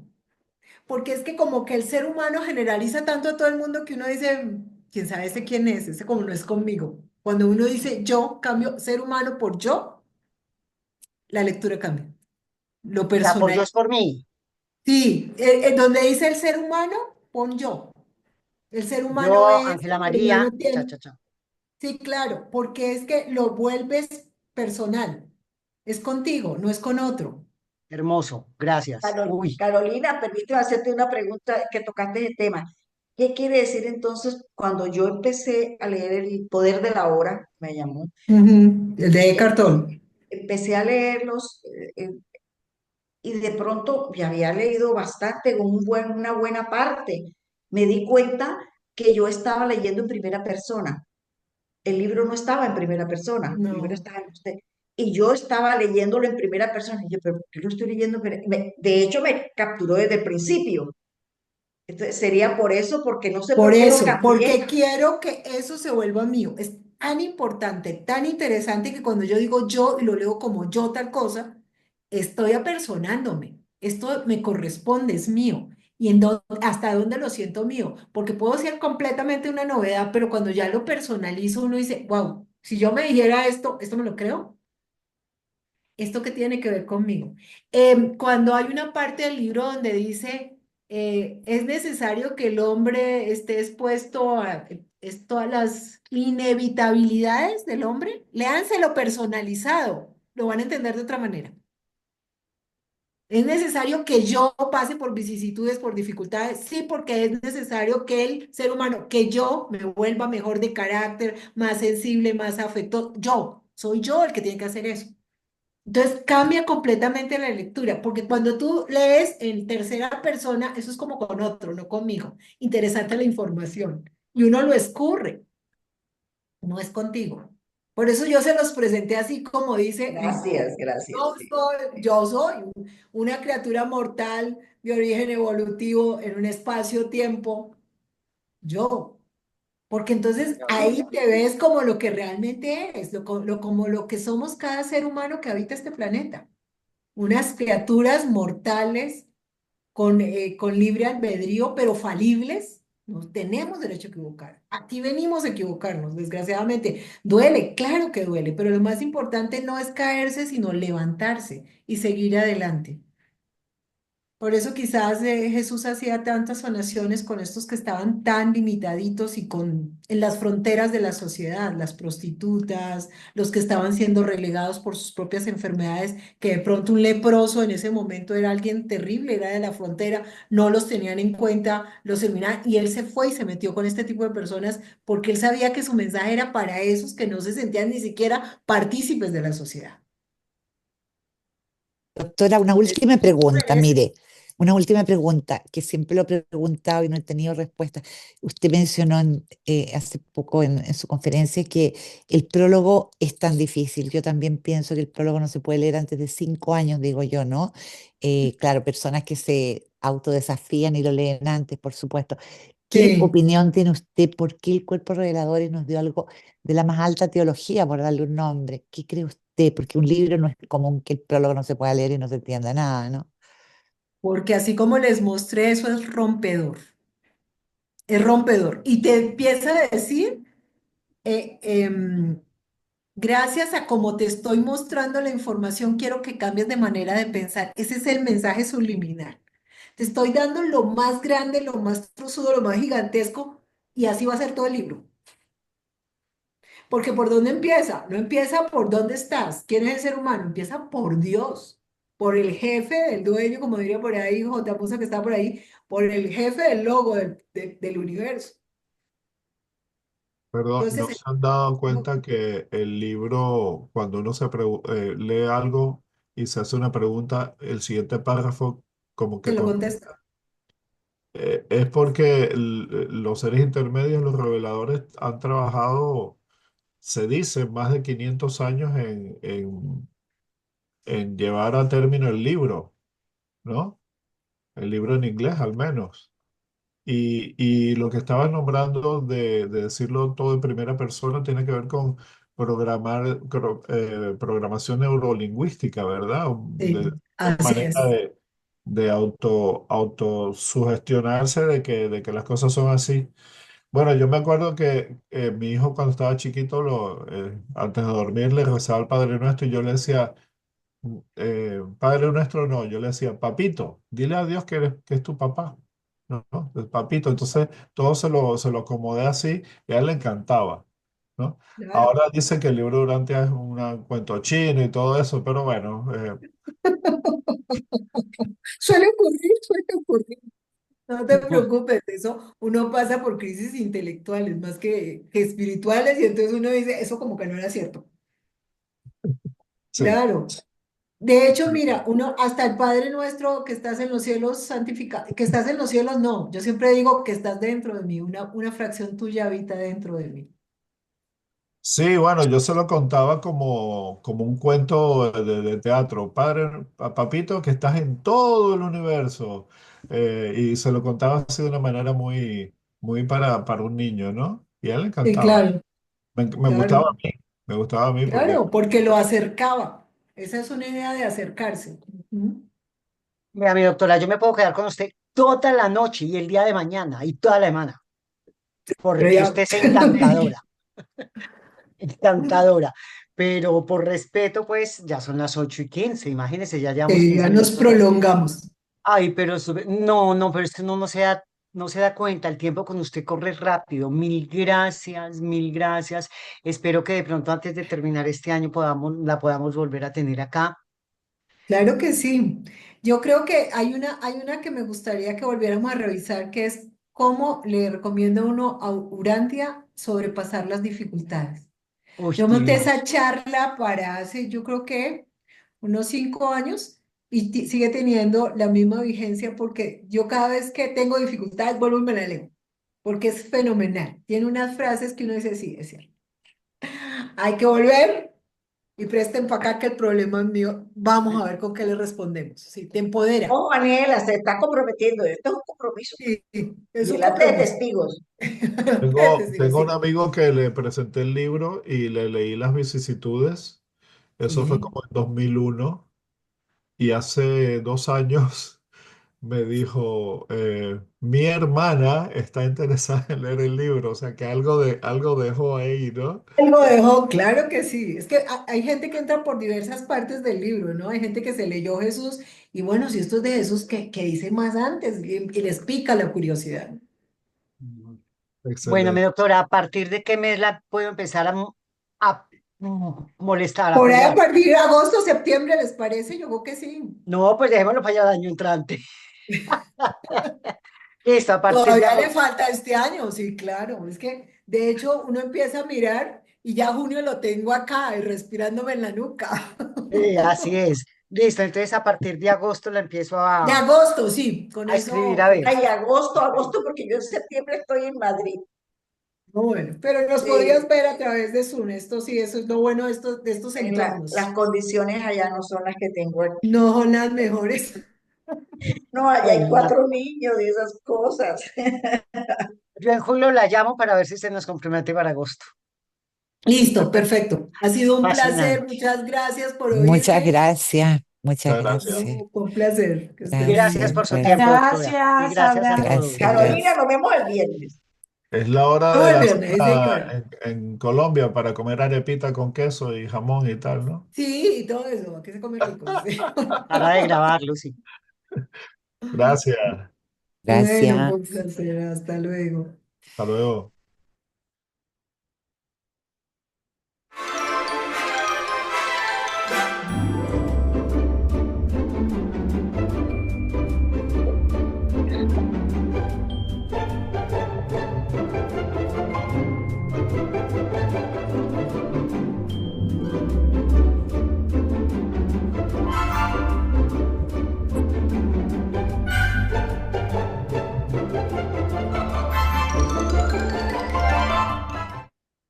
Porque es que como que el ser humano generaliza tanto a todo el mundo que uno dice, quién sabe ese quién es, ese como no es conmigo. Cuando uno dice yo, cambio ser humano por yo, la lectura cambia. Lo O sea, por personal. Dios, por mí. Sí, donde dice el ser humano, pon yo. El ser humano Yo, es, Ángela el ser humano María, cha, tiene. cha, cha. Sí, claro, porque es que lo vuelves personal. Es contigo, no es con otro. Hermoso, gracias. Uy, Carolina, permíteme hacerte una pregunta que tocaste el tema. ¿Qué quiere decir entonces cuando yo empecé a leer El Poder de la Hora, me llamó, Ujú. El de eh, cartón. empecé a leerlos y de pronto ya había leído bastante, una buena parte. Me di cuenta que yo estaba leyendo en primera persona. El libro no estaba en primera persona, el libro No. estaba en usted. Y yo estaba leyéndolo en primera persona. Y yo, pero ¿por qué lo estoy leyendo? De hecho, me capturó desde el principio. Entonces, sería por eso, porque no sé Por por qué lo eso, cambié. porque quiero que eso se vuelva mío. Es tan importante, tan interesante que cuando yo digo yo y lo leo como yo tal cosa, estoy apersonándome. esto me corresponde, es mío. Y hasta dónde lo siento mío, porque puedo ser completamente una novedad, pero cuando ya lo personalizo, uno dice, wow, si yo me dijera esto, ¿esto me lo creo? ¿Esto qué tiene que ver conmigo? Cuando hay una parte del libro donde dice, es necesario que el hombre esté expuesto a todas las inevitabilidades del hombre, léanselo personalizado, lo van a entender de otra manera. Es necesario que yo pase por vicisitudes, por dificultades, sí, porque es necesario que el ser humano, que yo me vuelva mejor de carácter, más sensible, más afecto. Soy yo el que tiene que hacer eso. Entonces cambia completamente la lectura, porque cuando tú lees en tercera persona, eso es como con otro, no conmigo. Interesante la información. Y uno lo escurre, no es contigo. Por eso yo se los presenté así como dice, Gracias, gracias. Sí. yo soy una criatura mortal de origen evolutivo en un espacio-tiempo, yo. Porque entonces ahí te ves como lo que realmente eres, como lo que somos cada ser humano que habita este planeta. Unas criaturas mortales con libre albedrío, pero falibles. Nos tenemos derecho a equivocar. Aquí venimos a equivocarnos, desgraciadamente. Duele, claro que duele, pero lo más importante no es caerse, sino levantarse y seguir adelante. Por eso quizás Jesús hacía tantas sanaciones con estos que estaban tan limitaditos y en las fronteras de la sociedad, las prostitutas, los que estaban siendo relegados por sus propias enfermedades, que de pronto un leproso en ese momento era alguien terrible, era de la frontera, no los tenían en cuenta, los eliminaban y él se fue y se metió con este tipo de personas porque él sabía que su mensaje era para esos que no se sentían ni siquiera partícipes de la sociedad. Doctora, una Entonces, última pregunta, merece. mire, una última pregunta que siempre lo he preguntado y no he tenido respuesta. Usted mencionó hace poco en su conferencia que el prólogo es tan difícil. Yo también pienso que el prólogo no se puede leer antes de 5 años, digo yo, ¿no? Claro, personas que se autodesafían y lo leen antes, por supuesto. ¿Qué Sí. opinión tiene usted? ¿Por qué el Cuerpo de Reveladores nos dio algo de la más alta teología, por darle un nombre? ¿Qué cree usted? Porque un libro no es común que el prólogo no se pueda leer y no se entienda nada, ¿no? Porque así como les mostré, eso es rompedor. Es rompedor. Y te empieza a decir, eh, em, gracias a cómo te estoy mostrando la información, quiero que cambies de manera de pensar. Ese es el mensaje subliminal. Te estoy dando lo más grande, lo más trozudo, lo más gigantesco, y así va a ser todo el libro. Porque ¿por dónde empieza? No empieza por dónde estás, quién es el ser humano, empieza por Dios, por el jefe del dueño, como diría por ahí J. Musa que está por ahí, por el jefe del logo del universo. Perdón, ¿no Entonces, se han dado cuenta que el libro, cuando uno lee algo y se hace una pregunta, el siguiente párrafo como te que lo contesto. es porque los seres intermedios, los reveladores, han trabajado, se dice, más de 500 años en llevar a término el libro, ¿no? El libro en inglés al menos. Y lo que estabas nombrando de decirlo todo en primera persona tiene que ver con programación neurolingüística, ¿verdad? De Sí, así manera es. de autosugestionarse de que las cosas son así. Bueno, yo me acuerdo que mi hijo cuando estaba chiquito, antes de dormir, le rezaba al Padre Nuestro y yo le decía, Padre Nuestro no, yo le decía, papito, dile a Dios que es tu papá. No, no, el papito. Entonces todo se lo acomodé así y a él le encantaba, ¿no? Claro. Ahora dice que el libro Durante es un cuento chino y todo eso, pero bueno, Suele ocurrir. No te preocupes, eso uno pasa por crisis intelectuales más que espirituales y entonces uno dice, eso como que no era cierto. sí. Claro. De hecho, mira, uno, hasta el Padre nuestro que estás en los cielos, santificado, que estás en los cielos, no. Yo siempre digo que estás dentro de mí, una fracción tuya habita dentro de mí. Sí, bueno, yo se lo contaba como un cuento de teatro. Padre, papito, que estás en todo el universo. Y se lo contaba así de una manera muy para un niño, ¿no? Y a él le Sí, encantaba. claro, Me gustaba a claro, mí, me gustaba a mí porque claro, porque lo acercaba. Esa es una idea de acercarse. Ujú. Mira, mi doctora, yo me puedo quedar con usted toda la noche y el día de mañana y toda la semana, Pero porque ya, usted es encantadora, encantadora. Pero por respeto, pues ya son las 8:15, imagínese, ya llevamos ya 15 nos minutos así. prolongamos. Ay, pero no, no, pero es que uno no se da cuenta, el tiempo con usted corre rápido. Mil gracias, mil gracias. Espero que de pronto antes de terminar este año la podamos volver a tener acá. Claro que sí. Yo creo que hay una que me gustaría que volviéramos a revisar, que es cómo le recomienda uno a Urantia sobrepasar las dificultades. Uy, Yo monté esa Dios. charla para hace, yo creo que unos 5 años y sigue teniendo la misma vigencia porque yo cada vez que tengo dificultades vuelvo y me la leo, porque es fenomenal. Tiene unas frases que uno dice, sí, es cierto. Hay que volver y presten para acá que el problema es mío. Vamos a ver con qué le respondemos. Sí, te empodera. Oh, Daniela, se está comprometiendo. Esto es un compromiso. Sí, sí, es Y un delante de compromiso. testigos. Digo, Tengo un sí. amigo que le presenté el libro y le leí las vicisitudes. Eso fue Sí. como en 2001. Y hace 2 años me dijo, mi hermana está interesada en leer el libro. O sea que algo dejó ahí, ¿no? Él lo dejó, claro que sí. Es que hay gente que entra por diversas partes del libro, ¿no? Hay gente que se leyó Jesús y bueno, si esto es de Jesús, ¿qué dice más antes? Y les pica la curiosidad. Bueno, mi Excelente. doctora, ¿a partir de qué mes la puedo empezar a molestar, a Por ahí a pelear? partir de agosto, septiembre, ¿les parece? Yo creo que sí. No, pues dejémoslo para allá el año entrante. Listo, a partir de Todavía le agosto. falta este año, sí, claro. Es que de hecho uno empieza a mirar y ya junio lo tengo acá y respirándome en la nuca. Así es. Listo, entonces a partir de agosto la empiezo De a, agosto, sí, a escribir, a con ver. Ay, eso. agosto, porque yo en septiembre estoy en Madrid. No, bueno, pero nos podrías Sí, ver a través de Zoom. Esto sí, eso es lo bueno de estos las entornos. condiciones allá no son las que tengo aquí. No son las mejores. No, allá hay Bueno, 4 niños y esas cosas. yo en julio la llamo para ver si se nos compromete para agosto. Listo, perfecto. Ha sido un placer. Fascinante. Muchas gracias por Muchas oírme. gracias, muchas Muchas gracias. gracias. No, con placer. Que estén muy Gracias Gracias, bien. por su gracias, tiempo, doctora. Y Gracias, gracias a Abraham. todos. gracias, Carolina, gracias. nos vemos el viernes. Es la hora Todo de el la viernes, sí, cena señora. en Colombia para comer arepita con queso y jamón y tal, ¿no? Sí, y todo eso. Aquí se come rico, sí. Para de grabar, Lucy. Gracias. Bueno, Gracias. con placer. Hasta luego. Hasta luego.